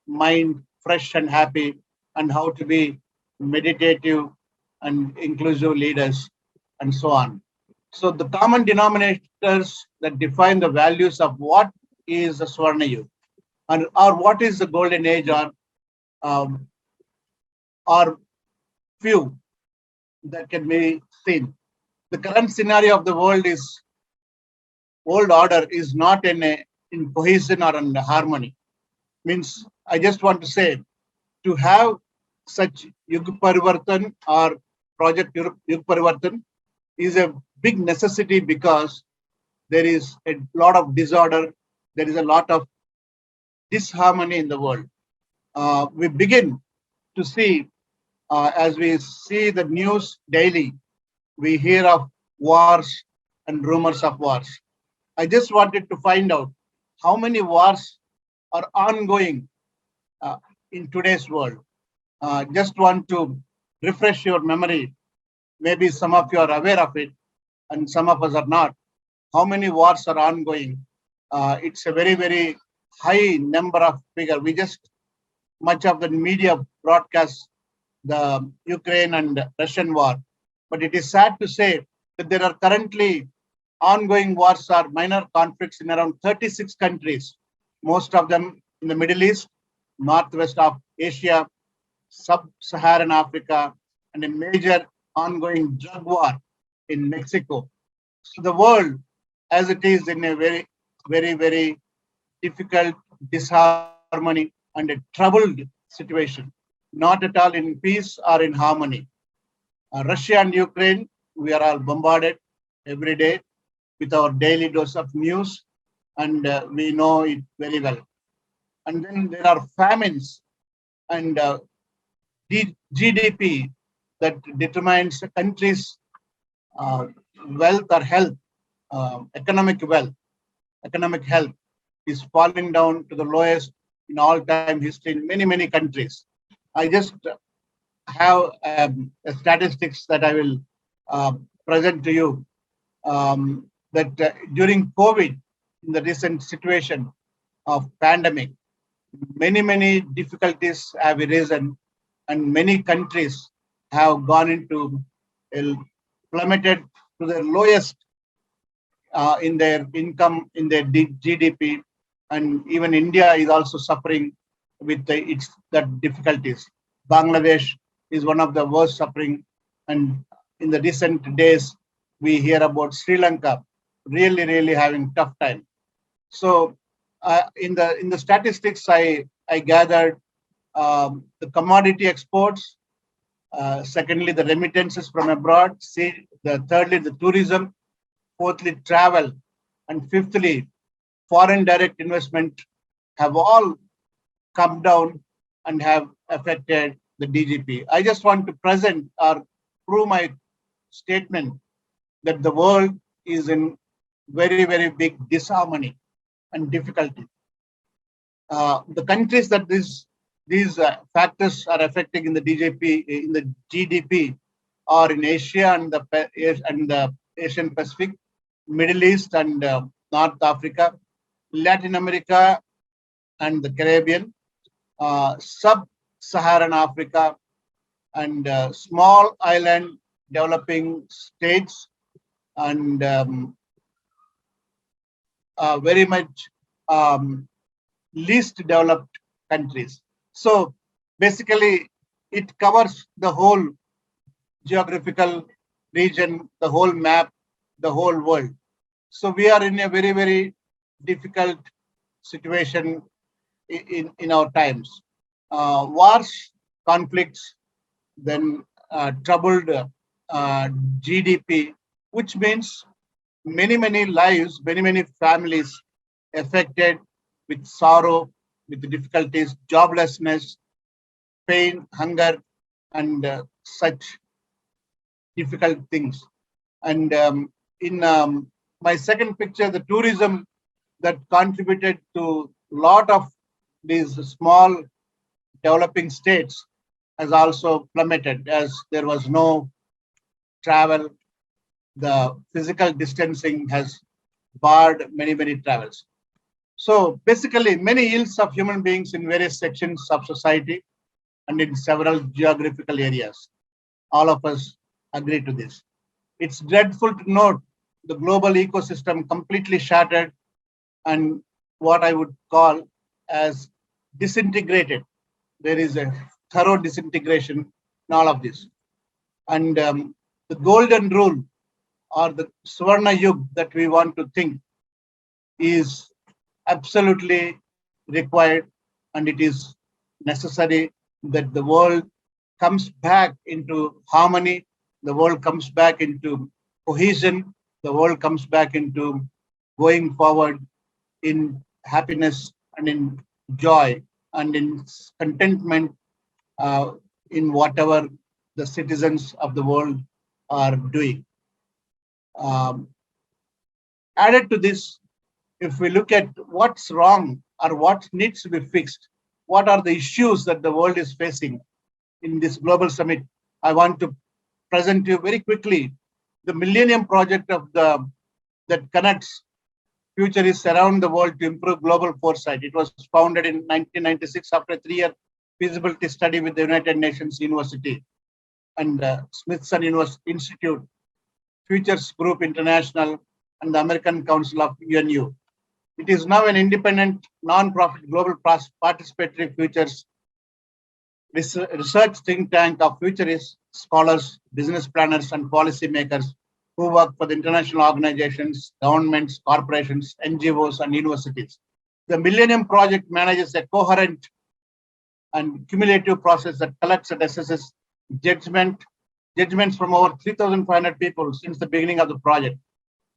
mind fresh and happy, and how to be meditative and inclusive leaders, and so on. So the common denominators that define the values of what is the Swarna Yuga or what is the golden age are few that can be seen. The current scenario of the world order is not in cohesion or in harmony. Means I just want to say, to have such Yuga Parivartan or project Yuga Parivartan is a big necessity, because there is a lot of disorder, there is a lot of disharmony in the world. We begin to see, as we see the news daily, we hear of wars and rumors of wars. I just wanted to find out how many wars are ongoing in today's world. Just want to refresh your memory. Maybe some of you are aware of it and some of us are not. How many wars are ongoing? It's a very high number of figure. Much of the media broadcasts the Ukraine and Russian war, but it is sad to say that there are currently ongoing wars or minor conflicts in around 36 countries, most of them in the Middle East, northwest of Asia, sub-Saharan Africa, and a major ongoing drug war in Mexico. So the world, as it is in a very difficult disharmony and a troubled situation, not at all in peace or in harmony. Russia and Ukraine, we are all bombarded every day with our daily dose of news, and we know it very well. And then there are famines and GDP that determines a country's wealth or health, economic health is falling down to the lowest in all-time history in many countries. I just have statistics that I will present to you, that during COVID, in the recent situation of pandemic, many difficulties have arisen, and many countries have gone into plummeted to their lowest in their income, in their GDP, and even India is also suffering with its that difficulties. Bangladesh is one of the worst suffering, and in the recent days we hear about Sri Lanka really having tough time. So in the statistics I gathered, the commodity exports, secondly the remittances from abroad, thirdly the tourism, fourthly travel, and fifthly foreign direct investment have all come down and have affected the DGP. I just want to present or prove my statement that the world is in very big disharmony and difficulty. The countries that these factors are affecting in the GDP are in Asia and the Asian Pacific, Middle East and North Africa, Latin America and the Caribbean, sub-Saharan Africa, and small island developing states, and very much least developed countries. So basically, it covers the whole geographical region, the whole map, the whole world. So we are in a very difficult situation in our times. Wars, conflicts, then troubled GDP, which means many lives, many families affected with sorrow, with difficulties, joblessness, pain, hunger, and such difficult things. And in my second picture, the tourism that contributed to a lot of these small developing states has also plummeted as there was no travel. The physical distancing has barred many travels. So basically, many ills of human beings in various sections of society and in several geographical areas. All of us agree to this. It's dreadful to note the global ecosystem completely shattered and what I would call as disintegrated. There is a thorough disintegration in all of this. And the golden rule or the Swarna Yug that we want to think is absolutely required, and it is necessary that the world comes back into harmony, the world comes back into cohesion, the world comes back into going forward in happiness and in joy and in contentment in whatever the citizens of the world are doing. Added to this, if we look at what's wrong or what needs to be fixed, what are the issues that the world is facing in this global summit, I want to present to you very quickly the Millennium Project that connects futurists around the world to improve global foresight. It was founded in 1996 after a 3-year feasibility study with the United Nations University and Smithsonian Institute, Futures Group International, and the American Council of UNU. It is now an independent, non-profit global participatory futures research think tank of futurists, scholars, business planners, and policymakers who work for the international organizations, governments, corporations, NGOs, and universities. The Millennium Project manages a coherent and cumulative process that collects and assesses judgments from over 3,500 people since the beginning of the project,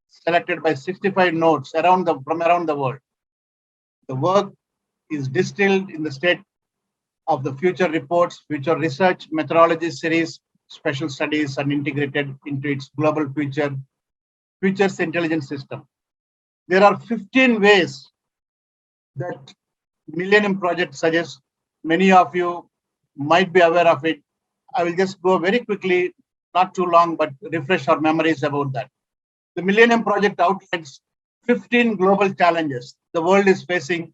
selected by 65 nodes from around the world. The work is distilled in the state of the future reports, future research, methodology series, special studies, and integrated into its global futures intelligence system. There are 15 ways that Millennium Project suggests. Many of you might be aware of it. I will just go very quickly, not too long, but refresh our memories about that. The Millennium Project outlines 15 global challenges the world is facing.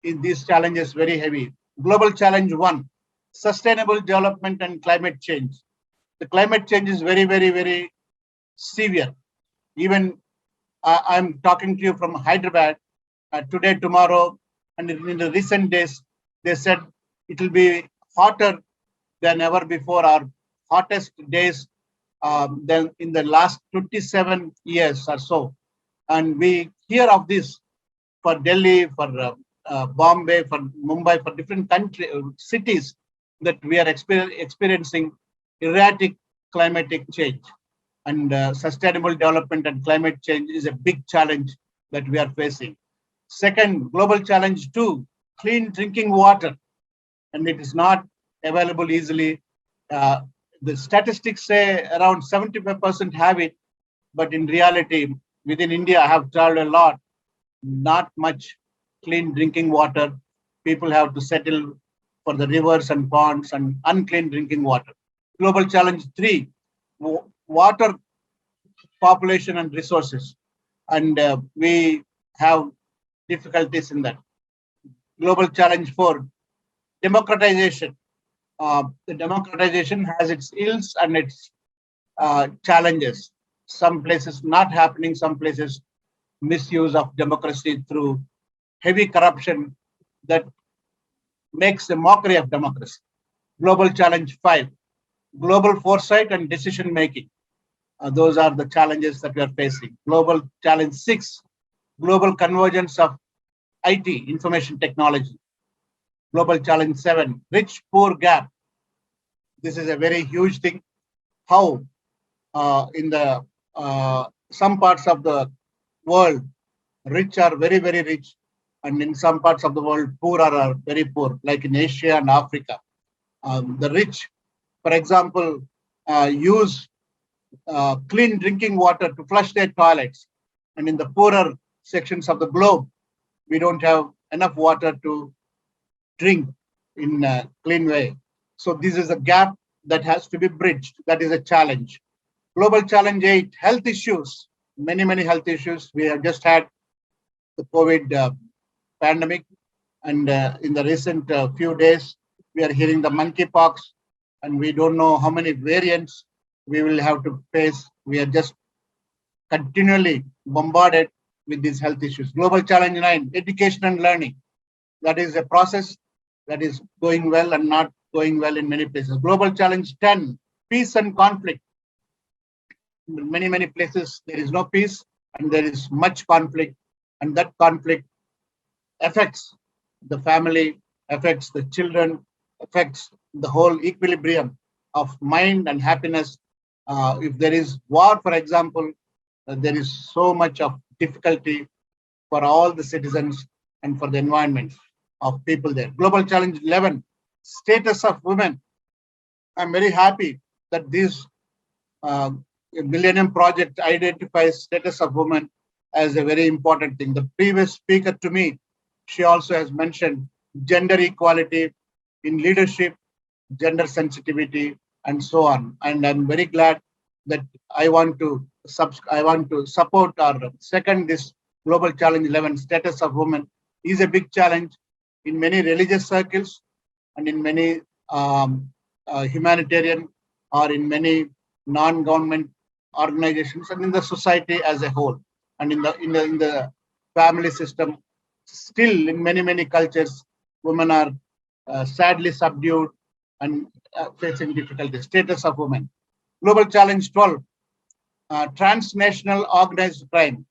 In these challenges, very heavy. Global challenge 1, sustainable development and climate change. The climate change is very severe. Even I'm talking to you from Hyderabad today, tomorrow, and in the recent days, They said it will be hotter than ever before, or hottest days than in the last 27 years or so. And we hear of this for Delhi, for Bombay, for Mumbai, for different cities, that we are experiencing erratic climatic change. And sustainable development and climate change is a big challenge that we are facing. Second, global challenge 2, clean drinking water. And it is not available easily. The statistics say around 75% have it, but in reality, within India, I have traveled a lot, not much clean drinking water. People have to settle for the rivers and ponds and unclean drinking water. Global challenge 3, water, population and resources. And we have difficulties in that. Global challenge 4, democratization. The democratization has its ills and its challenges. Some places not happening, some places misuse of democracy through heavy corruption that makes a mockery of democracy. Global challenge 5, global foresight and decision making. Those are the challenges that we are facing. Global challenge 6, global convergence of IT, information technology. Global challenge 7, rich-poor gap. This is a very huge thing. How in the some parts of the world, rich are very, very rich, and in some parts of the world, poor are very poor, like in Asia and Africa. The rich, for example, use clean drinking water to flush their toilets. And in the poorer sections of the globe, we don't have enough water to drink in a clean way. So this is a gap that has to be bridged. That is a challenge. Global challenge 8, health issues. Many, many health issues. We have just had the COVID pandemic. And in the recent few days, we are hearing the monkeypox, and we don't know how many variants we will have to face. We are just continually bombarded with these health issues. Global challenge 9, education and learning. That is a process that is going well and not going well in many places. Global challenge 10, peace and conflict. In many, many places, there is no peace and there is much conflict. And that conflict affects the family, affects the children, affects the whole equilibrium of mind and happiness. If there is war, for example, there is so much of difficulty for all the citizens and for the environment of people there. Global challenge 11, status of women. I'm very happy that this Millennium Project identifies status of women as a very important thing. The previous speaker to me, she also has mentioned gender equality in leadership, gender sensitivity, and so on. And I'm very glad that I want to support or second this Global Challenge 11, status of women is a big challenge in many religious circles and in many humanitarian or in many non-government organizations and in the society as a whole. And in the family system, still in many cultures, women are sadly subdued and facing difficulties. Status of women. Global Challenge 12, transnational organized crime.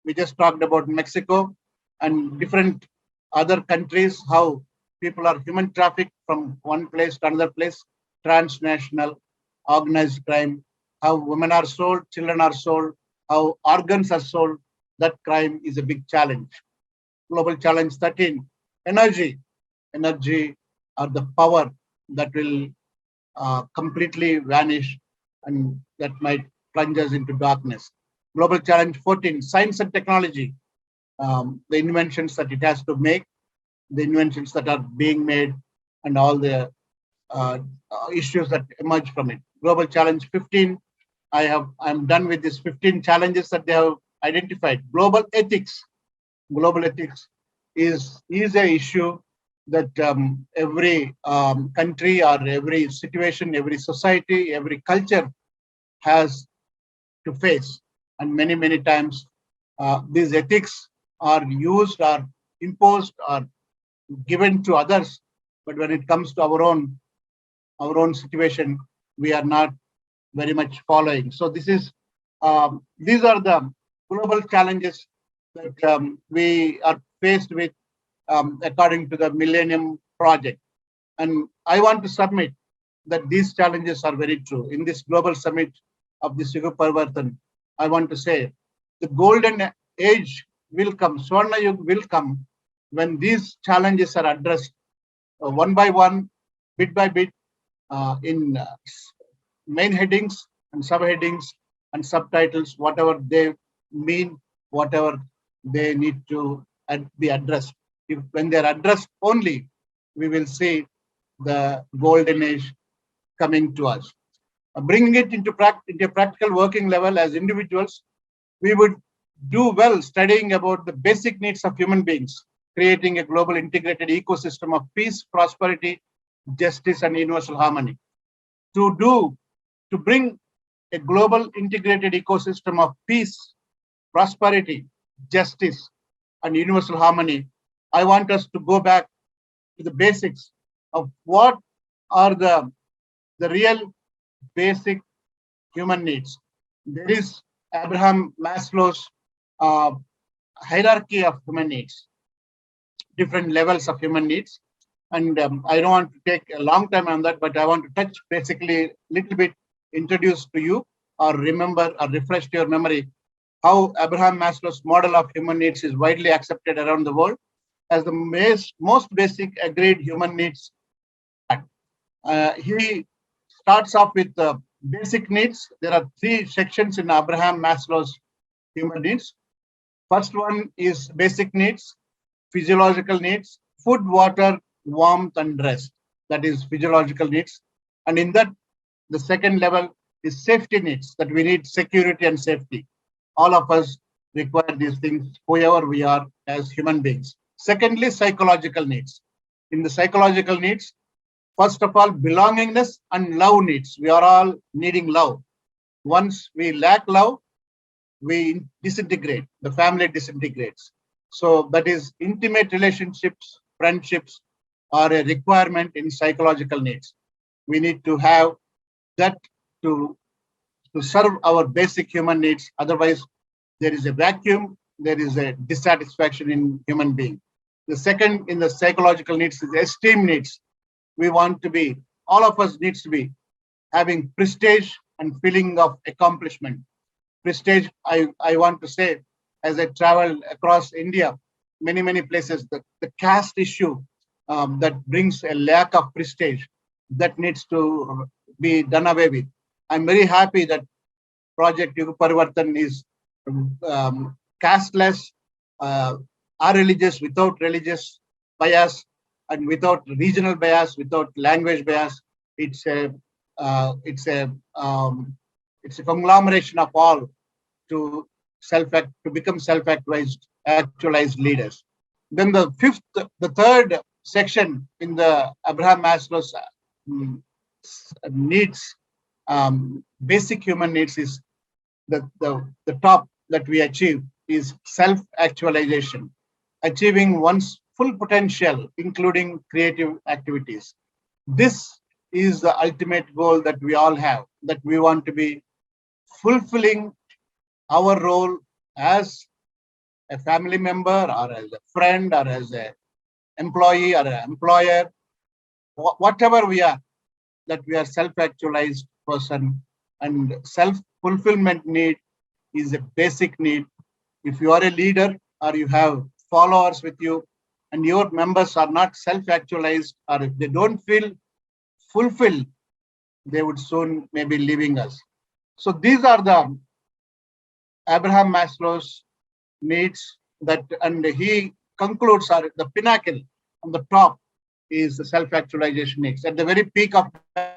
We just talked about Mexico and different other countries, how people are human trafficked from one place to another place. Transnational organized crime, how women are sold, children are sold, how organs are sold. That crime is a big challenge. Global Challenge 13, energy. Energy or the power that will completely vanish and that might plunge us into darkness. Global Challenge 14, science and technology. The inventions that it has to make, the inventions that are being made, and all the issues that emerge from it. Global Challenge 15, I'm done with these 15 challenges that they have identified. Global ethics. Global ethics is an issue that every country or every situation, every society, every culture has to face. And many times these ethics are used or imposed or given to others but when it comes to our own situation, we are not very much following. So these are the global challenges that we are faced with according to the Millennium Project. And I want to submit that these challenges are very true. In this global summit of the Yuga Parivartan, I want to say the golden age will come, Swarna Yuga will come when these challenges are addressed one by one, bit by bit, in main headings and subheadings and subtitles, whatever they mean, whatever they need to be addressed. When they're addressed only, we will see the golden age coming to us. Bringing it into practical working level as individuals, we would do well studying about the basic needs of human beings, creating a global integrated ecosystem of peace, prosperity, justice, and universal harmony. To bring a global integrated ecosystem of peace, prosperity, justice, and universal harmony, I want us to go back to the basics of what are the real basic human needs. There is Abraham Maslow's hierarchy of human needs, different levels of human needs. And I don't want to take a long time on that, but I want to touch basically a little bit, introduce to you or remember or refresh your memory how Abraham Maslow's model of human needs is widely accepted around the world as the most basic agreed human needs. He starts off with the basic needs. There are 3 sections in Abraham Maslow's human needs. First one is basic needs, physiological needs, food, water, warmth, and rest. That is physiological needs. And in that, the second level is safety needs, that we need security and safety. All of us require these things, whoever we are as human beings. Secondly, psychological needs. In the psychological needs, first of all, belongingness and love needs. We are all needing love. Once we lack love, we disintegrate, the family disintegrates. So that is intimate relationships, friendships are a requirement in psychological needs. We need to have that to serve our basic human needs. Otherwise, there is a vacuum, there is a dissatisfaction in human being. The second in the psychological needs is esteem needs. We want to be, all of us needs to be having prestige and feeling of accomplishment. Prestige, I want to say, as I travel across India, many places, the caste issue that brings a lack of prestige, that needs to be done away with. I'm very happy that Project Yuga Parivartan is casteless, are religious, without religious bias, and without regional bias, without language bias. It's a conglomeration of all to become self-actualized leaders. Then the third section in the Abraham Maslow's needs, basic human needs, is the top that we achieve is self-actualization, achieving one's full potential, including creative activities. This is the ultimate goal that we all have, that we want to be fulfilling our role as a family member or as a friend or as an employee or an employer, whatever we are, that we are self-actualized person, and self-fulfillment need is a basic need. If you are a leader or you have followers with you and your members are not self-actualized, or if they don't feel fulfilled, they would soon maybe leaving us. So these are the Abraham Maslow's needs, that, and he concludes, are the pinnacle on the top is the self-actualization needs. At the very peak of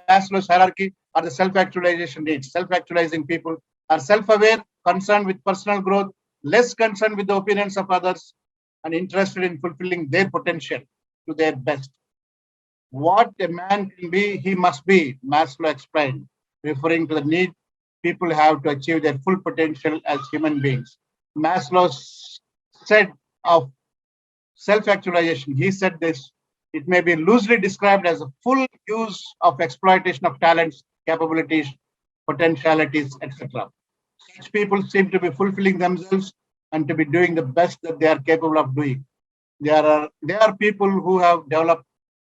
Maslow's hierarchy are the self-actualization needs. Self-actualizing people are self-aware, concerned with personal growth, less concerned with the opinions of others, and interested in fulfilling their potential to their best. What a man can be, he must be, Maslow explained, referring to the need people have to achieve their full potential as human beings. Maslow said of self-actualization, he said this, It may be loosely described as a full use of exploitation of talents, capabilities, potentialities, etc. Such people seem to be fulfilling themselves and to be doing the best that they are capable of doing. They are people who have developed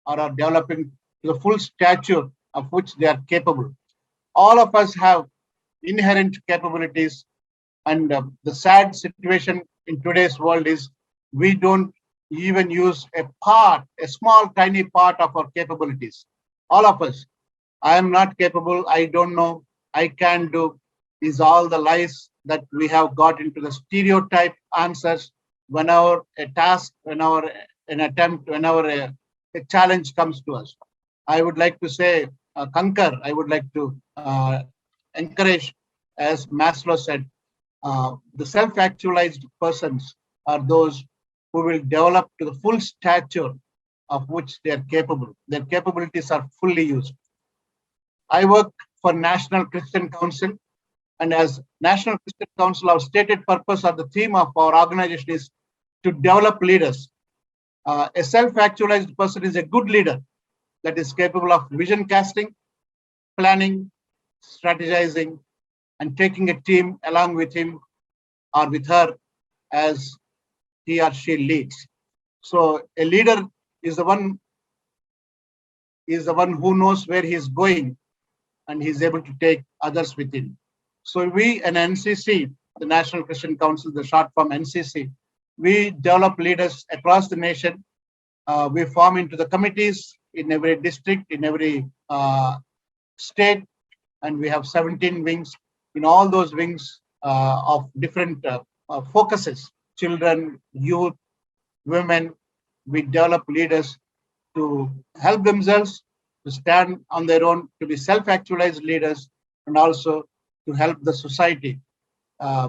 or are developing to the full stature of which they are capable. All of us have inherent capabilities, and the sad situation in today's world is we don't even use a small, tiny part of our capabilities. All of us. I am not capable. I don't know. I can do. Is all the lies that we have got into the stereotype answers whenever a task, whenever an attempt, whenever a challenge comes to us. I would like to say, concur. I would like to encourage, as Maslow said, the self-actualized persons are those who will develop to the full stature of which they are capable. Their capabilities are fully used. I work for National Christian Council, and as National Christian Council, our stated purpose or the theme of our organization is to develop leaders. A self-actualized person is a good leader that is capable of vision casting, planning, strategizing, and taking a team along with him or with her as he or she leads. So a leader is the one who knows where he is going and he's able to take others with him. So we, an NCC, the National Christian Council, the short form NCC, we develop leaders across the nation. We form into the committees in every district, in every state, and we have 17 wings. In all those wings of different focuses, children, youth, women, we develop leaders to help themselves, to stand on their own, to be self-actualized leaders, and also to help the society.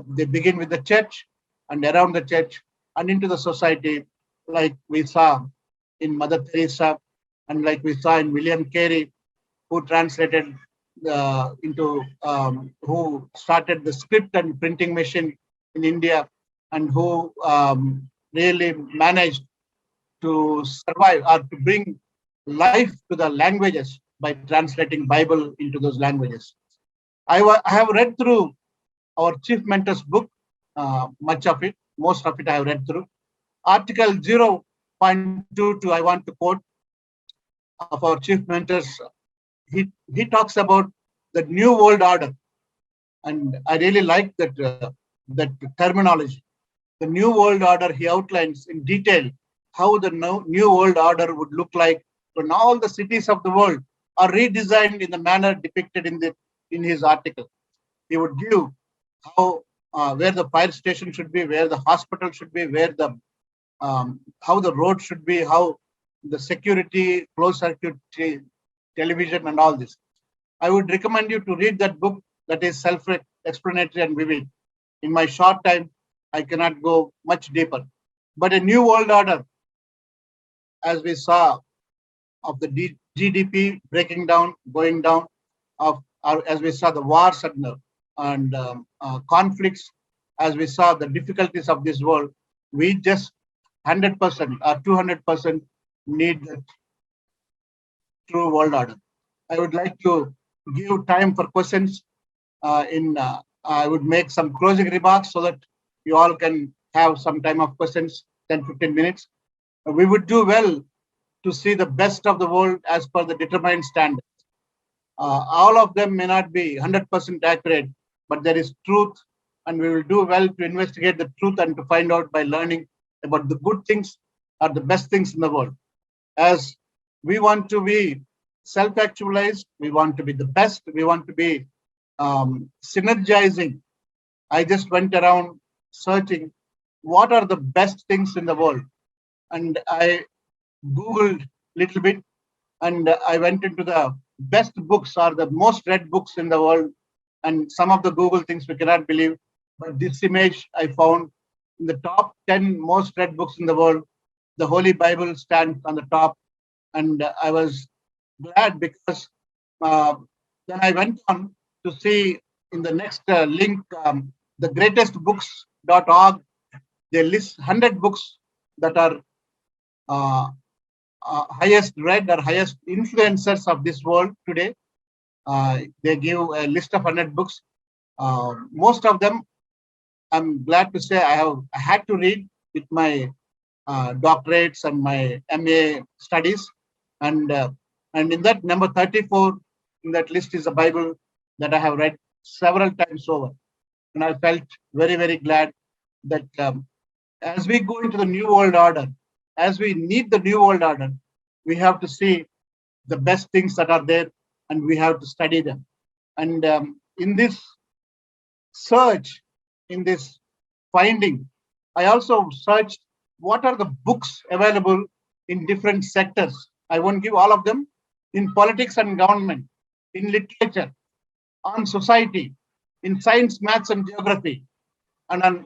They begin with the church and around the church and into the society, like we saw in Mother Teresa and like we saw in William Carey, who translated who started the script and printing machine in India, and who really managed to survive or to bring life to the languages by translating Bible into those languages. I have read through our chief mentor's book, much of it, most of it I have read through. Article 0.22 I want to quote of our chief mentors. He talks about the new world order, and I really like that terminology. The new world order, he outlines in detail how the new world order would look like when all the cities of the world are redesigned in the manner depicted in his article. He would give how where the fire station should be, where the hospital should be, where the how the road should be, how the security, closed circuit television, and all this. I would recommend you to read that book that is self-explanatory and vivid. In my short time, I cannot go much deeper. But a new world order, as we saw, of the GDP breaking down, going down, as we saw the wars and conflicts, as we saw the difficulties of this world, we just 100% or 200% need that true world order. I would like to give time for questions. I would make some closing remarks so that you all can have some time of questions, 10-15 minutes. We would do well to see the best of the world as per the determined standards. All of them may not be 100% accurate, but there is truth, and we will do well to investigate the truth and to find out by learning about the good things or the best things in the world. As we want to be self-actualized, we want to be the best, we want to be synergizing. I just went around searching what are the best things in the world, and I Googled a little bit, and I went into the best books or the most read books in the world, and some of the Google things we cannot believe, but this image I found in the top 10 most read books in the world. The Holy Bible stands on the top, and I was glad because then I went on to see in the next link, the greatestbooks.org. They list 100 books that are highest read or highest influencers of this world today. They give a list of 100 books. Most of them, I'm glad to say, I had to read with my doctorates and my MA studies, and in that number 34 in that list is a Bible that I have read several times over, and I felt very, very glad that as we go into the new world order, as we need the new world order, we have to see the best things that are there, and we have to study them. And in this search, in this finding, I also searched what are the books available in different sectors. I won't give all of them. In politics and government, in literature, on society, in science, maths, and geography, and on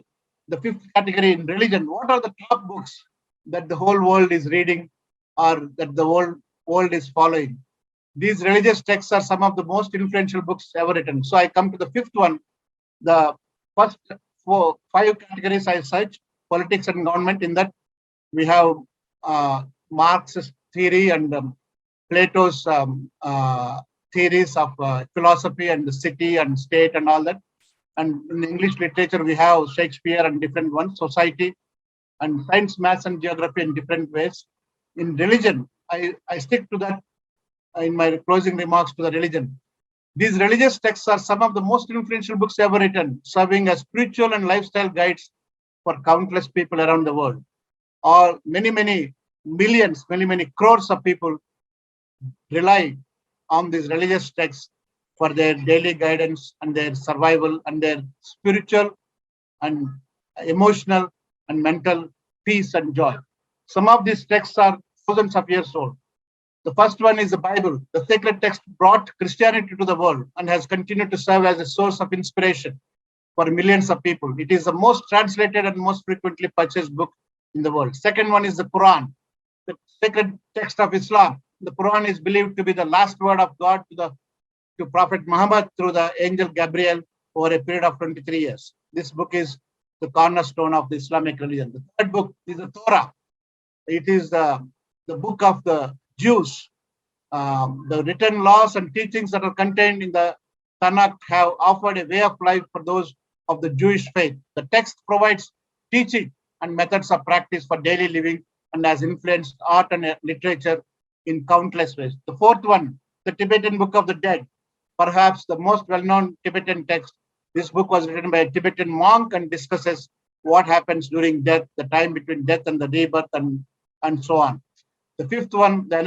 the fifth category in religion. What are the top books that the whole world is reading or that the whole world is following? These religious texts are some of the most influential books ever written. So I come to the fifth one. The first 5 categories I searched: politics and government. In that, we have Marxist theory and Plato's theories of philosophy and the city and state and all that. And in English literature, we have Shakespeare and different ones, society and science, maths, and geography in different ways. In religion, I stick to that in my closing remarks to the religion. These religious texts are some of the most influential books ever written, serving as spiritual and lifestyle guides for countless people around the world. Or many, many millions, many crores of people rely on these religious texts for their daily guidance and their survival and their spiritual and emotional and mental peace and joy. Some of these texts are thousands of years old. The first one is the Bible. The sacred text brought Christianity to the world and has continued to serve as a source of inspiration for millions of people. It is the most translated and most frequently purchased book in the world. Second one is the Quran, the sacred text of Islam. The Quran is believed to be the last word of God to Prophet Muhammad through the angel Gabriel over a period of 23 years. This book is the cornerstone of the Islamic religion. The third book is the Torah. It is the book of the Jews. The written laws and teachings that are contained in the Tanakh have offered a way of life for those of the Jewish faith. The text provides teaching and methods of practice for daily living and has influenced art and literature in countless ways. The fourth one, the Tibetan Book of the Dead, perhaps the most well-known Tibetan text. This book was written by a Tibetan monk and discusses what happens during death, the time between death and the rebirth, and so on. The fifth one, the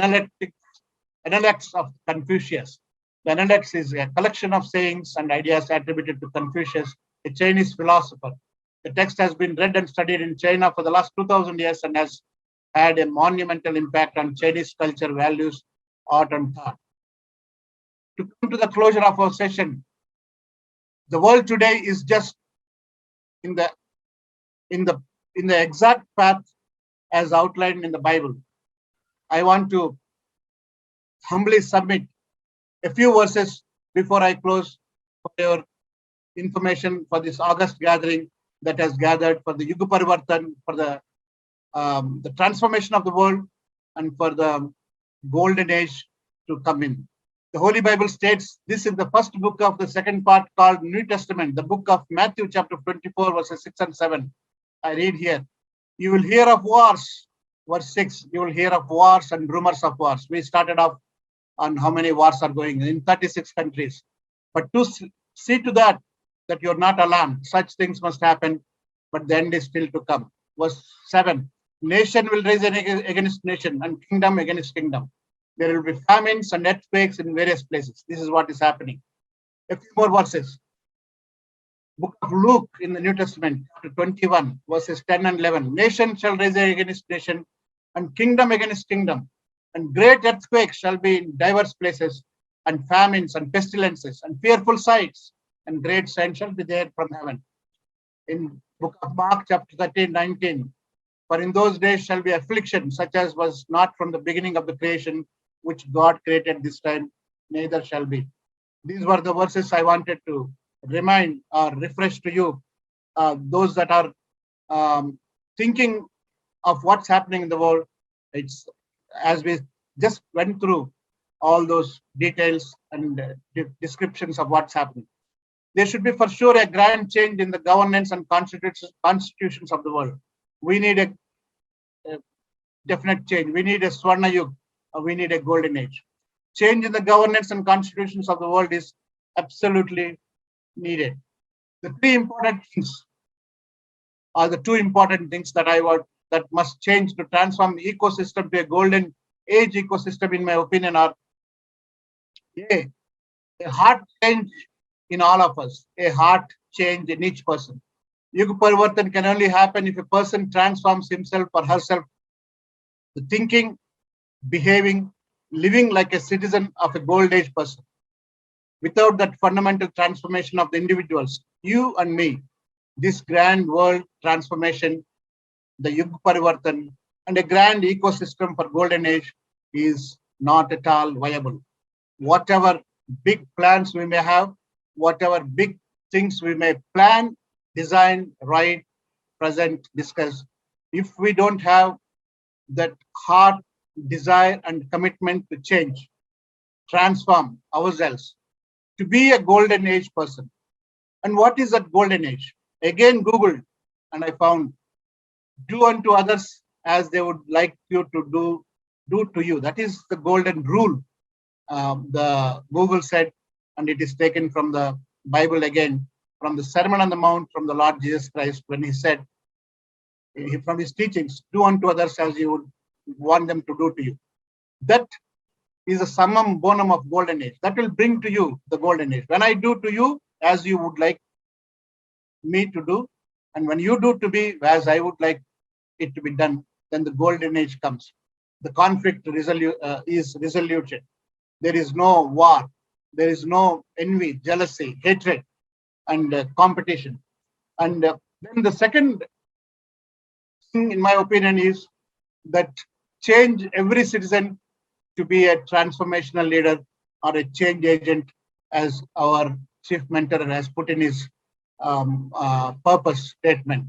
Analects of Confucius. The Analects is a collection of sayings and ideas attributed to Confucius, a Chinese philosopher. The text has been read and studied in China for the last 2000 years and has had a monumental impact on Chinese culture, values, art, and thought. To come to the closure of our session, the world today is just in the exact path as outlined in the Bible. I want to humbly submit a few verses before I close for your information for this August gathering that has gathered for the Yuga Parivartan, for the transformation of the world and for the golden age to come in. The Holy Bible states this in the first book of the second part called New Testament, the book of Matthew chapter 24 verses 6 and 7. I read here, you will hear of wars. Verse 6, you will hear of wars and rumors of wars. We started off on how many wars are going in 36 countries. But to see to that you're not alarmed. Such things must happen, but the end is still to come. Verse 7, nation will rise against nation and kingdom against kingdom. There will be famines and earthquakes in various places. This is what is happening. A few more verses. Book of Luke in the New Testament, chapter 21, verses 10 and 11. Nation shall rise against nation and kingdom against kingdom. And great earthquakes shall be in diverse places, and famines and pestilences and fearful sights, and great signs shall be there from heaven. In book of Mark, chapter 13, 19. For in those days shall be affliction, such as was not from the beginning of the creation, which God created this time, neither shall be. These were the verses I wanted to remind or refresh to you, those that are thinking of what's happening in the world. It's as we just went through all those details and descriptions of what's happening, there should be for sure a grand change in the governance and constitutions of the world. We need a definite change. We need a Swarna Yug, or we need a golden age. Change in the governance and constitutions of the world is absolutely needed. The three important things are the two important things that that must change to transform the ecosystem to a golden age ecosystem, in my opinion, are a heart change in all of us, a heart change in each person. Yuga Parivartan can only happen if a person transforms himself or herself, the thinking, behaving, living like a citizen of a gold age person. Without that fundamental transformation of the individuals, you and me, this grand world transformation, the Yuga Parivartan, and a grand ecosystem for golden age is not at all viable. Whatever big plans we may have, whatever big things we may plan, design, write, present, discuss, if we don't have that heart, desire, and commitment to change, transform ourselves to be a golden age person. And what is that golden age? Again, Googled, and I found, do unto others as they would like you to do to you. That is the golden rule. The Google said, and it is taken from the Bible again, from the Sermon on the Mount from the Lord Jesus Christ, when he said, from his teachings, do unto others as you would want them to do to you. That is a summum bonum of golden age. That will bring to you the golden age. When I do to you as you would like me to do, and when you do to me as I would like it to be done, then the golden age comes. The conflict is resolution. There is no war. There is no envy, jealousy, hatred, and competition. And then the second thing, in my opinion, is that change every citizen to be a transformational leader or a change agent, as our chief mentor has put in his purpose statement,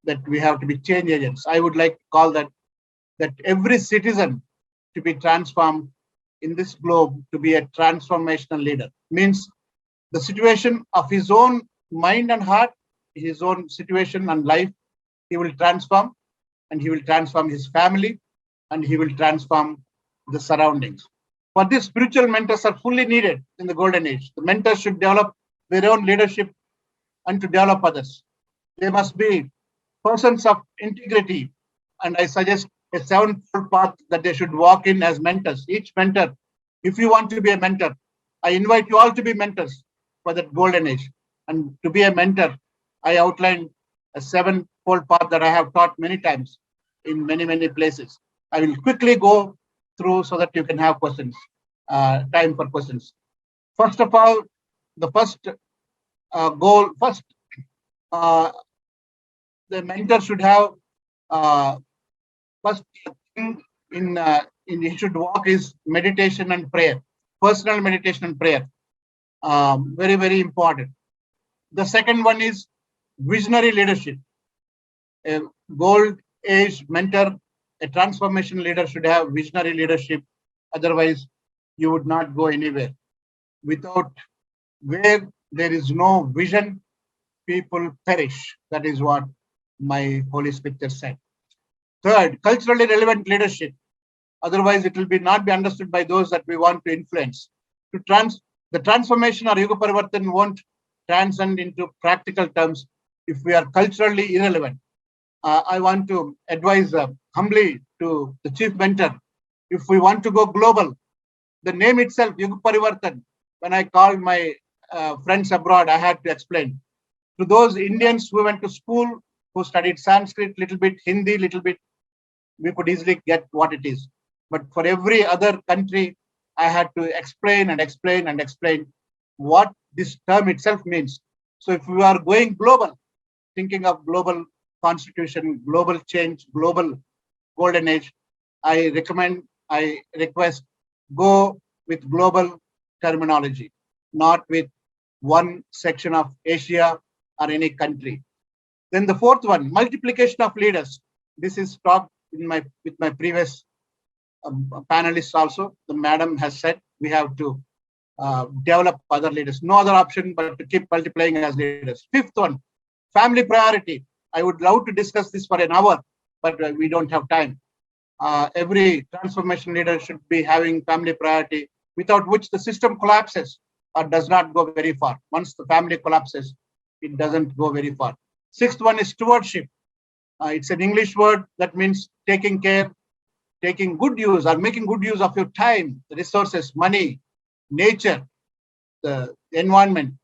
that we have to be change agents. I would like to call that every citizen to be transformed in this globe to be a transformational leader. Means the situation of his own mind and heart, his own situation and life, he will transform, and he will transform his family, and he will transform the surroundings. For this, spiritual mentors are fully needed in the golden age. The mentors should develop their own leadership and to develop others. They must be persons of integrity, and I suggest a sevenfold path that they should walk in as mentors. Each mentor, if you want to be a mentor, I invite you all to be mentors for that golden age. And to be a mentor, I outlined a sevenfold path that I have taught many times in many, many places. I will quickly go through so that you can have questions, time for questions. First of all, the first goal, the mentor should have first thing he should walk is meditation and prayer, personal meditation and prayer. Very, very important. The second one is visionary leadership. A gold age mentor, a transformation leader should have visionary leadership. Otherwise, you would not go anywhere. Without where there is no vision, people perish. That is what my Holy Scripture said. Third, culturally relevant leadership. Otherwise, it will not be understood by those that we want to influence. The transformation or Yuga Parivartan won't transcend into practical terms if we are culturally irrelevant. I want to advise humbly to the chief mentor, if we want to go global, the name itself, Yuga Parivartan, when I called my friends abroad, I had to explain. To those Indians who went to school, who studied Sanskrit, little bit, Hindi, little bit, we could easily get what it is. But for every other country, I had to explain and explain and explain what this term itself means. So if we are going global, thinking of global constitution, global change, global golden age, I request, go with global terminology, not with one section of Asia or any country. Then the fourth one, multiplication of leaders. This is talked with my previous panelists also, the madam has said we have to develop other leaders. No other option but to keep multiplying as leaders. Fifth one, family priority. I would love to discuss this for an hour, but we don't have time. Every transformation leader should be having family priority, without which the system collapses or does not go very far. Once the family collapses, it doesn't go very far. Sixth one is stewardship. It's an English word that means taking care, taking good use or making good use of your time, the resources, money, nature, the environment,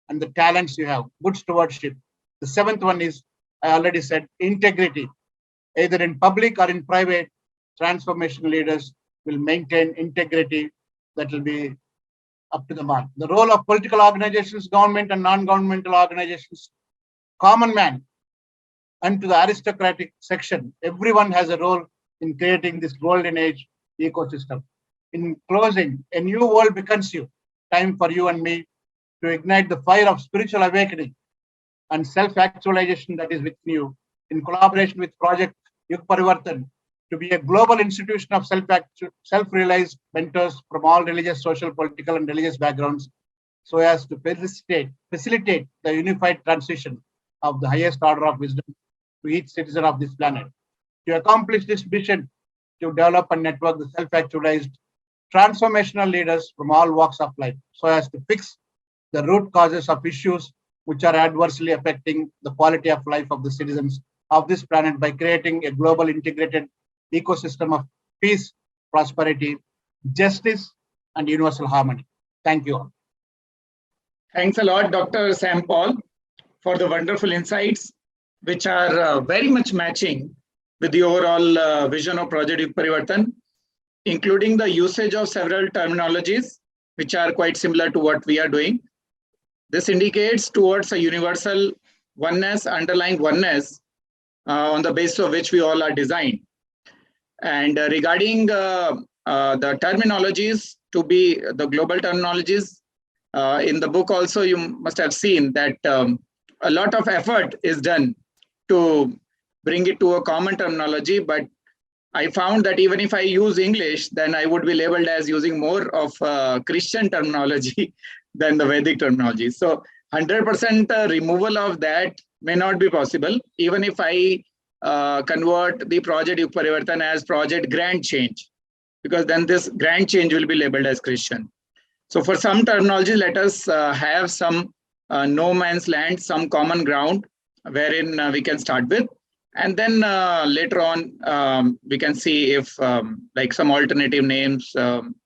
and the talents you have. Good stewardship. The seventh one is, I already said, integrity. Either in public or in private, transformation leaders will maintain integrity that will be up to the mark. The role of political organizations, government and non-governmental organizations, common man, and to the aristocratic section, everyone has a role in creating this golden age ecosystem. In closing, a new world beckons you. Time for you and me to ignite the fire of spiritual awakening and self-actualization that is within you, in collaboration with Project Yug Parivartan, to be a global institution of self-realized mentors from all religious, social, political, and religious backgrounds, so as to facilitate the unified transition of the highest order of wisdom to each citizen of this planet. To accomplish this mission, to develop and network the self-actualized transformational leaders from all walks of life, so as to fix the root causes of issues which are adversely affecting the quality of life of the citizens of this planet by creating a global integrated ecosystem of peace, prosperity, justice, and universal harmony. Thank you all. Thanks a lot, Dr. Sam Paul, for the wonderful insights, which are very much matching with the overall vision of Project Yug Parivartan, including the usage of several terminologies, which are quite similar to what we are doing. This indicates towards a universal oneness, underlying oneness, on the basis of which we all are designed. And regarding the terminologies to be the global terminologies, in the book also you must have seen that a lot of effort is done to bring it to a common terminology, but I found that even if I use English, then I would be labeled as using more of Christian terminology than the Vedic terminology. So 100% removal of that may not be possible, even if I convert the Project Yug Parivartan as Project Grand Change, because then this grand change will be labeled as Christian. So for some terminology, let us have some no man's land, some common ground wherein we can start with. And then later on, we can see if like some alternative names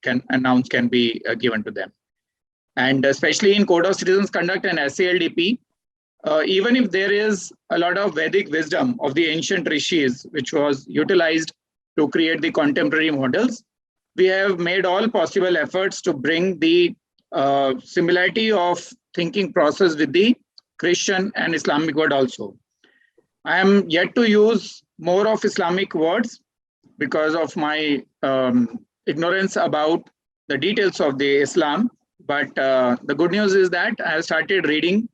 can be given to them. And especially in Code of Citizens Conduct and SALDP, even if there is a lot of Vedic wisdom of the ancient rishis, which was utilized to create the contemporary models, we have made all possible efforts to bring the similarity of thinking process with the Christian and Islamic word also. I am yet to use more of Islamic words because of my ignorance about the details of the Islam. But the good news is that I have started reading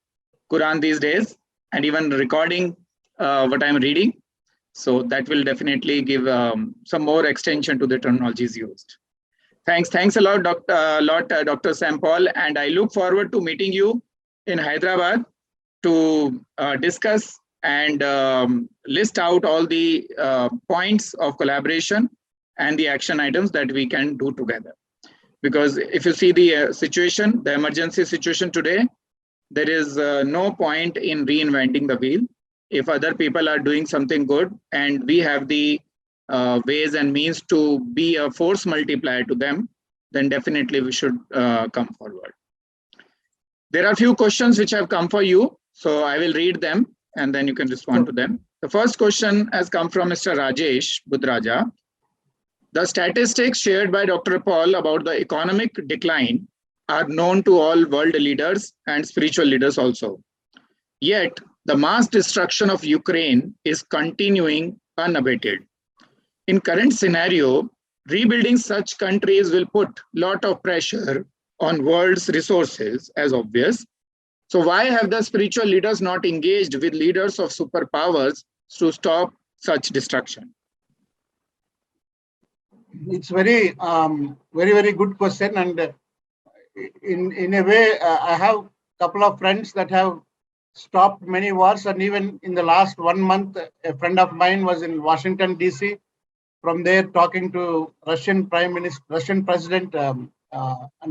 Quran these days and even recording what I'm reading. So that will definitely give some more extension to the terminologies used. Thanks a lot, Dr. Sam Paul, and I look forward to meeting you in Hyderabad to discuss and list out all the points of collaboration and the action items that we can do together. Because if you see the situation, the emergency situation today, there is no point in reinventing the wheel. If other people are doing something good and we have the ways and means to be a force multiplier to them, then definitely we should come forward. There are a few questions which have come for you, so I will read them and then you can respond to them. The first question has come from Mr. Rajesh Budraja. The statistics shared by Dr. Paul about the economic decline are known to all world leaders and spiritual leaders also. Yet, the mass destruction of Ukraine is continuing unabated. In current scenario, rebuilding such countries will put a lot of pressure on world's resources, as obvious. So why have the spiritual leaders not engaged with leaders of superpowers to stop such destruction? it's very good question, and in a way, I have a couple of friends that have stopped many wars, and even in the last 1 month, a friend of mine was in Washington D.C. From there, talking to Russian Prime Minister, Russian President, and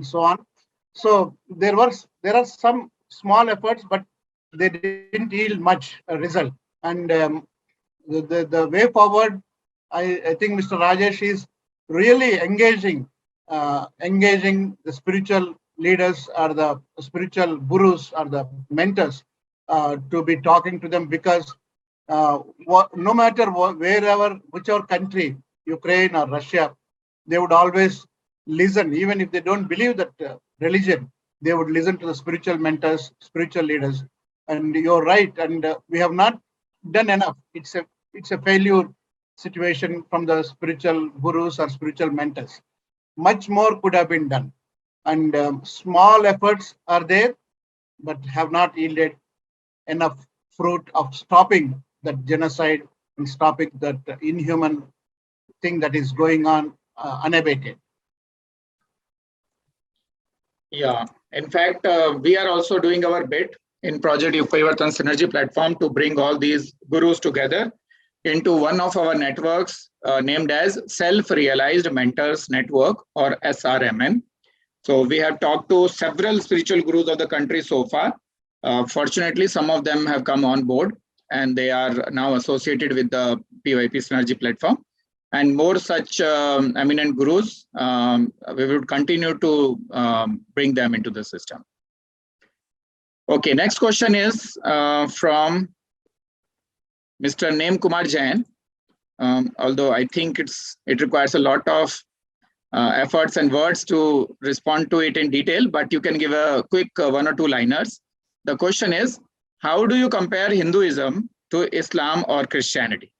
so on. So there are some small efforts, but they didn't yield much result. And the way forward, I think Mr. Rajesh is really engaging the spiritual leaders or the spiritual gurus or the mentors to be talking to them, because no matter wherever, whichever country, Ukraine or Russia, they would always listen, even if they don't believe that religion, they would listen to the spiritual mentors, spiritual leaders. And you're right, and we have not done enough. It's a failure situation from the spiritual gurus or spiritual mentors. Much more could have been done, and small efforts are there, but have not yielded enough fruit of stopping that genocide and stopping that inhuman thing that is going on unabated. Yeah, in fact, we are also doing our bit in Project Yug Parivartan Synergy platform to bring all these gurus together into one of our networks named as Self-Realized Mentors Network, or SRMN. So we have talked to several spiritual gurus of the country so far. Fortunately, some of them have come on board and they are now associated with the PYP Synergy platform. And more such eminent gurus, we would continue to bring them into the system. Okay, next question is from Mr. Name Kumar Jain. Although I think it requires a lot of efforts and words to respond to it in detail, but you can give a quick 1 or 2 liners. The question is, how do you compare Hinduism to Islam or Christianity?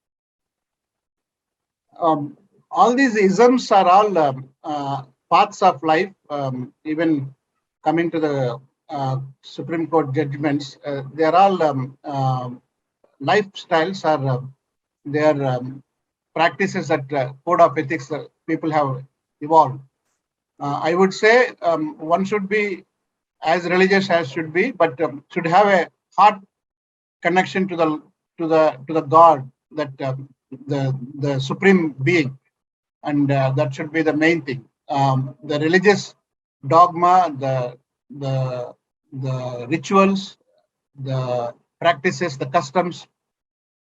All these isms are all paths of life. Even coming to the Supreme Court judgments, they are all lifestyles, or they are practices that code of ethics that people have evolved. I would say one should be as religious as should be, but should have a heart connection to the God, that the supreme being, and that should be the main thing. The religious dogma, the rituals, the practices, the customs,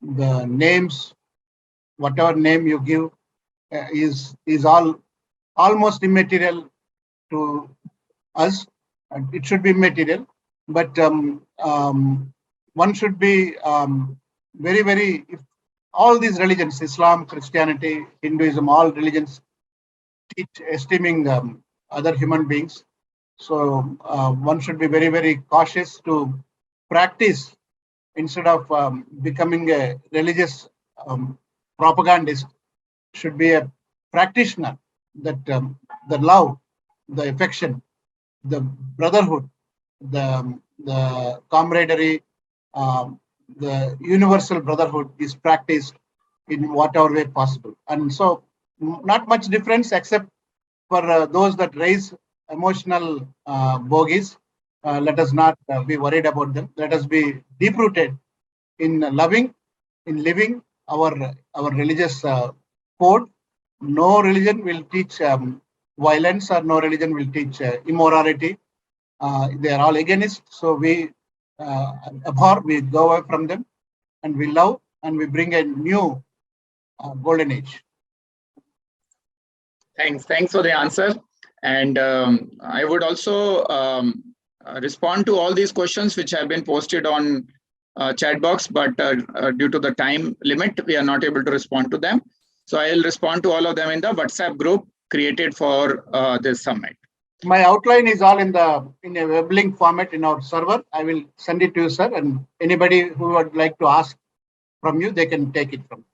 the names, whatever name you give, is all almost immaterial to us. It should be material, but one should be very, if all these religions, Islam, Christianity, Hinduism, all religions teach esteeming other human beings. So one should be very cautious to practice instead of becoming a religious propagandist. Should be a practitioner, that the love, the affection, the brotherhood, the camaraderie, the universal brotherhood is practiced in whatever way possible. And so not much difference, except for those that raise emotional bogies. Let us not be worried about them. Let us be deep-rooted in loving, in living our religious code. No religion will teach violence, or no religion will teach immorality. They are all against. So we abhor, we go away from them, and we love, and we bring a new golden age. Thanks for the answer. And I would also respond to all these questions which have been posted on chat box, but due to the time limit, we are not able to respond to them. So I'll respond to all of them in the WhatsApp group created for this summit. My outline is all in a web link format in our server. I will send it to you, sir, and anybody who would like to ask from you, they can take it from you.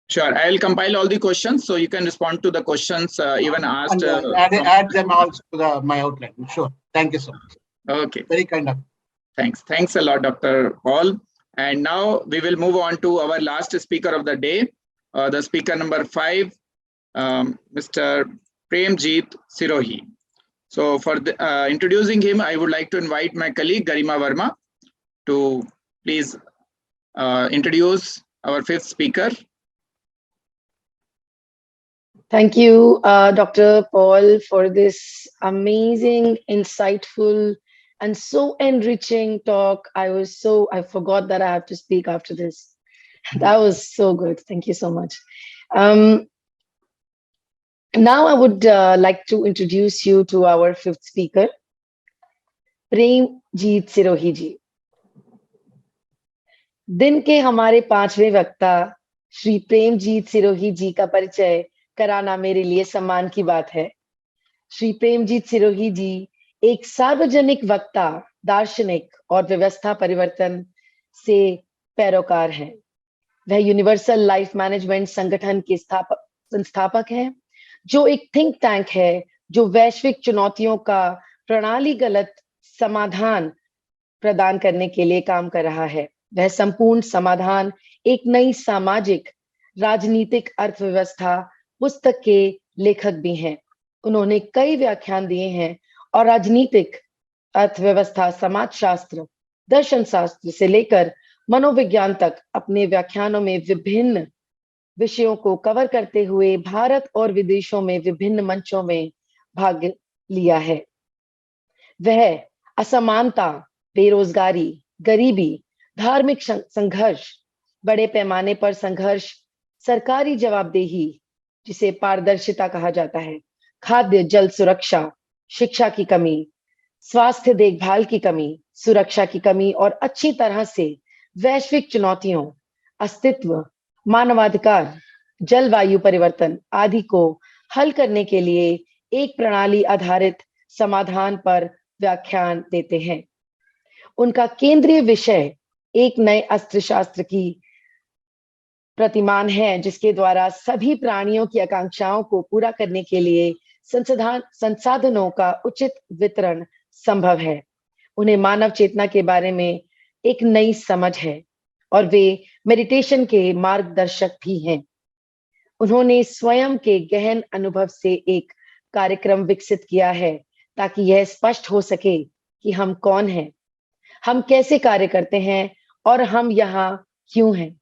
Sure, I'll compile all the questions so you can respond to the questions even asked. And add them also to my outline. Sure. Thank you so much. Okay. Very kind of. Thanks a lot, Dr. Paul. And now we will move on to our last speaker of the day, the speaker number 5, Mr. Premjit Sirohi. So for introducing him, I would like to invite my colleague Garima Verma to please introduce our fifth speaker. Thank you, Dr. Paul, for this amazing, insightful, and so enriching talk. I forgot that I have to speak after this. That was so good. Thank you so much. Now I would like to introduce you to our fifth speaker, Premjit Sirohi ji. दिन के हमारे पांचवें वक्ता श्री प्रेमजीत सिरोही जी का परिचय कराना मेरे लिए सम्मान की बात है। श्री प्रेमजीत सिरोही जी एक सार्वजनिक वक्ता, दार्शनिक और व्यवस्था परिवर्तन से पैरोकार हैं। वह यूनिवर्सल लाइफ मैनेजमेंट संगठन के संस्थापक हैं, जो एक थिंक टैंक है जो वैश्विक चुनौतियों का प्रणालीगत समाधान प्रदान करने के लिए काम कर रहा है। वह संपूर्ण समाधान एक नई सामाजिक राजनीतिक अर्थव्यवस्था पुस्तक के लेखक भी हैं। उन्होंने कई व्याख्यान दिए हैं और राजनीतिक अर्थव्यवस्था, समाजशास्त्र, दर्शन शास्त्र से लेकर मनोविज्ञान तक अपने व्याख्यानों में विभिन्न विषयों को कवर करते हुए भारत और विदेशों में विभिन्न मंचों में भाग लिया है। वह असमानता, बेरोजगारी, गरीबी, धार्मिक संघर्ष, बड़े पैमाने पर संघर्ष, सरकारी जवाबदेही जिसे पारदर्शिता कहा जाता है, खाद्य जल सुरक्षा, शिक्षा की कमी, स्वास्थ्य देखभाल की कमी, सुरक्षा की कमी और अच्छी तरह से वैश्विक चुनौतियों, अस्तित्व, मानवाधिकार, जलवायु परिवर्तन आदि को हल करने के लिए एक प्रणाली आधारित समाधान पर व्याख्यान देते हैं। उनका केंद्रीय विषय एक नए अस्त्रशास्त्र की प्रतिमान है, जिसके द्वारा सभी प्राणियों की आकांक्षाओं को पूरा करने के लिए संसाधनों का उचित वितरण संभव है। उन्हें मानव चेतना के बारे में एक नई समझ है और वे मेडिटेशन के मार्गदर्शक भी हैं। उन्होंने स्वयं के गहन अनुभव से एक कार्यक्रम विकसित किया है ताकि यह स्पष्ट हो सके कि हम कौन हैं, हम कैसे कार्य करते हैं और हम यहाँ क्यों हैं।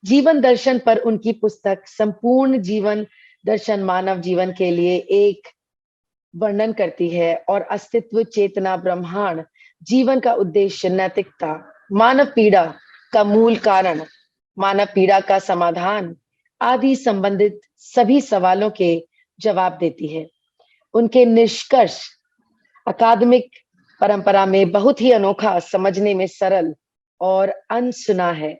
जीवन दर्शन पर उनकी पुस्तक संपूर्ण जीवन दर्शन मानव जीवन के लिए एक वर्णन करती है और अस्तित्व, चेतना, ब्रह्मांड, जीवन का उद्देश्य, नैतिकता, मानव पीड़ा का मूल कारण, मानव पीड़ा का समाधान आदि संबंधित सभी सवालों के जवाब देती है। उनके निष्कर्ष अकादमिक परंपरा में बहुत ही अनोखा, समझने में सरल और अनसुना है।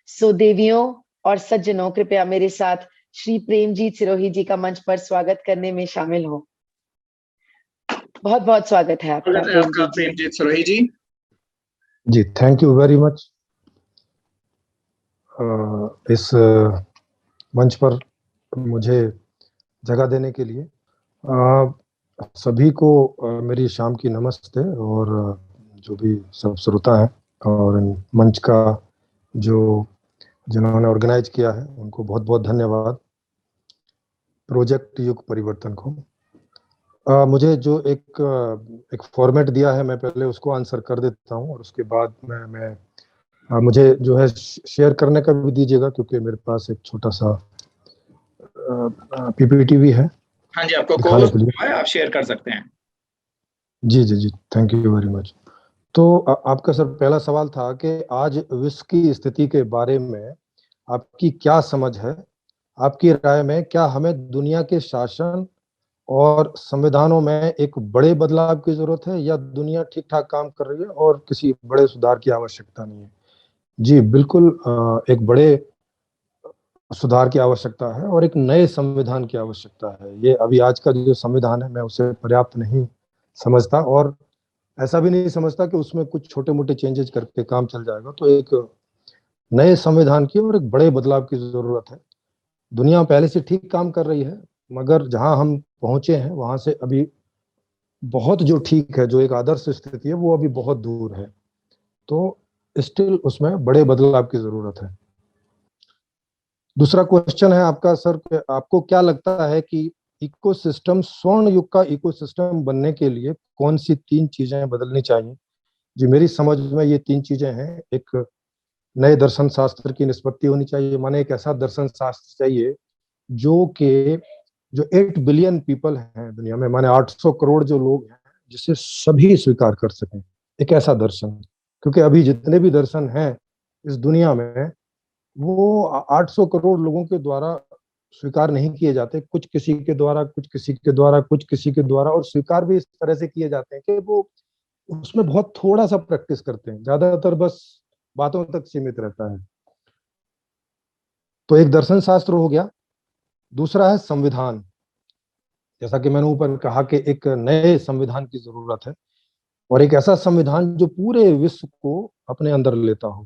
सो देवियों और सज्जनों, कृपया मेरे साथ श्री प्रेमजीत सिरोही जी का मंच पर स्वागत करने में शामिल हो। बहुत बहुत स्वागत है आपका प्रेमजीत सिरोही जी। जी, थैंक यू वेरी मच इस मंच पर मुझे जगह देने के लिए। सभी को मेरी शाम की नमस्ते और जो भी सब श्रोता हैं और मंच का जिन्होंने ऑर्गेनाइज किया है उनको बहुत बहुत धन्यवाद। प्रोजेक्ट युग परिवर्तन को मुझे जो एक फॉर्मेट दिया है, मैं पहले उसको आंसर कर देता हूं और उसके बाद मैं मुझे जो है शेयर करने का भी दीजिएगा, क्योंकि मेरे पास एक छोटा सा पीपीटी भी है। हाँ जी, आपको कोर्स है, आप शेयर कर सकते हैं। जी जी जी, थैंक यू वेरी मच। तो आपका सर पहला सवाल था कि आज विश्व की स्थिति के बारे में आपकी क्या समझ है? आपकी राय में क्या हमें दुनिया के शासन और संविधानों में एक बड़े बदलाव की जरूरत है या दुनिया ठीक ठाक काम कर रही है और किसी बड़े सुधार की आवश्यकता नहीं है? जी बिल्कुल, एक बड़े सुधार की आवश्यकता है और एक नए संविधान की आवश्यकता है। ये अभी आज का जो संविधान है मैं उसे पर्याप्त नहीं समझता और ऐसा भी नहीं समझता कि उसमें कुछ छोटे मोटे चेंजेस करके काम चल जाएगा। तो एक नए संविधान की और एक बड़े बदलाव की जरूरत है। दुनिया पहले से ठीक काम कर रही है, मगर जहां हम पहुंचे हैं वहां से अभी बहुत जो ठीक है, जो एक आदर्श स्थिति है, वो अभी बहुत दूर है। तो स्टिल उसमें बड़े बदलाव की जरूरत है। दूसरा क्वेश्चन है आपका सर, आपको क्या लगता है कि इकोसिस्टम, स्वर्ण युग का इकोसिस्टम बनने के लिए कौन सी 3 चीजें बदलनी चाहिए? जी, मेरी समझ में ये 3 चीजें हैं। एक, नए दर्शन शास्त्र की निष्पत्ति होनी चाहिए, माने एक ऐसा दर्शन शास्त्र चाहिए जो कि जो 8 बिलियन पीपल हैं दुनिया में, माने 800 करोड़ जो लोग हैं, जिसे सभी स्वीकार कर सकें, एक ऐसा दर्शन। क्योंकि अभी जितने भी दर्शन हैं इस दुनिया में, वो 800 करोड़ लोगों के द्वारा स्वीकार नहीं किए जाते। कुछ किसी के द्वारा, कुछ किसी के द्वारा, कुछ किसी के द्वारा, और स्वीकार भी इस तरह से किए जाते हैं कि वो उसमें बहुत थोड़ा सा प्रैक्टिस करते हैं, ज्यादातर बस बातों तक सीमित रहता है। तो एक दर्शन शास्त्र हो गया। दूसरा है संविधान। जैसा कि मैंने ऊपर कहा कि एक नए संविधान की जरूरत है, और एक ऐसा संविधान जो पूरे विश्व को अपने अंदर लेता हो।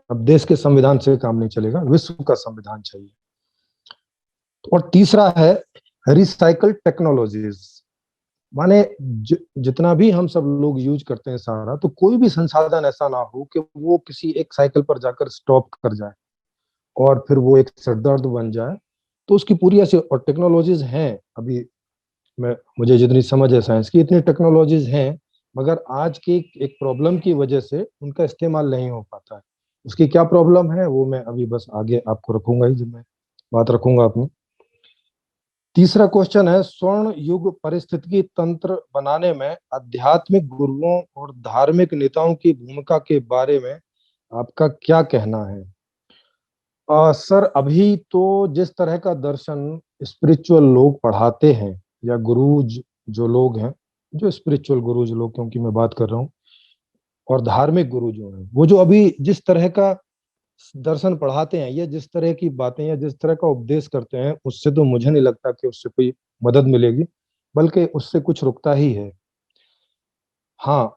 अब देश के संविधान से काम नहीं चलेगा, विश्व का संविधान चाहिए। और तीसरा है रिसाइकल टेक्नोलॉजीज। माने जितना भी हम सब लोग यूज करते हैं सारा, तो कोई भी संसाधन ऐसा ना हो कि वो किसी एक साइकिल पर जाकर स्टॉप कर जाए और फिर वो एक सरदर्द बन जाए। तो उसकी पूरी ऐसी, और टेक्नोलॉजीज हैं अभी, मैं मुझे जितनी समझ है साइंस की, इतनी टेक्नोलॉजीज हैं, मगर आज की एक प्रॉब्लम की वजह से उनका इस्तेमाल नहीं हो पाता है। उसकी क्या प्रॉब्लम है वो मैं अभी बस आगे आपको रखूंगा ही, जब मैं बात रखूंगा अपनी। तीसरा क्वेश्चन है, स्वर्ण युग पारिस्थितिकी तंत्र बनाने में आध्यात्मिक गुरुओं और धार्मिक नेताओं की भूमिका के बारे में आपका क्या कहना है? सर, अभी तो जिस तरह का दर्शन स्पिरिचुअल लोग पढ़ाते हैं, या गुरुज जो लोग हैं, जो स्पिरिचुअल गुरुज लोग, क्योंकि मैं बात कर रहा हूँ, और धार्मिक गुरु जो हैं, वो जो अभी जिस तरह का दर्शन पढ़ाते हैं, या जिस तरह की बातें या जिस तरह का उपदेश करते हैं, उससे तो मुझे नहीं लगता कि उससे कोई मदद मिलेगी, बल्कि उससे कुछ रुकता ही है। हाँ,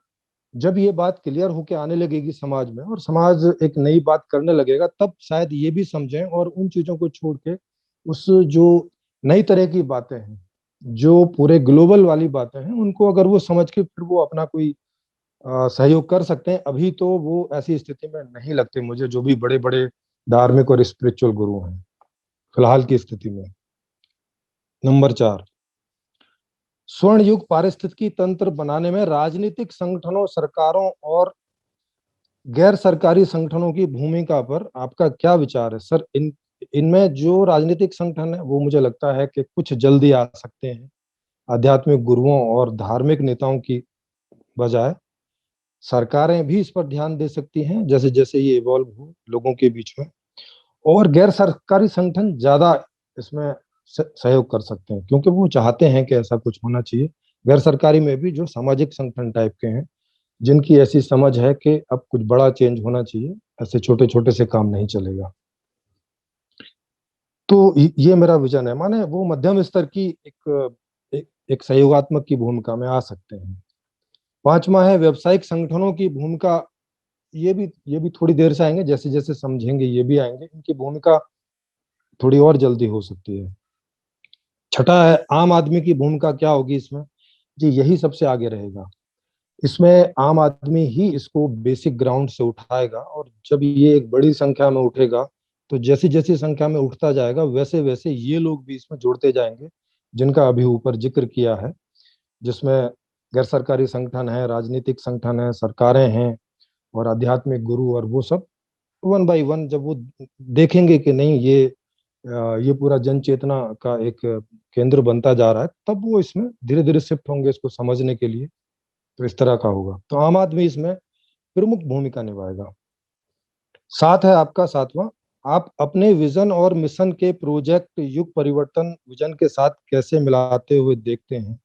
जब ये बात क्लियर होके आने लगेगी समाज में, और समाज एक नई बात करने लगेगा, तब शायद ये भी समझें और उन चीजों को छोड़ के उस जो नई तरह की बातें हैं, जो पूरे ग्लोबल वाली बातें हैं, उनको अगर वो समझ के फिर वो अपना कोई सहयोग कर सकते हैं। अभी तो वो ऐसी स्थिति में नहीं लगते मुझे, जो भी बड़े बड़े धार्मिक और स्पिरिचुअल गुरु हैं फिलहाल की स्थिति में। नंबर 4, स्वर्ण युग पारिस्थितिकी तंत्र बनाने में राजनीतिक संगठनों, सरकारों और गैर सरकारी संगठनों की भूमिका पर आपका क्या विचार है? सर, इनमें जो राजनीतिक संगठन है, वो मुझे लगता है कि कुछ जल्दी आ सकते हैं आध्यात्मिक गुरुओं और धार्मिक नेताओं की बजाय। सरकारें भी इस पर ध्यान दे सकती हैं जैसे जैसे ये इवॉल्व हो लोगों के बीच में, और गैर सरकारी संगठन ज्यादा इसमें सहयोग कर सकते हैं, क्योंकि वो चाहते हैं कि ऐसा कुछ होना चाहिए। गैर सरकारी में भी जो सामाजिक संगठन टाइप के हैं, जिनकी ऐसी समझ है कि अब कुछ बड़ा चेंज होना चाहिए, ऐसे छोटे छोटे से काम नहीं चलेगा। तो ये मेरा विजन है, माने वो मध्यम स्तर की एक सहयोगात्मक की भूमिका में आ सकते हैं। पांचवा है व्यवसायिक संगठनों की भूमिका। ये भी थोड़ी देर से आएंगे, जैसे जैसे समझेंगे ये भी आएंगे, इनकी भूमिका थोड़ी और जल्दी हो सकती है। छठा है आम आदमी की भूमिका क्या होगी इसमें? जी, यही सबसे आगे रहेगा। इसमें आम आदमी ही इसको बेसिक ग्राउंड से उठाएगा, और जब ये एक बड़ी संख्या में उठेगा, तो जैसी जैसी संख्या में उठता जाएगा, वैसे वैसे ये लोग भी इसमें जुड़ते जाएंगे, जिनका अभी ऊपर जिक्र किया है, जिसमें गैर सरकारी संगठन है, राजनीतिक संगठन है, सरकारें हैं, और आध्यात्मिक गुरु, और वो सब वन बाय वन जब वो देखेंगे कि नहीं, ये पूरा जन चेतना का एक केंद्र बनता जा रहा है, तब वो इसमें धीरे धीरे शिफ्ट होंगे इसको समझने के लिए। तो इस तरह का होगा, तो आम आदमी इसमें प्रमुख भूमिका निभाएगा। साथ है आपका सातवां, आप अपने विजन और मिशन के प्रोजेक्ट युग परिवर्तन विजन के साथ कैसे मिलाते हुए देखते हैं?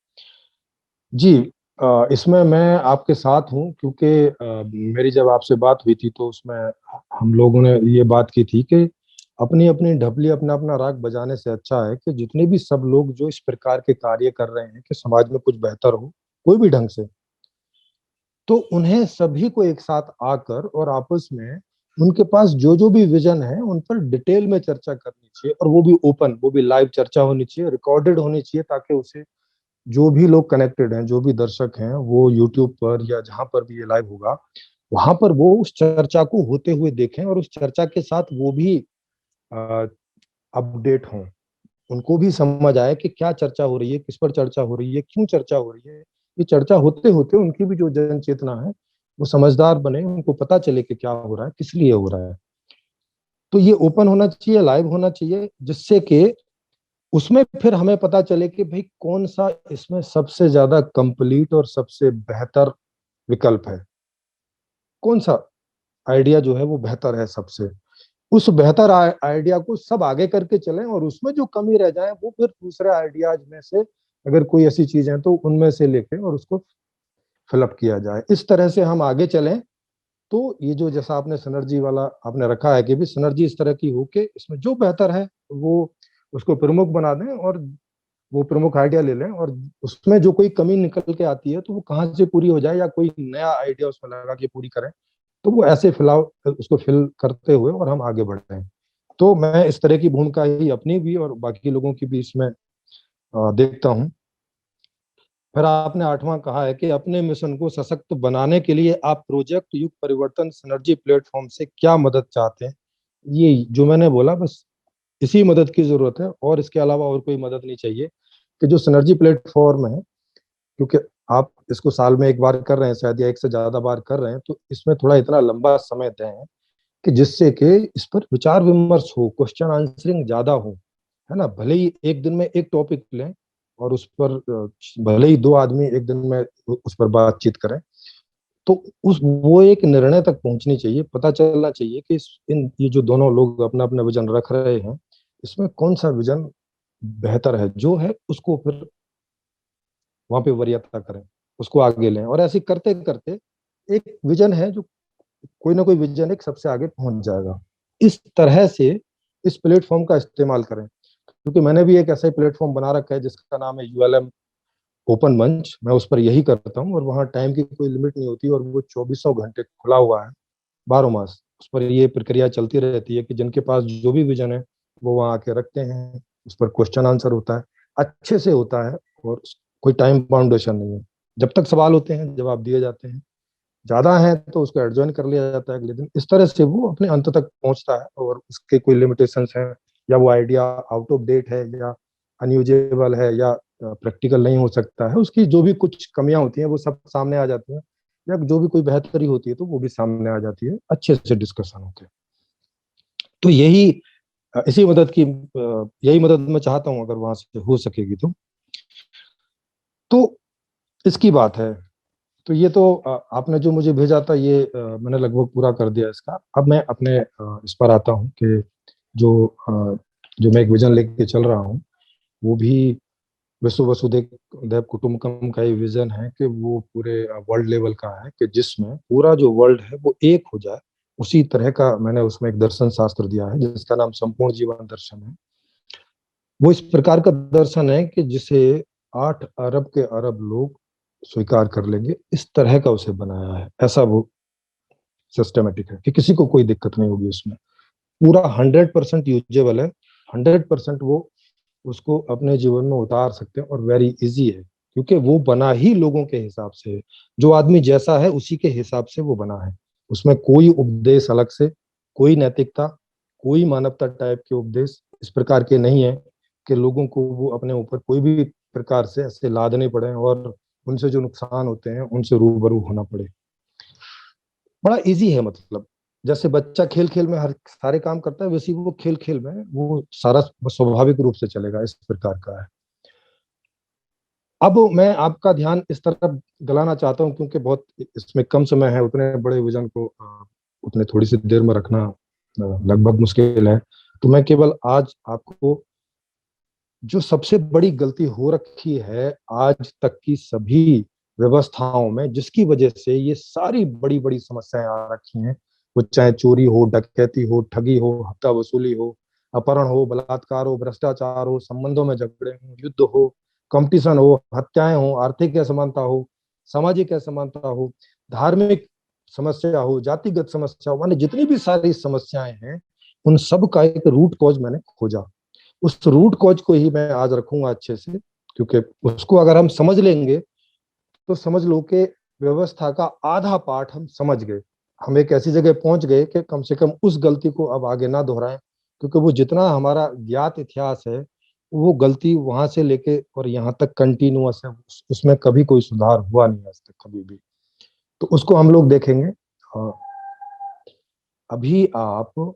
जी, इसमें मैं आपके साथ हूं, क्योंकि मेरी जब आपसे बात हुई थी तो उसमें हम लोगों ने ये बात की थी कि अपनी अपनी ढपली, अपना अपना राग बजाने से अच्छा है कि जितने भी सब लोग जो इस प्रकार के कार्य कर रहे हैं कि समाज में कुछ बेहतर हो, कोई भी ढंग से, तो उन्हें सभी को एक साथ आकर और आपस में उनके पास जो जो भी विजन है उन पर डिटेल में चर्चा करनी चाहिए, और वो भी ओपन, वो भी लाइव चर्चा होनी चाहिए, रिकॉर्डेड होनी चाहिए, ताकि उसे जो भी लोग कनेक्टेड हैं, जो भी दर्शक हैं, वो यूट्यूब पर या जहां पर भी ये लाइव होगा, वहां पर वो उस चर्चा को होते हुए देखें, और उस चर्चा के साथ वो भी अपडेट हों, उनको भी समझ आए कि क्या चर्चा हो रही है, किस पर चर्चा हो रही है, क्यों चर्चा हो रही है। ये चर्चा होते होते उनकी भी जो जन चेतना है वो समझदार बने, उनको पता चले कि क्या हो रहा है, किस लिए हो रहा है। तो ये ओपन होना चाहिए, लाइव होना चाहिए, जिससे कि उसमें फिर हमें पता चले कि भाई कौन सा इसमें सबसे ज्यादा कंप्लीट और सबसे बेहतर विकल्प है, कौन सा आइडिया जो है वो बेहतर है सबसे। उस बेहतर आइडिया को सब आगे करके चलें, और उसमें जो कमी रह जाए वो फिर दूसरे आइडियाज में से अगर कोई ऐसी चीज है तो उनमें से लेके और उसको फिलअप किया जाए। इस तरह से हम आगे चलें तो ये जो जैसा आपने सिनर्जी वाला आपने रखा है कि भी सिनर्जी इस तरह की हो के इसमें जो बेहतर है वो उसको प्रमुख बना दें और वो प्रमुख आइडिया ले लें, और उसमें जो कोई कमी निकल के आती है तो वो कहाँ से पूरी हो जाए, या कोई नया आइडिया उसमें लगा के पूरी करें, तो वो ऐसे उसको फिल करते हुए और हम आगे बढ़ रहे हैं। तो मैं इस तरह की भूमिका ही अपनी भी और बाकी लोगों की भी इसमें देखता हूँ। फिर आपने 8वां कहा है कि अपने मिशन को सशक्त बनाने के लिए आप प्रोजेक्ट युग परिवर्तन सिनर्जी प्लेटफॉर्म से क्या मदद चाहते हैं। ये जो मैंने बोला बस इसी मदद की जरूरत है, और इसके अलावा और कोई मदद नहीं चाहिए। कि जो सिनर्जी प्लेटफॉर्म है, क्योंकि आप इसको साल में एक बार कर रहे हैं शायद, या एक से ज्यादा बार कर रहे हैं, तो इसमें थोड़ा इतना लंबा समय दें कि जिससे कि इस पर विचार विमर्श हो, क्वेश्चन आंसरिंग ज्यादा हो, है ना। भले ही एक दिन में एक टॉपिक लें और उस पर भले ही 2 आदमी एक दिन में उस पर बातचीत करें, तो उस वो एक निर्णय तक पहुंचनी चाहिए, पता चलना चाहिए कि ये जो दोनों लोग अपना अपना विजन रख रहे हैं, इसमें कौन सा विजन बेहतर है, जो है उसको फिर वहां पे वरीयता करें, उसको आगे लें, और ऐसे करते करते एक विजन है जो कोई ना कोई विजन एक सबसे आगे पहुंच जाएगा। इस तरह से इस प्लेटफॉर्म का इस्तेमाल करें, क्योंकि मैंने भी एक ऐसा ही प्लेटफॉर्म बना रखा है जिसका नाम है यूएलएम ओपन मंच। मैं उस पर यही करता हूँ, और वहाँ टाइम की कोई लिमिट नहीं होती, और वो 2400 घंटे खुला हुआ है 12 मास। उस पर ये प्रक्रिया चलती रहती है कि जिनके पास जो भी विजन है वो वहाँ आके रखते हैं, उस पर क्वेश्चन आंसर होता है, अच्छे से होता है, और कोई टाइम बाउंडेशन नहीं है। जब तक सवाल होते हैं जवाब दिए जाते हैं, ज्यादा है तो उसको एडजॉइन कर लिया जाता है अगले दिन। इस तरह से वो अपने अंत तक पहुंचता है, और उसके कोई लिमिटेशंस हैं, या वो आइडिया आउट ऑफ डेट है, या अनयूजेबल है, या प्रैक्टिकल नहीं हो सकता है, उसकी जो भी कुछ कमियां होती हैं वो सब सामने आ जाती हैं, या जो भी कोई बेहतरी होती है तो वो भी सामने आ जाती है, अच्छे से डिस्कशन होते हैं। तो यही इसी मदद की यही मदद मैं चाहता हूँ, अगर वहां से हो सकेगी तो इसकी बात है। तो ये तो आपने जो मुझे भेजा था ये मैंने लगभग पूरा कर दिया इसका। अब मैं अपने इस पर आता हूँ कि जो जो मैं एक विजन लेके चल रहा हूँ, वो भी विश्व वसुधैव कुटुंबकम का ही विजन है, कि वो पूरे वर्ल्ड लेवल का है, कि जिसमें पूरा जो वर्ल्ड है वो एक हो जाए। उसी तरह का मैंने उसमें एक दर्शन शास्त्र दिया है जिसका नाम संपूर्ण जीवन दर्शन है। वो इस प्रकार का दर्शन है कि जिसे 8 अरब के अरब लोग स्वीकार कर लेंगे, इस तरह का उसे बनाया है। ऐसा वो सिस्टमेटिक है कि किसी को कोई दिक्कत नहीं होगी उसमें। पूरा 100% यूजेबल है, 100% वो उसको अपने जीवन में उतार सकते हैं, और वेरी इजी है, क्योंकि वो बना ही लोगों के हिसाब से है। जो आदमी जैसा है उसी के हिसाब से वो बना है। उसमें कोई उपदेश अलग से, कोई नैतिकता, कोई मानवता टाइप के उपदेश इस प्रकार के नहीं है कि लोगों को वो अपने ऊपर कोई भी प्रकार से ऐसे लादने पड़े, और उनसे जो नुकसान होते हैं उनसे रूबरू होना पड़े। बड़ा इजी है, मतलब जैसे बच्चा खेल खेल में हर सारे काम करता है, वैसे ही वो खेल खेल में वो सारा स्वाभाविक रूप से चलेगा, इस प्रकार का है। अब मैं आपका ध्यान इस तरफ दिलाना चाहता हूं, क्योंकि बहुत इसमें कम समय है, उतने बड़े विजन को उतने थोड़ी सी देर में रखना लगभग मुश्किल है। तो मैं केवल आज आपको जो सबसे बड़ी गलती हो रखी है आज तक की सभी व्यवस्थाओं में, जिसकी वजह से ये सारी बड़ी बड़ी समस्याएं आ रखी हैं, वो चाहे चोरी हो, डकैती हो, ठगी हो, हफ्ता वसूली हो, अपहरण हो, बलात्कार हो, भ्रष्टाचार हो, संबंधों में झगड़े हो, युद्ध हो, कंपटीशन हो, हत्याएं हो, आर्थिक असमानता हो, सामाजिक असमानता हो, धार्मिक समस्या हो, जातिगत समस्या हो, माने जितनी भी सारी समस्याएं हैं उन सब का एक रूट कॉज मैंने खोजा। उस रूट कॉज को ही मैं आज रखूंगा अच्छे से, क्योंकि उसको अगर हम समझ लेंगे तो समझ लो कि व्यवस्था का आधा पार्ट हम समझ गए। हम एक ऐसी जगह पहुंच गए कि कम से कम उस गलती को अब आगे ना दोहराएं, क्योंकि वो जितना हमारा ज्ञात इतिहास है वो गलती वहां से लेके और यहाँ तक कंटिन्यूअस है, उसमें कभी कोई सुधार हुआ नहीं आज तक कभी भी। तो उसको हम लोग देखेंगे। अभी आप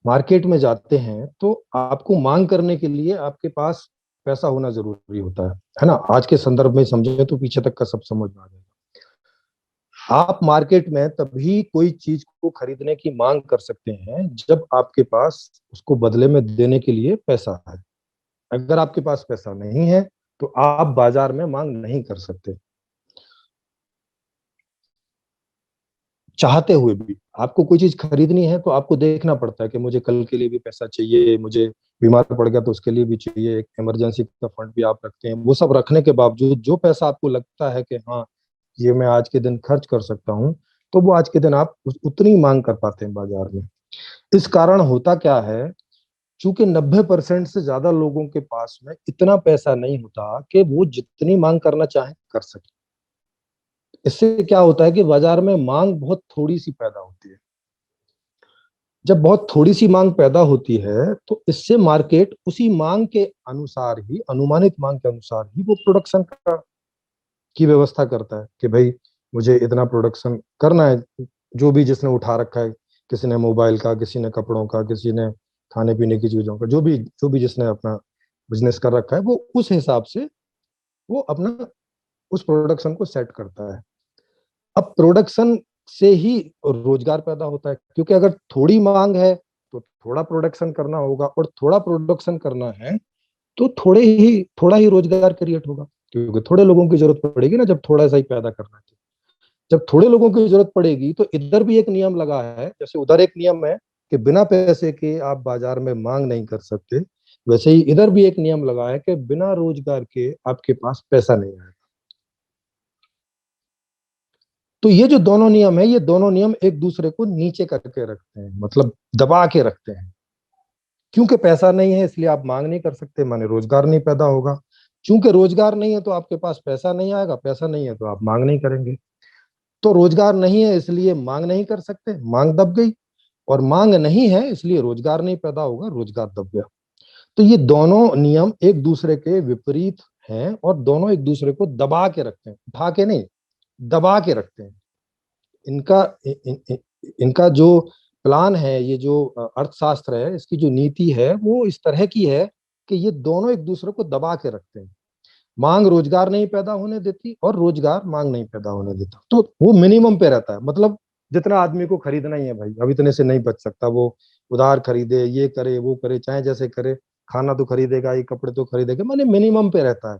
मार्केट में जाते हैं तो आपको मांग करने के लिए आपके पास पैसा होना जरूरी होता है ना। आज के संदर्भ में समझे तो पीछे तक का सब समझ में आ जाएगा। आप मार्केट में तभी कोई चीज को खरीदने की मांग कर सकते हैं जब आपके पास उसको बदले में देने के लिए पैसा है। अगर आपके पास पैसा नहीं है तो आप बाजार में मांग नहीं कर सकते। चाहते हुए भी आपको कोई चीज खरीदनी है तो आपको देखना पड़ता है कि मुझे कल के लिए भी पैसा चाहिए, मुझे बीमार पड़ गया तो उसके लिए भी चाहिए, एक इमरजेंसी का फंड भी आप रखते हैं। वो सब रखने के बावजूद जो पैसा आपको लगता है कि हाँ ये मैं आज के दिन खर्च कर सकता हूँ, तो वो आज के दिन आप उतनी मांग कर पाते हैं बाजार में। इस कारण होता क्या है, चूंकि 90% से ज्यादा लोगों के पास में इतना पैसा नहीं होता कि वो जितनी मांग करना चाहे कर सके। इससे क्या होता है कि बाजार में मांग बहुत थोड़ी सी पैदा होती है। जब बहुत थोड़ी सी मांग पैदा होती है तो इससे मार्केट उसी मांग के अनुसार ही, अनुमानित मांग के अनुसार ही वो प्रोडक्शन की व्यवस्था करता है कि भाई मुझे इतना प्रोडक्शन करना है। जो भी जिसने उठा रखा है, किसी ने मोबाइल का, किसी ने कपड़ों का, किसी ने खाने पीने की चीजों का, जो भी जिसने अपना बिजनेस कर रखा है वो उस हिसाब से वो अपना उस प्रोडक्शन को सेट करता है। अब प्रोडक्शन से ही रोजगार पैदा होता है, क्योंकि अगर थोड़ी मांग है तो थोड़ा प्रोडक्शन करना होगा, और थोड़ा प्रोडक्शन करना है तो थोड़ा ही रोजगार क्रिएट होगा, क्योंकि थोड़े लोगों की जरूरत पड़ेगी ना। जब थोड़ा सा ही पैदा करना है, जब थोड़े लोगों की जरूरत पड़ेगी तो इधर भी एक नियम लगा है, जैसे उधर एक नियम है कि बिना पैसे के आप बाजार में मांग नहीं कर सकते, वैसे ही इधर भी एक नियम लगा है कि बिना रोजगार के आपके पास पैसा नहीं आएगा। तो ये जो दोनों नियम है, ये दोनों नियम एक दूसरे को नीचे करके रखते हैं, मतलब दबा के रखते हैं। क्योंकि पैसा नहीं है इसलिए आप मांग नहीं कर सकते, माने रोजगार नहीं पैदा होगा। क्योंकि रोजगार नहीं है तो आपके पास पैसा नहीं आएगा, पैसा नहीं है तो आप मांग नहीं करेंगे। तो रोजगार नहीं है इसलिए मांग नहीं कर सकते, मांग दब गई। और मांग नहीं है इसलिए रोजगार नहीं पैदा होगा, रोजगार दब गया। तो ये दोनों नियम एक दूसरे के विपरीत हैं और दोनों एक दूसरे को दबा के रखते हैं, उठा के नहीं, दबा के रखते हैं। इनका इनका जो प्लान है, ये जो अर्थशास्त्र है, इसकी जो नीति है वो इस तरह की है कि ये दोनों एक दूसरे को दबा के रखते हैं। मांग रोजगार नहीं पैदा होने देती और रोजगार मांग नहीं पैदा होने देता। तो वो मिनिमम पे रहता है, मतलब जितना आदमी को खरीदना ही है भाई, अब इतने से नहीं बच सकता। वो उधार खरीदे, ये करे वो करे, चाहे जैसे करे, खाना तो खरीदेगा ही, कपड़े तो खरीदेगा, माने मिनिमम पे रहता है।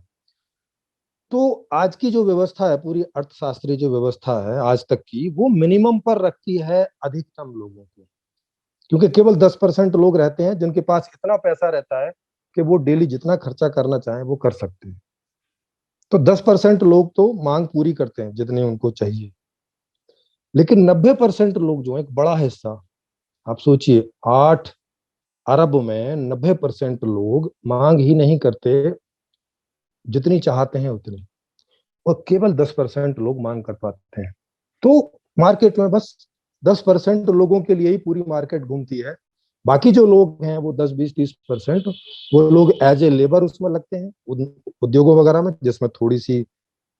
तो आज की जो व्यवस्था है, पूरी अर्थशास्त्रीय जो व्यवस्था है आज तक की, वो मिनिमम पर रखती है अधिकतम लोगों को। क्योंकि केवल 10% लोग रहते हैं जिनके पास इतना पैसा रहता है कि वो डेली जितना खर्चा करना चाहे वो कर सकते हैं। तो 10% लोग तो मांग पूरी करते हैं जितनी उनको चाहिए, लेकिन 90% लोग जो है, एक बड़ा हिस्सा, आप सोचिए 8 अरब में 90% लोग मांग ही नहीं करते जितनी चाहते हैं उतनी, और केवल 10% लोग मांग कर पाते हैं। तो मार्केट में बस 10% लोगों के लिए ही पूरी मार्केट घूमती है। बाकी जो लोग हैं वो 10, 20, 30% वो लोग एज ए लेबर उसमें लगते हैं, उद्योगों वगैरह में, जिसमें थोड़ी सी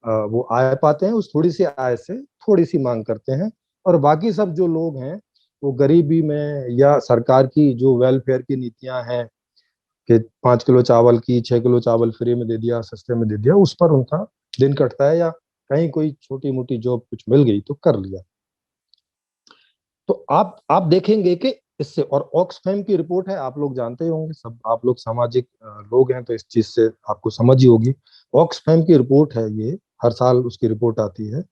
वो आय पाते हैं, उस थोड़ी सी आय से थोड़ी सी मांग करते हैं। और बाकी सब जो लोग हैं वो गरीबी में, या सरकार की जो वेलफेयर की नीतियां हैं कि 5 किलो चावल की 6 किलो चावल फ्री में दे दिया, सस्ते में दे दिया, उस पर उनका दिन कटता है, या कहीं कोई छोटी मोटी जॉब कुछ मिल गई तो कर लिया। तो आप देखेंगे कि इससे, और ऑक्सफैम की रिपोर्ट है, आप लोग जानते होंगे, सब आप लोग सामाजिक लोग हैं तो इस चीज से आपको समझ ही होगी। ऑक्सफैम की रिपोर्ट है ये, हर साल उसकी रिपोर्ट आती है।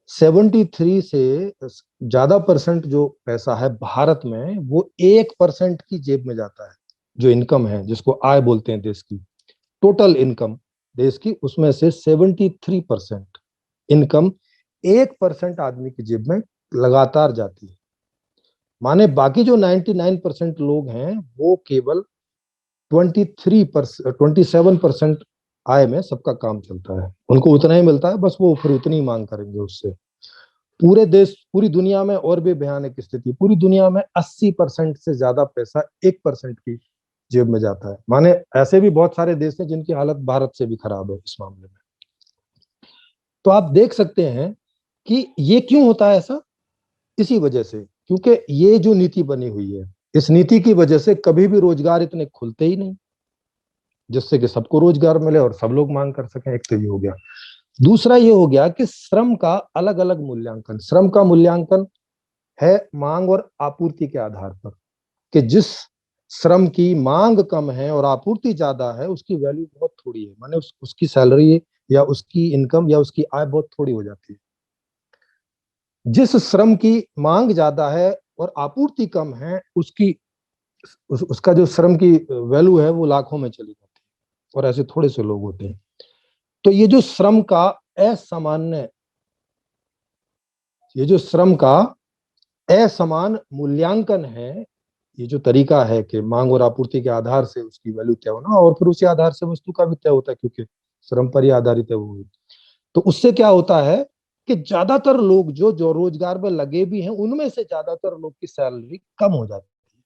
73 से ज्यादा परसेंट जो पैसा है भारत में, वो 1% की जेब में जाता है। जो इनकम है, जिसको आय बोलते हैं देश की, टोटल इनकम देश की, उसमें से 73% इनकम 1% आदमी की जेब में लगातार जाती है। माने बाकी जो 99% लोग हैं वो केवल 27% आय में सबका काम चलता है, उनको उतना ही मिलता है, बस वो फिर उतनी मांग करेंगे उससे। पूरे देश, पूरी दुनिया में और भी भयानक स्थिति, पूरी दुनिया में 80% से ज्यादा पैसा 1% की जेब में जाता है। माने ऐसे भी बहुत सारे देश हैं जिनकी हालत भारत से भी खराब है इस मामले में। तो आप देख सकते हैं कि ये क्यों होता है ऐसा, इसी वजह से, क्योंकि ये जो नीति बनी हुई है, इस नीति की वजह से कभी भी रोजगार इतने खुलते ही नहीं जिससे कि सबको रोजगार मिले और सब लोग मांग कर सकें। एक तो ये हो गया। दूसरा ये हो गया कि श्रम का अलग अलग मूल्यांकन, श्रम का मूल्यांकन है मांग और आपूर्ति के आधार पर, कि जिस श्रम की मांग कम है और आपूर्ति ज्यादा है उसकी वैल्यू बहुत थोड़ी है, माने उसकी सैलरी या उसकी इनकम या उसकी आय बहुत थोड़ी हो जाती है। जिस श्रम की मांग ज्यादा है और आपूर्ति कम है उसका जो श्रम की वैल्यू है वो लाखों में चली जाती है, और ऐसे थोड़े से लोग होते हैं। तो ये जो श्रम का असामान्य, ये जो श्रम का असमान मूल्यांकन है, ये जो तरीका है कि मांग और आपूर्ति के आधार से उसकी वैल्यू तय होना और फिर उसी आधार से वस्तु का भी तय होता है, क्योंकि श्रम पर ही आधारित है वो। तो उससे क्या होता है कि ज्यादातर लोग जो रोजगार में लगे भी हैं उनमें से ज्यादातर लोग की सैलरी कम हो जाती है,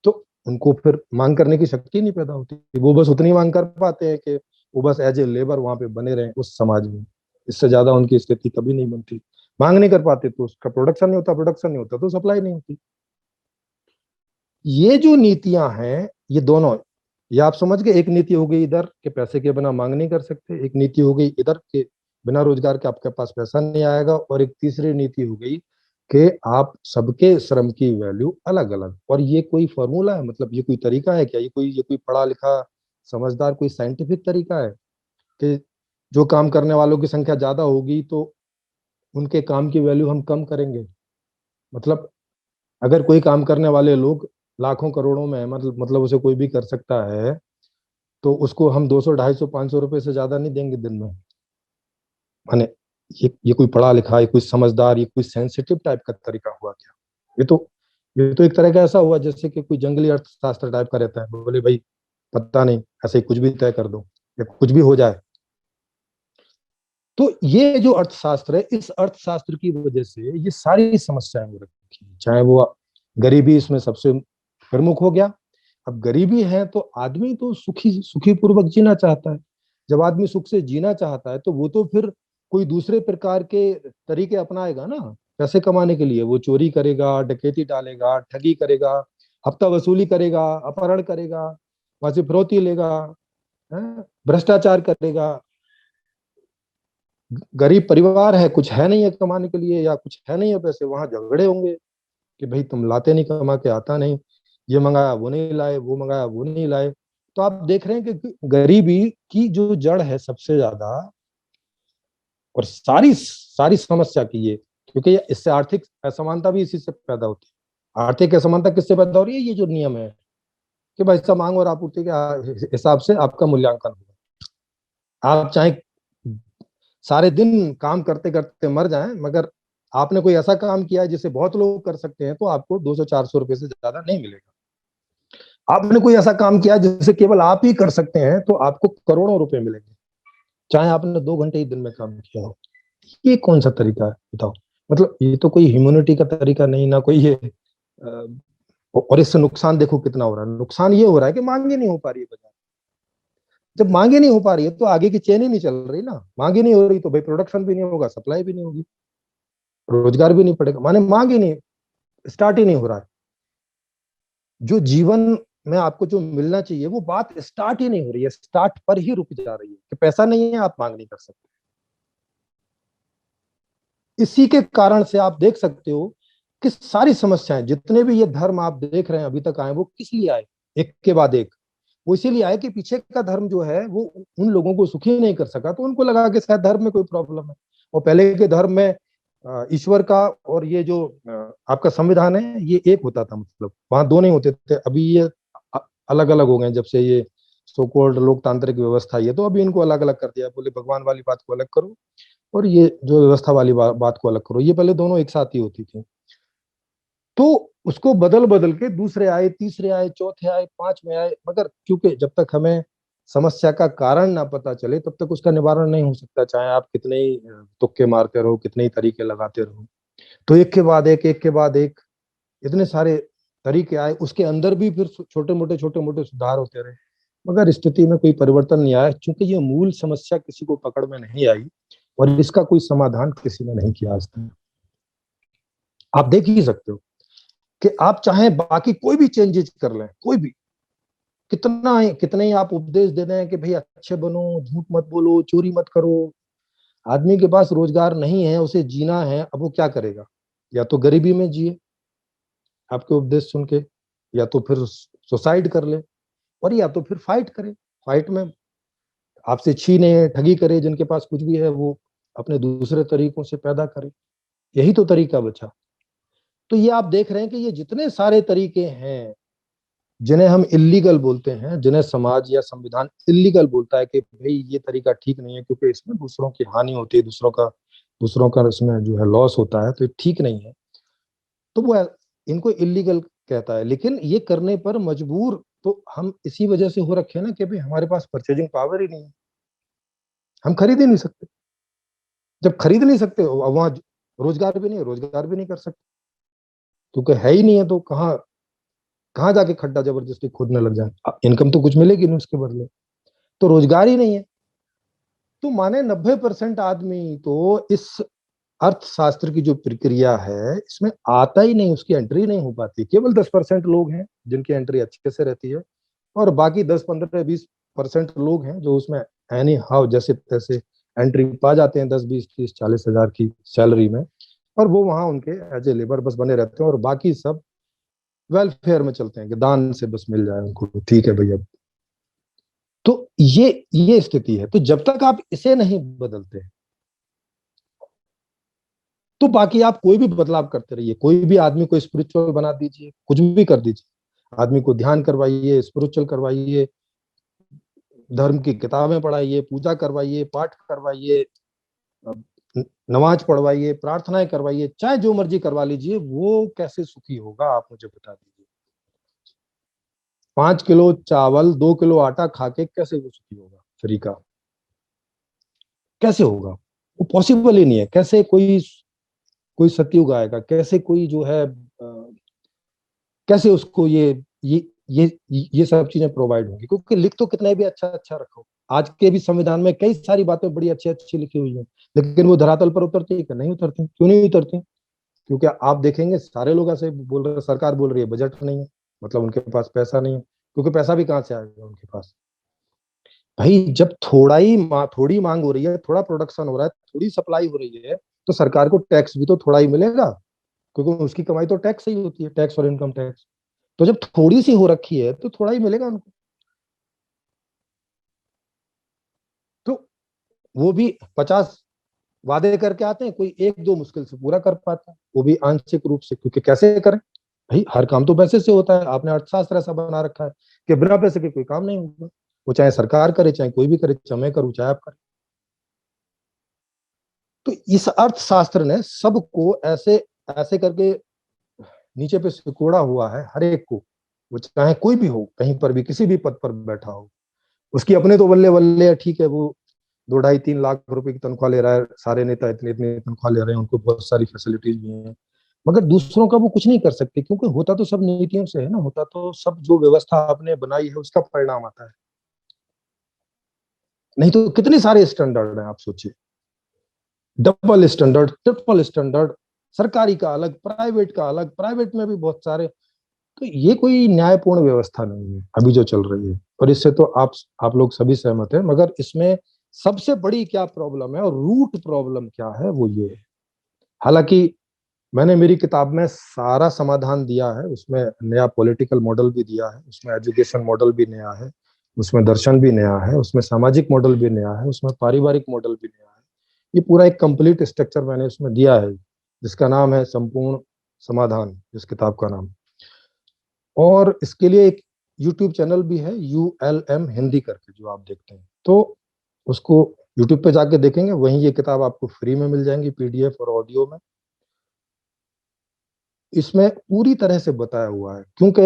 तो उनको फिर मांग करने की शक्ति नहीं पैदा होती। वो बस उतनी मांग कर पाते हैं कि वो बस एज ए लेबर वहां पे बने रहें उस समाज में, इससे ज्यादा उनकी स्थिति कभी नहीं बनती। मांग नहीं कर पाते तो उसका प्रोडक्शन नहीं होता, प्रोडक्शन नहीं होता तो सप्लाई नहीं होती। ये जो नीतियां हैं ये दोनों, ये आप समझ गए, एक नीति हो गई इधर के पैसे के बिना मांग नहीं कर सकते, एक नीति हो गई इधर के बिना रोजगार के आपके पास पैसा नहीं आएगा, और एक तीसरी नीति हो गई कि आप सबके श्रम की वैल्यू अलग अलग। और ये कोई फॉर्मूला है, मतलब ये कोई तरीका है क्या, ये कोई पढ़ा लिखा समझदार कोई साइंटिफिक तरीका है कि जो काम करने वालों की संख्या ज्यादा होगी तो उनके काम की वैल्यू हम कम करेंगे? मतलब अगर कोई काम करने वाले लोग लाखों करोड़ों में है, मतलब उसे कोई भी कर सकता है, तो उसको हम 200 250 500 रुपए से ज्यादा नहीं देंगे दिन में? माने ये कोई पढ़ा लिखा, ये कोई समझदार, ये कोई सेंसिटिव टाइप का तरीका हुआ क्या? ये तो एक तरह का ऐसा हुआ जैसे कि कोई जंगली अर्थशास्त्र टाइप का रहता है, बोले भाई पता नहीं, ऐसे ही कुछ भी तय कर दो या कुछ भी हो जाए। तो ये जो अर्थशास्त्र है, इस अर्थशास्त्र की वजह से ये सारी समस्याएं हो रखी, चाहे वो गरीबी इसमें सबसे प्रमुख हो गया। अब गरीबी है तो आदमी तो सुखी पूर्वक जीना चाहता है। जब आदमी सुख से जीना चाहता है तो वो तो फिर कोई दूसरे प्रकार के तरीके अपनाएगा ना पैसे कमाने के लिए। वो चोरी करेगा, डकैती डालेगा, ठगी करेगा, हफ्ता वसूली करेगा, अपहरण करेगा, वहां से फिरौती लेगा, भ्रष्टाचार करेगा। गरीब परिवार है, कुछ है नहीं है कमाने के लिए या कुछ है नहीं है पैसे, वहां झगड़े होंगे कि भाई तुम लाते नहीं, कमा के आता नहीं, ये मंगाया वो नहीं लाए, वो मंगाया वो नहीं लाए। तो आप देख रहे हैं कि गरीबी की जो जड़ है सबसे ज्यादा, और सारी सारी समस्या की ये, क्योंकि इससे आर्थिक असमानता भी इसी से पैदा होती है। आर्थिक असमानता किससे पैदा हो रही है? ये जो नियम है कि भाई सब मांग और आपूर्ति के हिसाब से आपका मूल्यांकन होगा। आप चाहे सारे दिन काम करते करते मर जाएं, मगर आपने कोई ऐसा काम किया है जिसे बहुत लोग कर सकते हैं तो आपको 200-400 रुपए से ज्यादा नहीं मिलेगा। आपने कोई ऐसा काम किया जिसे केवल आप ही कर सकते हैं तो आपको करोड़ों रुपए मिलेंगे, चाहे आपने 2 घंटे ही दिन में काम किया हो। ये कौन सा तरीका है बताओ? मतलब ये तो कोई ह्यूमैनिटी का तरीका नहीं ना कोई ये। और इससे नुकसान देखो कितना हो रहा है। नुकसान ये हो रहा है कि मांग ही नहीं हो पा रही है बाजार। जब मांगे नहीं हो पा रही है तो आगे की चेन ही नहीं चल रही ना। मांगे नहीं हो रही तो भाई प्रोडक्शन भी नहीं होगा, सप्लाई भी नहीं होगी, रोजगार भी नहीं पड़ेगा। माने मांग ही नहीं, स्टार्ट ही नहीं हो रहा है। जो जीवन में आपको जो मिलना चाहिए वो बात स्टार्ट ही नहीं हो रही है, स्टार्ट पर ही रुक जा रही है कि पैसा नहीं है आप मांग नहीं कर सकते। इसी के कारण से आप देख सकते हो कि सारी समस्याएं, जितने भी ये धर्म आप देख रहे हैं अभी तक आए, वो किस लिए आए एक के बाद एक? वो इसीलिए आए कि पीछे का धर्म जो है वो उन लोगों को सुखी नहीं कर सका, तो उनको लगा कि शायद धर्म में कोई प्रॉब्लम है। और पहले के धर्म में ईश्वर का और ये जो आपका संविधान है ये एक होता था, मतलब वहां दो नहीं होते थे। अभी ये अलग अलग हो गए जब से ये सो कॉल्ड लोकतांत्रिक व्यवस्था है, तो अभी इनको अलग अलग कर दिया। बोले भगवान वाली बात को अलग करो और ये जो व्यवस्था वाली बात को अलग करो। ये पहले दोनों एक साथ ही होती थी, तो उसको बदल बदल के दूसरे आए, तीसरे आए, चौथे आए, पांचवें आए, मगर क्योंकि जब तक हमें समस्या का कारण ना पता चले तब तक उसका निवारण नहीं हो सकता, चाहे आप कितने ही तुक्के मारते रहो, कितने ही तरीके लगाते रहो। तो एक के बाद एक इतने सारे तरीके आए, उसके अंदर भी फिर छोटे मोटे सुधार होते रहे, मगर स्थिति में कोई परिवर्तन नहीं आया, क्योंकि ये मूल समस्या किसी को पकड़ में नहीं आई और इसका कोई समाधान किसी ने नहीं किया आज तक। आप देख ही सकते हो कि आप चाहे बाकी कोई भी चेंजेस कर लें, कोई भी कितने ही आप उपदेश दे रहे हैं कि भाई अच्छे बनो, झूठ मत बोलो, चोरी मत करो, आदमी के पास रोजगार नहीं है, उसे जीना है, अब वो क्या करेगा? या तो गरीबी में जिए आपके उपदेश सुन के, या तो फिर सुसाइड कर ले, और या तो फिर फाइट करे। फाइट में आपसे छीने, ठगी करे, जिनके पास कुछ भी है वो अपने दूसरे तरीकों से पैदा करे। यही तो तरीका बचा। तो ये आप देख रहे हैं कि ये जितने सारे तरीके हैं जिन्हें हम इल्लीगल बोलते हैं, जिन्हें समाज या संविधान इल्लीगल बोलता है कि भाई ये तरीका ठीक नहीं है क्योंकि इसमें दूसरों की हानि होती है, दूसरों का इसमें जो है लॉस होता है, तो ये ठीक नहीं है, तो वो इनको इल्लीगल कहता है। लेकिन ये करने पर मजबूर तो हम इसी वजह से हो रखे हैं ना कि भाई हमारे पास परचेजिंग पावर ही नहीं है, हम खरीद ही नहीं सकते। जब खरीद नहीं सकते वहां रोजगार भी नहीं कर सकते, क्योंकि है ही नहीं है, तो कहाँ जाके खड्डा जबरदस्ती खोदने लग जाए, इनकम तो कुछ मिलेगी नहीं उसके बदले, तो रोजगार ही नहीं है। तो माने 90% आदमी तो इस अर्थशास्त्र की जो प्रक्रिया है इसमें आता ही नहीं, उसकी एंट्री नहीं हो पाती। केवल 10% लोग हैं जिनकी एंट्री अच्छे से रहती है, और बाकी 10-15-20% लोग हैं जो उसमें एनी हाउ जैसे तैसे एंट्री पा जाते हैं 10-20-30-40 हजार की सैलरी में, और वो वहां उनके एज ए लेबर बस बने रहते हैं, और बाकी सब वेलफेयर में चलते हैं कि दान से बस मिल जाए उनको, ठीक है भैया। तो ये स्थिति है। तो जब तक आप इसे नहीं बदलते तो बाकी आप कोई भी बदलाव करते रहिए, कोई भी आदमी को स्पिरिचुअल बना दीजिए, कुछ भी कर दीजिए, आदमी को ध्यान करवाइए, स्पिरिचुअल करवाइए, धर्म की किताबें पढ़ाइए, पूजा करवाइए, पाठ करवाइए, नमाज पढ़वाइए, प्रार्थनाएं करवाइए, चाहे जो मर्जी करवा लीजिए, वो कैसे सुखी होगा आप मुझे बता दीजिए। 5 किलो चावल 2 किलो आटा खा के कैसे वो सुखी होगा? फ्री का कैसे होगा? वो पॉसिबल ही नहीं है। कैसे कोई सतयुग आएगा? कैसे कोई जो है कैसे उसको ये सब चीजें प्रोवाइड होंगी? क्योंकि लिख तो कितना भी अच्छा अच्छा रखो, आज के भी संविधान में कई सारी बातें बड़ी अच्छी अच्छी लिखी हुई हैं, लेकिन वो धरातल पर उतरती है कि नहीं उतरती? क्यों नहीं उतरती? क्योंकि आप देखेंगे सारे लोग ऐसे बोल रहे हैं, सरकार बोल रही है बजट नहीं है, मतलब उनके पास पैसा नहीं है, क्योंकि पैसा भी कहाँ से आएगा उनके पास? भाई जब थोड़ी मांग हो रही है, थोड़ा प्रोडक्शन हो रहा है, थोड़ी सप्लाई हो रही है, तो सरकार को टैक्स भी तो थोड़ा ही मिलेगा, क्योंकि उसकी कमाई तो टैक्स से ही होती है, टैक्स और इनकम टैक्स। तो जब थोड़ी सी हो रखी है तो थोड़ा ही मिलेगा उनको। तो वो भी 50 वादे करके आते हैं, कोई एक दो मुश्किल से पूरा कर पाता है, वो भी आंशिक रूप से, क्योंकि कैसे करें भाई? हर काम तो पैसे से होता है। आपने अर्थशास्त्र ऐसा बना रखा है कि बिना पैसे के कोई काम नहीं होगा, वो चाहे सरकार करे, चाहे कोई भी करे, चाहे मैं करूं, चाहे आप करें। तो इस अर्थशास्त्र ने सबको ऐसे ऐसे करके नीचे पे सिकोड़ा हुआ है, हर एक को, वो चाहे कोई भी हो, कहीं पर भी किसी भी पद पर बैठा हो, उसकी अपने तो बल्ले बल्ले, ठीक है, वो 2-2.5-3 लाख रुपए की तनख्वाह ले रहा है, सारे नेता इतनी इतनी तनख्वाह ले रहे हैं, उनको बहुत सारी फैसिलिटीज भी हैं, मगर दूसरों का वो कुछ नहीं कर सकते, क्योंकि होता तो सब नीतियों से है ना, होता तो सब जो व्यवस्था आपने बनाई है उसका परिणाम आता है। नहीं तो कितने सारे स्टैंडर्ड हैं, आप सोचिए, डबल स्टैंडर्ड, ट्रिपल स्टैंडर्ड, सरकारी का अलग, प्राइवेट का अलग, प्राइवेट में भी बहुत सारे। तो ये कोई न्यायपूर्ण व्यवस्था नहीं है अभी जो चल रही है, और इससे तो आप लोग सभी सहमत हैं। मगर इसमें सबसे बड़ी क्या प्रॉब्लम है और रूट प्रॉब्लम क्या है, वो ये है। हालांकि मैंने मेरी किताब में सारा समाधान दिया है, उसमें नया पॉलिटिकल मॉडल भी दिया है, उसमें एजुकेशन मॉडल भी नया है, उसमें दर्शन भी नया है, उसमें सामाजिक मॉडल भी नया है, उसमें पारिवारिक मॉडल भी नया है। ये पूरा एक कंप्लीट स्ट्रक्चर मैंने उसमें दिया है, जिसका नाम है संपूर्ण समाधान, इस किताब का नाम। और इसके लिए एक यूट्यूब चैनल भी है, ULM हिंदी करके, जो आप देखते हैं, तो उसको यूट्यूब पे जाके देखेंगे, वहीं ये किताब आपको फ्री में मिल जाएंगी, PDF और ऑडियो में। इसमें पूरी तरह से बताया हुआ है, क्योंकि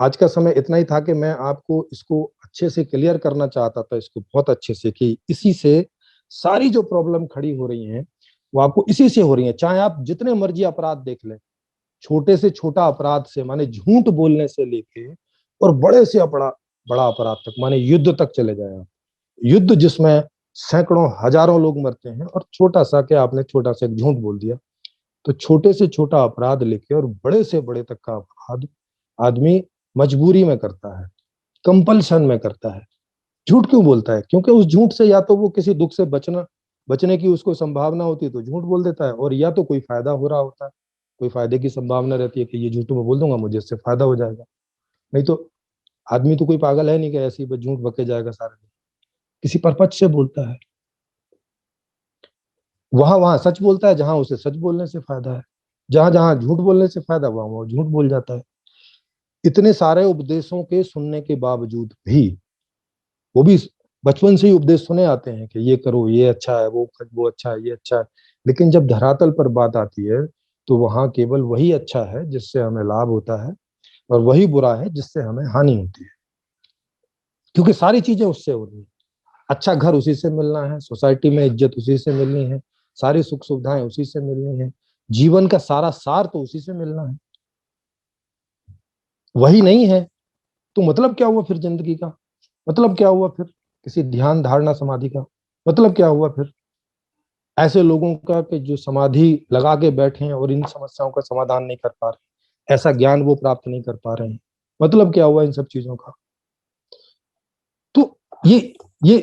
आज का समय इतना ही था कि मैं आपको इसको अच्छे से क्लियर करना चाहता था इसको बहुत अच्छे से कि इसी से सारी जो प्रॉब्लम खड़ी हो रही हैं वो आपको इसी से हो रही है। चाहे आप जितने मर्जी अपराध देख लें, छोटे से छोटा अपराध से माने झूठ बोलने से लेके और बड़े से बड़ा बड़ा अपराध तक माने युद्ध तक चले जाए आप, युद्ध जिसमें सैकड़ों हजारों लोग मरते हैं और छोटा सा क्या आपने छोटा सा एक झूठ बोल दिया, तो छोटे से छोटा अपराध लेके और बड़े से बड़े तक का अपराध आदमी मजबूरी में करता है, कंपल्शन में करता है। झूठ क्यों बोलता है? क्योंकि उस झूठ से या तो वो किसी दुख से बचने की उसको संभावना होती है तो झूठ बोल देता है, और या तो कोई फायदा हो रहा होता है, कोई फायदे की संभावना रहती है कि ये झूठ मैं बोल दूंगा मुझे इससे फायदा हो जाएगा। नहीं तो आदमी तो कोई पागल है नहीं कि ऐसे ही बस झूठ बके जाएगा सारे दिन, किसी पर्पज से बोलता है। वहां वहां सच बोलता है जहां उसे सच बोलने से फायदा है, जहां जहां झूठ बोलने से फायदा वहां वो झूठ बोल जाता है। इतने सारे उपदेशों के सुनने के बावजूद भी वो भी बचपन से ही उपदेश सुने आते हैं कि ये करो, ये अच्छा है, वो अच्छा है, ये अच्छा है, लेकिन जब धरातल पर बात आती है तो वहां केवल वही अच्छा है जिससे हमें लाभ होता है और वही बुरा है जिससे हमें हानि होती है, क्योंकि सारी चीजें उससे हो रही है। अच्छा घर उसी से मिलना है, सोसाइटी में इज्जत उसी से मिलनी है, सारी सुख सुविधाएं उसी से मिलनी है, जीवन का सारा सार तो उसी से मिलना है। वही नहीं है तो मतलब क्या हुआ फिर जिंदगी का? मतलब क्या हुआ फिर किसी ध्यान धारणा समाधि का? मतलब क्या हुआ फिर ऐसे लोगों का कि जो समाधि लगा के बैठे हैं और इन समस्याओं का समाधान नहीं कर पा रहे, ऐसा ज्ञान वो प्राप्त नहीं कर पा रहे हैं? मतलब क्या हुआ इन सब चीजों का? तो ये ये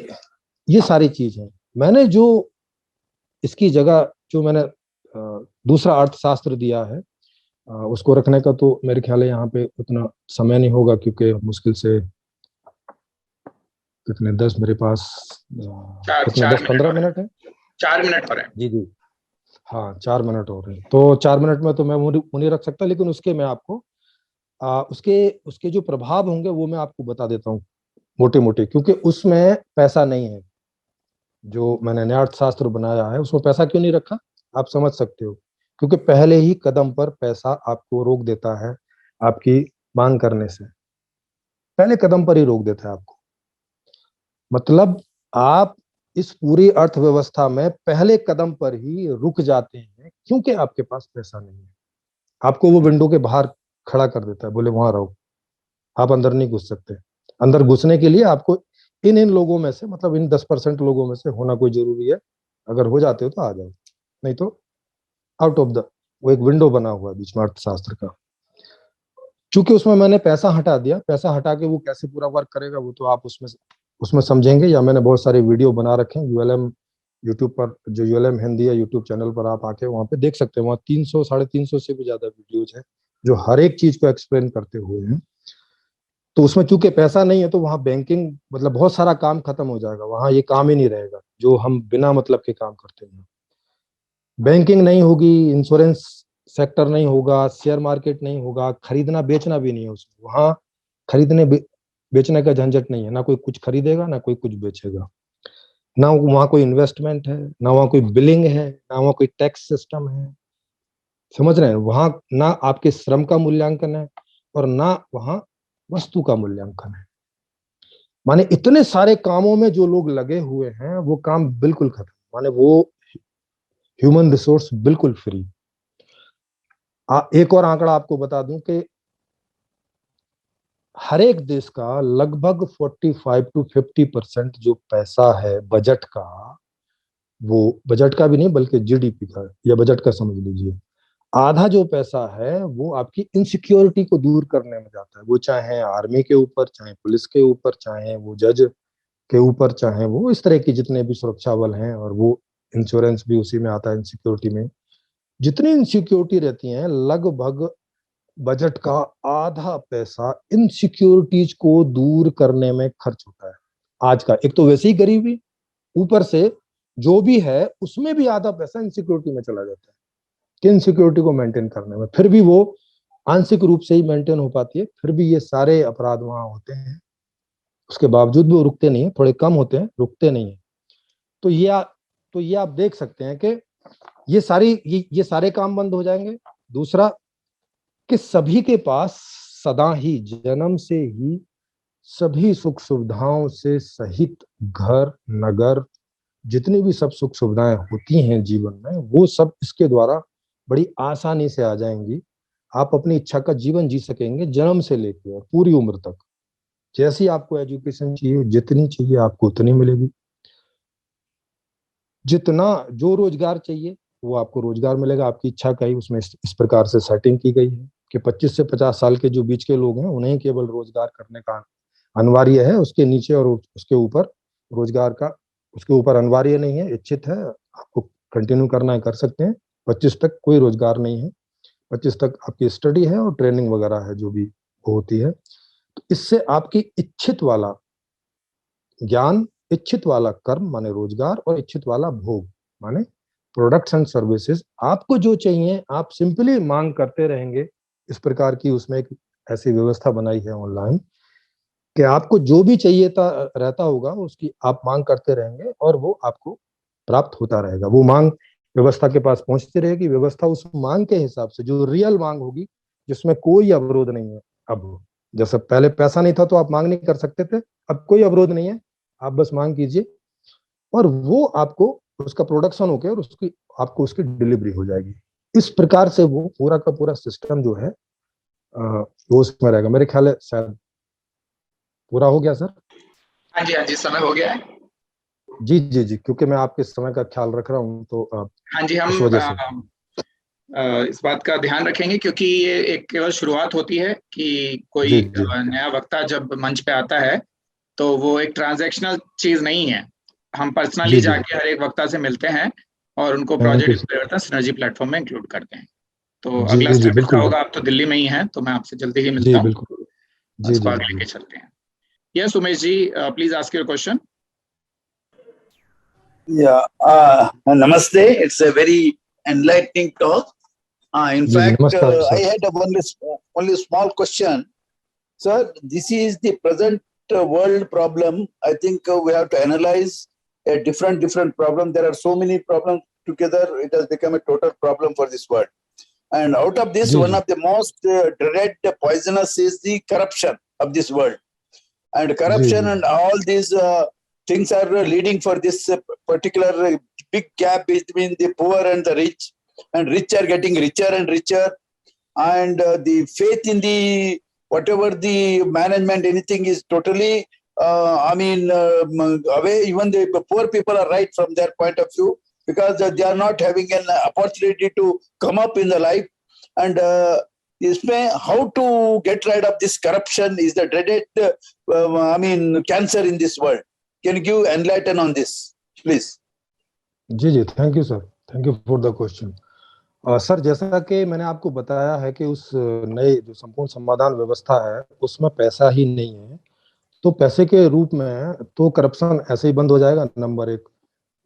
ये सारी चीज है। मैंने जो इसकी जगह जो मैंने दूसरा अर्थशास्त्र दिया है उसको रखने का तो मेरे ख्याल है यहाँ पे उतना समय नहीं होगा, क्योंकि मुश्किल से कितने 10 मेरे पास कितने 10-15 मिनट है, 4 मिनट पर है। जी जी हाँ 4 मिनट हो रहे हैं, तो 4 मिनट में तो मैं वो नहीं रख सकता, लेकिन उसके मैं आपको उसके उसके जो प्रभाव होंगे वो मैं आपको बता देता हूँ मोटे मोटे, क्योंकि उसमें पैसा नहीं है। जो मैंने नया अर्थशास्त्र बनाया है उसमें पैसा क्यों नहीं रखा आप समझ सकते हो, क्योंकि पहले ही कदम पर पैसा आपको रोक देता है आपकी मांग करने से, पहले कदम पर ही रोक देता है आपको। मतलब आप इस पूरी अर्थव्यवस्था में पहले कदम पर ही रुक जाते हैं क्योंकि आपके पास पैसा नहीं है। आपको वो विंडो के बाहर खड़ा कर देता है, बोले वहां रहो, आप अंदर नहीं घुस सकते। अंदर घुसने के लिए आपको इन लोगों में से मतलब इन 10% लोगों में से होना कोई जरूरी है। अगर हो जाते हो तो आ जाओ, नहीं तो आउट ऑफ द, वो एक विंडो बना हुआ है बीच में अर्थशास्त्र का। चूंकि उसमें मैंने पैसा हटा दिया, पैसा हटा के वो कैसे पूरा वर्क करेगा वो तो आप उसमें समझेंगे, या मैंने बहुत सारे वीडियो बना रखे हैं यूएलएम यूट्यूब पर, जो यूएलएम हिंदी है यूट्यूब चैनल पर आप आके वहां पे देख सकते हैं। वहाँ 300-350 से भी ज्यादा वीडियोज हैं जो हर एक चीज को एक्सप्लेन करते हुए हैं। तो उसमें चूंकि पैसा नहीं है तो वहाँ बैंकिंग मतलब बहुत सारा काम खत्म हो जाएगा, वहां ये काम ही नहीं रहेगा जो हम बिना मतलब के काम करते हैं। बैंकिंग नहीं होगी, इंश्योरेंस सेक्टर नहीं होगा, शेयर मार्केट नहीं होगा, खरीदना बेचना भी नहीं है उसमें। वहां खरीदने बेचने का झंझट नहीं है, ना कोई कुछ खरीदेगा ना कोई कुछ बेचेगा, ना वहाँ कोई इन्वेस्टमेंट है, ना वहाँ कोई बिलिंग है, ना वहाँ कोई टैक्स सिस्टम है। समझ रहे हैं? वहां ना आपके श्रम का मूल्यांकन है और ना वहां वस्तु का मूल्यांकन है। माने इतने सारे कामों में जो लोग लगे हुए हैं वो काम बिल्कुल खत्म, माने वो ह्यूमन रिसोर्स बिल्कुल फ्री। एक और आंकड़ा आपको बता दूं कि हर एक देश का लगभग 45-50% जो पैसा है बजट का, वो बजट का भी नहीं बल्कि जीडीपी का, या बजट का समझ लीजिए, आधा जो पैसा है वो आपकी इनसिक्योरिटी को दूर करने में जाता है। वो चाहे आर्मी के ऊपर, चाहे पुलिस के ऊपर, चाहे वो जज के ऊपर, चाहे वो इस तरह की जितने भी सुरक्षा बल हैं, और वो इंश्योरेंस भी उसी में आता है इनसिक्योरिटी में। जितनी इनसिक्योरिटी रहती है लगभग बजट का आधा पैसा इनसिक्योरिटीज को दूर करने में खर्च होता है आज का। एक तो वैसे ही गरीबी, ऊपर से जो भी है उसमें भी आधा पैसा इनसिक्योरिटी में चला जाता है कि इनसिक्योरिटी को मेंटेन करने में। फिर भी वो आंशिक रूप से ही मेंटेन हो पाती है, फिर भी ये सारे अपराध वहां होते हैं, उसके बावजूद भी वो रुकते नहीं है, थोड़े कम होते हैं, रुकते नहीं है। तो ये आप देख सकते हैं कि ये सारे काम बंद हो जाएंगे। दूसरा कि सभी के पास सदा ही जन्म से ही सभी सुख सुविधाओं से सहित घर, नगर, जितनी भी सब सुख सुविधाएं होती हैं जीवन में, वो सब इसके द्वारा बड़ी आसानी से आ जाएंगी। आप अपनी इच्छा का जीवन जी सकेंगे जन्म से लेकर और पूरी उम्र तक। जैसी आपको एजुकेशन चाहिए, जितनी चाहिए आपको उतनी मिलेगी। जितना जो रोजगार चाहिए वो आपको रोजगार मिलेगा, आपकी इच्छा का ही। उसमें इस प्रकार से सेटिंग की गई है कि 25 से 50 साल के जो बीच के लोग हैं उन्हें केवल रोजगार करने का अनिवार्य है। उसके नीचे और उसके ऊपर रोजगार का, उसके ऊपर अनिवार्य नहीं है, इच्छित है, आपको कंटिन्यू करना है कर सकते हैं। 25 तक कोई रोजगार नहीं है, 25 तक आपकी स्टडी है और ट्रेनिंग वगैरह है जो भी होती है। तो इससे आपकी इच्छित वाला ज्ञान, इच्छित वाला कर्म माने रोजगार, और इच्छित वाला भोग माने प्रोडक्ट्स एंड सर्विसेज, आपको जो चाहिए आप सिंपली मांग करते रहेंगे। इस प्रकार की उसमें एक ऐसी व्यवस्था बनाई है ऑनलाइन कि आपको जो भी चाहिए रहता होगा उसकी आप मांग करते रहेंगे और वो आपको प्राप्त होता रहेगा। वो मांग व्यवस्था के पास पहुंचती रहेगी। व्यवस्था उस मांग के हिसाब से, जो रियल मांग होगी, जिसमें कोई अवरोध नहीं है। अब जैसे पहले पैसा नहीं था तो आप मांग नहीं कर सकते थे, अब कोई अवरोध नहीं है, आप बस मांग कीजिए और वो आपको उसका प्रोडक्शन होकर और उसकी आपको उसकी डिलीवरी हो जाएगी। इस प्रकार से वो पूरा का पूरा सिस्टम जो है वो उसमें रहेगा। मेरे ख्याल है शायद पूरा हो गया सर। हाँ जी, समय हो गया है। जी जी जी, क्योंकि मैं आपके समय का ख्याल रख रहा हूँ तो हाँ जी, इस हम वजह से इस बात का ध्यान रखेंगे क्योंकि ये एक केवल शुरुआत होती है कि कोई जी जी नया वक्ता जब मंच पे आता है तो वो एक ट्रांजैक्शनल चीज नहीं है। हम पर्सनली जी जी जाके हर एक वक्ता से मिलते हैं और उनको थैंक यू प्रोजेक्ट परिवर्तन सिनर्जी प्लेटफॉर्म में इंक्लूड करते हैं। तो जी अगला जी स्टेप इसका बिल्कुल होगा, आप तो दिल्ली में ही हैं तो मैं आपसे जल्दी ही जी मिलता हूँ। बिल्कुल जी इसको जी आगे जी लेके चलते हैं। Yes Umesh ji, please ask your question. Yeah, namaste. It's a very enlightening talk. In जी जी fact, नमस्कार I sir. had only small question. Sir, this is the present world problem. I think we have to analyze a different problem. There are so many problems together. It has become a total problem for this world. And out of this, जी one जी of the most dreaded poisonous is the corruption of this world. And जी corruption जी and all these things are leading for this particular big gap between the poor and the rich, and rich are getting richer and richer, and the faith in the whatever the management anything is totally away. Even the poor people are right from their point of view, because they are not having an opportunity to come up in the life. And इसमें how to get rid of this corruption is the dreaded cancer in this world. Can you enlighten on this, please? जी जी thank you sir, thank you for the question. Sir, जैसा कि मैंने आपको बताया है कि उस नए जो संपूर्ण समाधान व्यवस्था है उसमें पैसा ही नहीं है, तो पैसे के रूप में तो करप्शन ऐसे ही बंद हो जाएगा, नंबर एक।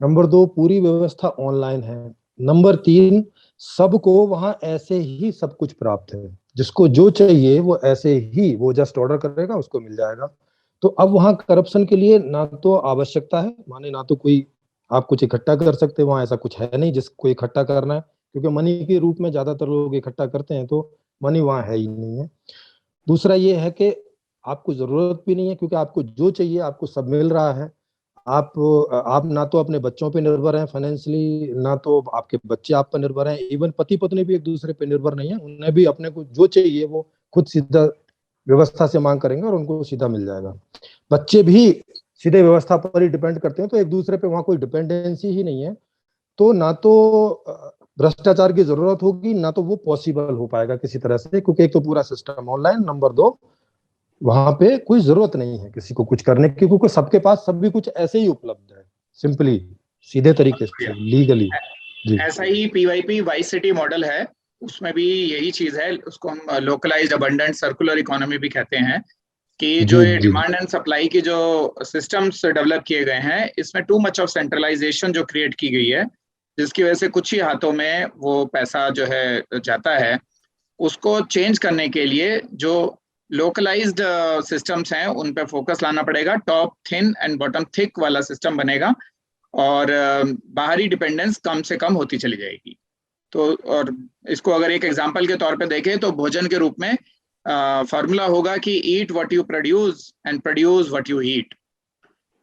नंबर दो, पूरी व्यवस्था ऑनलाइन है। नंबर तीन, सबको वहां ऐसे ही सब कुछ प्राप्त है, जिसको जो चाहिए वो ऐसे ही वो जस्ट ऑर्डर करेगा उसको मिल जाएगा। तो अब वहां करप्शन के लिए ना तो आवश्यकता है, माने ना तो कोई आप कुछ इकट्ठा कर सकते, वहां ऐसा कुछ है नहीं जिसको इकट्ठा करना है, क्योंकि मनी के रूप में ज्यादातर लोग इकट्ठा करते हैं, तो मनी वहां है ही नहीं है। दूसरा ये है कि आपको जरूरत भी नहीं है, क्योंकि आपको जो चाहिए आपको सब मिल रहा है। आप ना तो अपने बच्चों पे निर्भर हैं फाइनेंशियली, ना तो आपके बच्चे आप पर निर्भर हैं। इवन पति पत्नी भी एक दूसरे पे निर्भर नहीं है, उन्हें भी अपने को जो चाहिए वो खुद सीधा व्यवस्था से मांग करेंगे और उनको सीधा मिल जाएगा। बच्चे भी सीधे व्यवस्था पर ही डिपेंड करते हैं, तो एक दूसरे पे वहां कोई डिपेंडेंसी ही नहीं है। तो ना तो भ्रष्टाचार की जरूरत होगी, ना तो वो पॉसिबल हो पाएगा किसी तरह से, क्योंकि एक तो पूरा सिस्टम ऑनलाइन, नंबर दो वहां पे कोई जरूरत नहीं है किसी को कुछ करने की, क्योंकि सबके पास सभी कुछ ऐसे ही उपलब्ध है, सिंपली सीधे तरीके से लीगली। जी ऐसा ही पीवाईपी वाइस सिटी मॉडल है, उसमें भी यही चीज है। उसको हम लोकलाइज्ड अबंडेंट सर्कुलर इकोनॉमी भी कहते हैं कि जो जी ये जी डिमांड एंड सप्लाई की जो सिस्टम्स डेवलप किए गए हैं, इसमें टू मच ऑफ सेंट्रलाइजेशन जो क्रिएट की गई है, जिसकी वजह से कुछ ही हाथों में वो पैसा जो है जाता है। उसको चेंज करने के लिए जो लोकलाइज्ड सिस्टम्स हैं उन पे फोकस लाना पड़ेगा। Top thin and bottom thick वाला सिस्टम बनेगा और बाहरी डिपेंडेंस कम से कम होती चली जाएगी। तो और इसको अगर एक एग्जांपल के तौर पे देखें तो भोजन के रूप में फॉर्मूला होगा कि ईट what you produce and produce what you eat.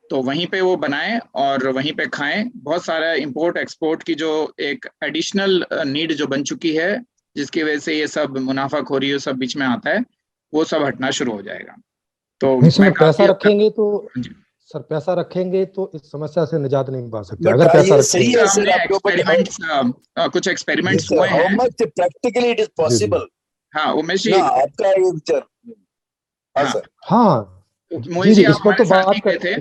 तो वहीं पे वो बनाएं और वहीं पे खाएं। बहुत सारा इंपोर्ट एक्सपोर्ट की जो एक एडिशनल नीड जो बन चुकी है, जिसकी वजह से ये सब मुनाफाखोरी ये सब बीच में आता है, वो सब हटना शुरू हो जाएगा। तो नहीं सर, मैं पैसा काफी रखेंगे तो सर पैसा रखेंगे तो इस समस्या से निजात नहीं पा सकते बट अगर पैसा ये रखेंगे। सही है सर हमने आपके ऊपर एक्सपेरिमेंट्स कुछ एक्सपेरिमेंट्स हुए हाउ हैं। Much practically it is possible. हाँ उमेश जी, ना आपका ये विचार। हाँ हाँ सर। हाँ मोहित जी, जी, आप इस पर हमारे तो साथ ही बात गए थे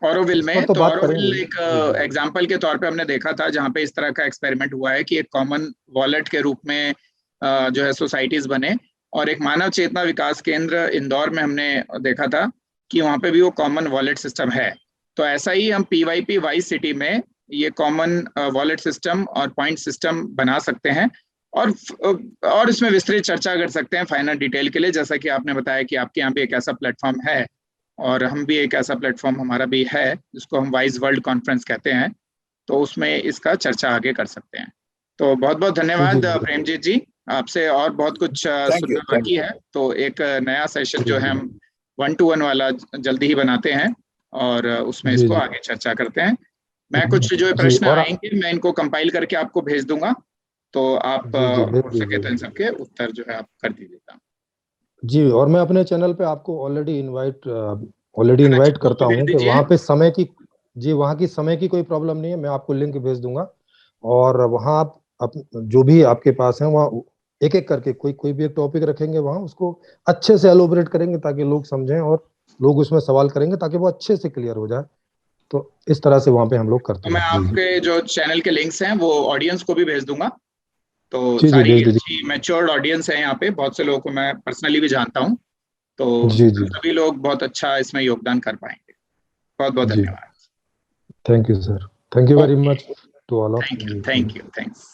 ऑरोविल इस पर में। तो तो बात ऑरोविल करेंगे। एक जी, एग्जाम्पल के तौर पे हमने देखा था, जहाँ पे इस तरह का एक्सपेरिमेंट हुआ है कि एक कॉमन वॉलेट के रूप में जो है सोसाइटीज बने। और एक मानव चेतना विकास केंद्र इंदौर में हमने देखा था कि वहाँ पे भी वो कॉमन वॉलेट सिस्टम है। तो ऐसा ही हम PYP वाइस सिटी में ये कॉमन वॉलेट सिस्टम और पॉइंट सिस्टम बना सकते हैं। और इसमें विस्तृत चर्चा कर सकते हैं फाइनल डिटेल के लिए, जैसा कि आपने बताया कि आपके यहाँ भी एक ऐसा प्लेटफॉर्म है और हम भी एक ऐसा प्लेटफॉर्म हमारा भी है जिसको हम वाइज वर्ल्ड कॉन्फ्रेंस कहते हैं। तो उसमें इसका चर्चा आगे कर सकते हैं। तो बहुत बहुत धन्यवाद जी। प्रेमजीत जी, आपसे और बहुत कुछ थैंक यू सुनना बाकी है। तो एक नया सेशन जो है हम 1-to-1 वाला जल्दी ही बनाते हैं और उसमें जी इसको जी आगे चर्चा करते हैं। मैं कुछ जो जी प्रश्न और आएंगे मैं इनको कंपाइल करके आपको भेज दूंगा, तो आप जी भेज हो सके तो इन दीजिए। सबके उत्तर जो है आप कर दीजिएगा। जी, और मैं अपने चैनल पे आपको ऑलरेडी है ना जी, इनवाइट वो भी करता भेज हूँ कि दीजिए। वहाँ पे समय की जी वहाँ की समय की कोई प्रॉब्लम नहीं है। मैं आपको लिंक भेज दूंगा और वहाँ आप जो भी आपके पास है वहाँ एक एक करके कोई कोई भी एक टॉपिक रखेंगे, वहाँ उसको अच्छे से एलोबरेट करेंगे ताकि लोग समझें और लोग उसमें सवाल करेंगे ताकि वो अच्छे से क्लियर हो जाए। तो इस तरह से वहाँ पे हम लोग करते तो मैं हैं। जी आपके जो चैनल के लिंक्स हैं वो ऑडियंस को भी भेज दूंगा। तो जी सारी भेज दीजिए। अच्छी मैच्योर्ड ऑडियंस है यहाँ पे, बहुत से लोगों को मैं पर्सनली भी जानता हूँ। तो जी सभी लोग बहुत अच्छा इसमें योगदान कर पाएंगे। बहुत बहुत जी धन्यवाद। Thank you sir. Thank you very okay, much to all of thank you, thanks.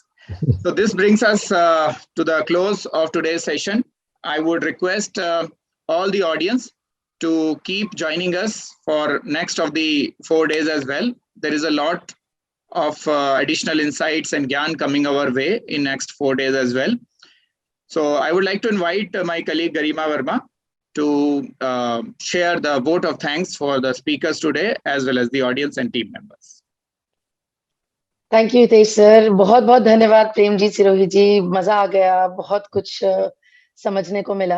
So this brings us to the close of today's session. I would request all the audience to keep joining us for next of the 4 days as well. There is a lot of additional insights and gyan coming our way in next 4 days as well. So I would like to invite my colleague Garima Verma to share the vote of thanks for the speakers today as well as the audience and team members. Thank you Hitesh sir, बहुत बहुत धन्यवाद प्रेम जी, सिरोही जी, मजा आ गया, बहुत कुछ समझने को मिला।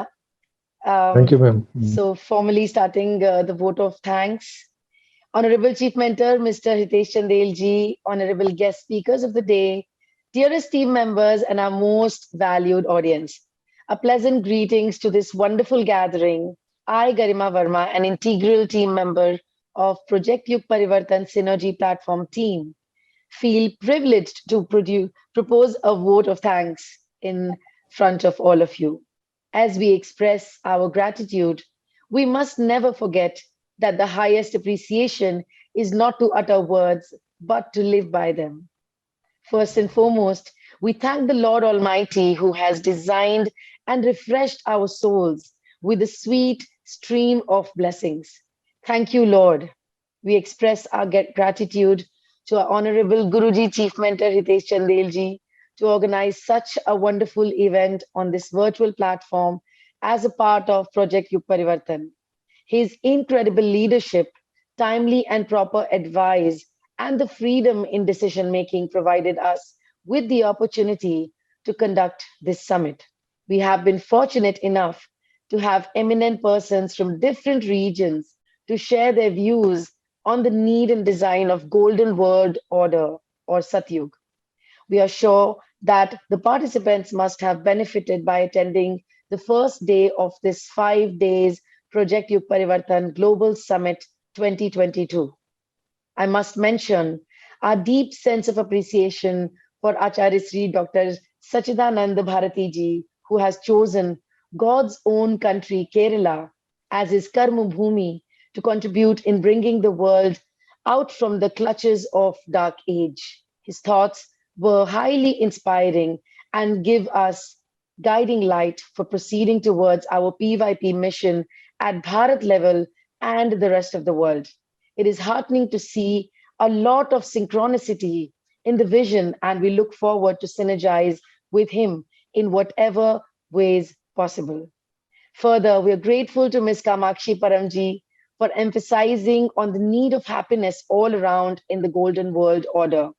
Thank you ma'am. So formally starting the vote of thanks. Honorable Chief Mentor, Mr. Hitesh Chandel ji, honorable guest speakers of the day, dearest team members, and our most valued audience. A pleasant greetings to this wonderful gathering. I, Garima Verma, an integral team member of Project Yug Parivartan Synergy Platform team, feel privileged to propose a vote of thanks in front of all of you. As we express our gratitude, we must never forget that the highest appreciation is not to utter words, but to live by them. First and foremost, we thank the Lord Almighty who has designed and refreshed our souls with a sweet stream of blessings. Thank you, Lord. We express our gratitude to our Honorable Guruji Chief Mentor Hitesh Chandel ji to organize such a wonderful event on this virtual platform as a part of Project Yug Parivartan. His incredible leadership, timely and proper advice, and the freedom in decision making provided us with the opportunity to conduct this summit. We have been fortunate enough to have eminent persons from different regions to share their views on the need and design of Golden World Order or Satyug. We are sure that the participants must have benefited by attending the first day of this 5 days Project Yug Parivartan Global Summit 2022. I must mention our deep sense of appreciation for Acharya Sri Dr. Sachidanand Bharati ji, who has chosen God's own country, Kerala, as his Karma Bhumi to contribute in bringing the world out from the clutches of dark age. His thoughts were highly inspiring and give us guiding light for proceeding towards our PYP mission at Bharat level and the rest of the world. It is heartening to see a lot of synchronicity in the vision, and we look forward to synergize with him in whatever ways possible. Further, we are grateful to Ms. Kamakshi Paramji for emphasizing on the need of happiness all around in the golden world order.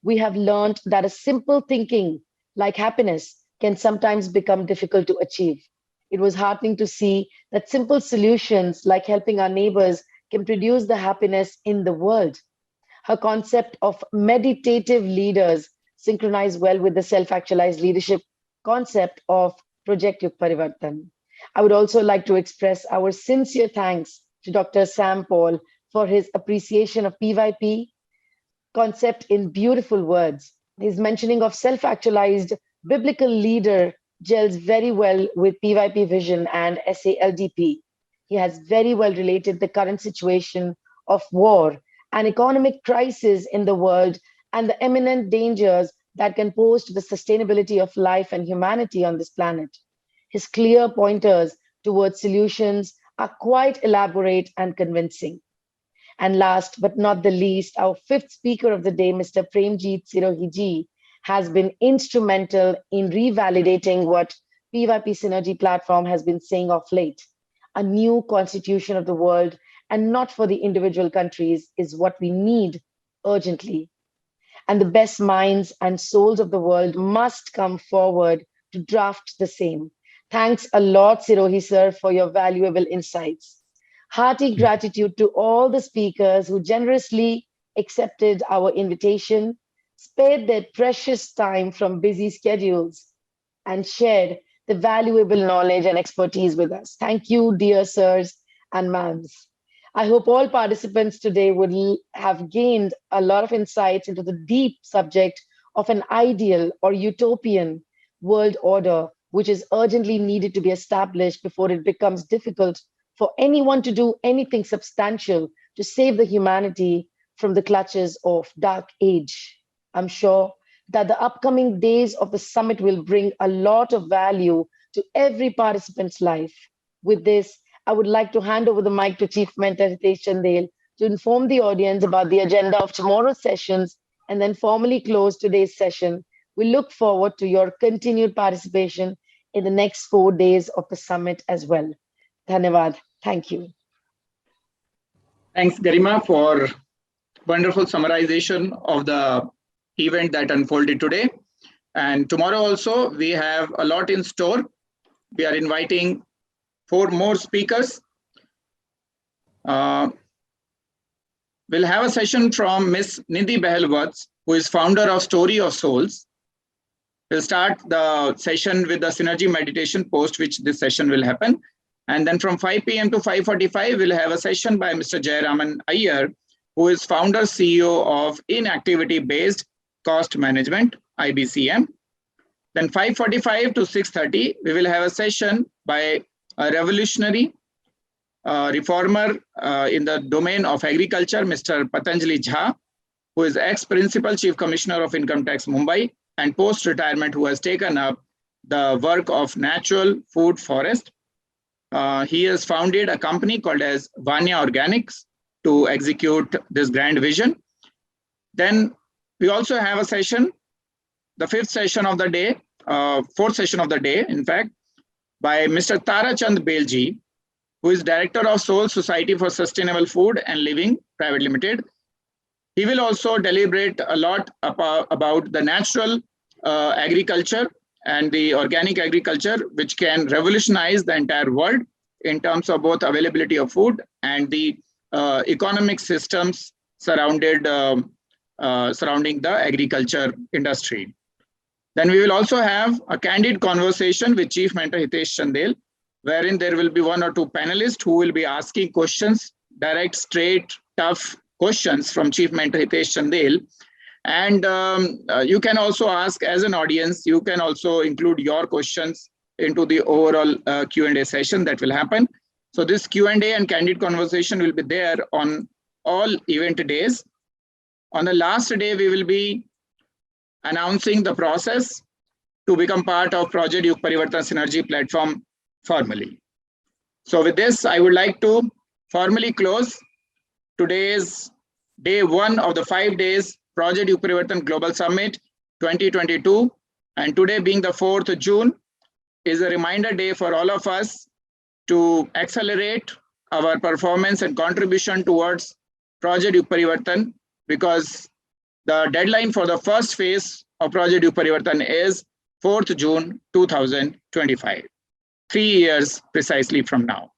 We have learned that a simple thinking like happiness can sometimes become difficult to achieve. It was heartening to see that simple solutions like helping our neighbors can produce the happiness in the world. Her concept of meditative leaders synchronize well with the self-actualized leadership concept of Project Yug Parivartan. I would also like to express our sincere thanks to Dr. Sam Paul for his appreciation of PYP concept in beautiful words. His mentioning of self-actualized biblical leader gels very well with PYP vision and SALDP. He has very well related the current situation of war and economic crisis in the world and the imminent dangers that can pose to the sustainability of life and humanity on this planet. His clear pointers towards solutions are quite elaborate and convincing. And last but not the least, our fifth speaker of the day, Mr. Premjeet Sirohiji, has been instrumental in revalidating what PYP Synergy platform has been saying of late. A new constitution of the world and not for the individual countries is what we need urgently. And the best minds and souls of the world must come forward to draft the same. Thanks a lot, Sirohi sir, for your valuable insights. Hearty gratitude to all the speakers who generously accepted our invitation, spared their precious time from busy schedules, and shared the valuable knowledge and expertise with us. Thank you, dear sirs and ma'ams. I hope all participants today would have gained a lot of insights into the deep subject of an ideal or utopian world order, which is urgently needed to be established before it becomes difficult for anyone to do anything substantial to save the humanity from the clutches of dark age. I'm sure that the upcoming days of the summit will bring a lot of value to every participant's life. With this, I would like to hand over the mic to Chief Mentor Hitesh Chandel to inform the audience about the agenda of tomorrow's sessions and then formally close today's session. We look forward to your continued participation in the next 4 days of the summit as well. Dhanyavad. Thank you. Thanks, Garima, for wonderful summarization of the event that unfolded today. And tomorrow also, we have a lot in store. We are inviting 4 more speakers. We'll have a session from Ms. Nidhi Behelwats, who is founder of Story of Souls. We'll start the session with the synergy meditation post, which this session will happen. And then from 5 p.m. to 5:45, we'll have a session by Mr. Jayaraman Iyer, who is founder CEO of Inactivity-Based Cost Management, IBCM. Then 5:45 to 6:30, we will have a session by a revolutionary reformer in the domain of agriculture, Mr. Patanjali Jha, who is ex-principal chief commissioner of Income Tax, Mumbai, and post-retirement who has taken up the work of natural food forest. He has founded a company called as Vanya Organics to execute this grand vision. Then we also have a session, the fourth session of the day, in fact, by Mr. Tarachand Belji, who is Director of Soul Society for Sustainable Food and Living Private Limited. He will also deliberate a lot about the natural agriculture and the organic agriculture, which can revolutionize the entire world in terms of both availability of food and the economic systems surrounding the agriculture industry. Then we will also have a candid conversation with Chief Mentor Hitesh Chandel, wherein there will be 1 or 2 panelists who will be asking questions, direct, straight, tough questions from Chief Mentor Hitesh Chandel. And you can also ask as an audience, you can also include your questions into the overall Q&A session that will happen. So this Q&A and candid conversation will be there on all event days. On the last day, we will be announcing the process to become part of Project Yug Parivartan Synergy platform formally. So with this, I would like to formally close today's day 1 of the 5 days Project Yug Parivartan Global Summit 2022. And today being the 4th of June is a reminder day for all of us to accelerate our performance and contribution towards Project Yug Parivartan, because the deadline for the first phase of Project Yug Parivartan is 4th June 2025, 3 years precisely from now.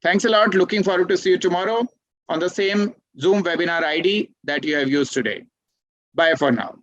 Thanks a lot. Looking forward to see you tomorrow on the same Zoom webinar ID that you have used today. Bye for now.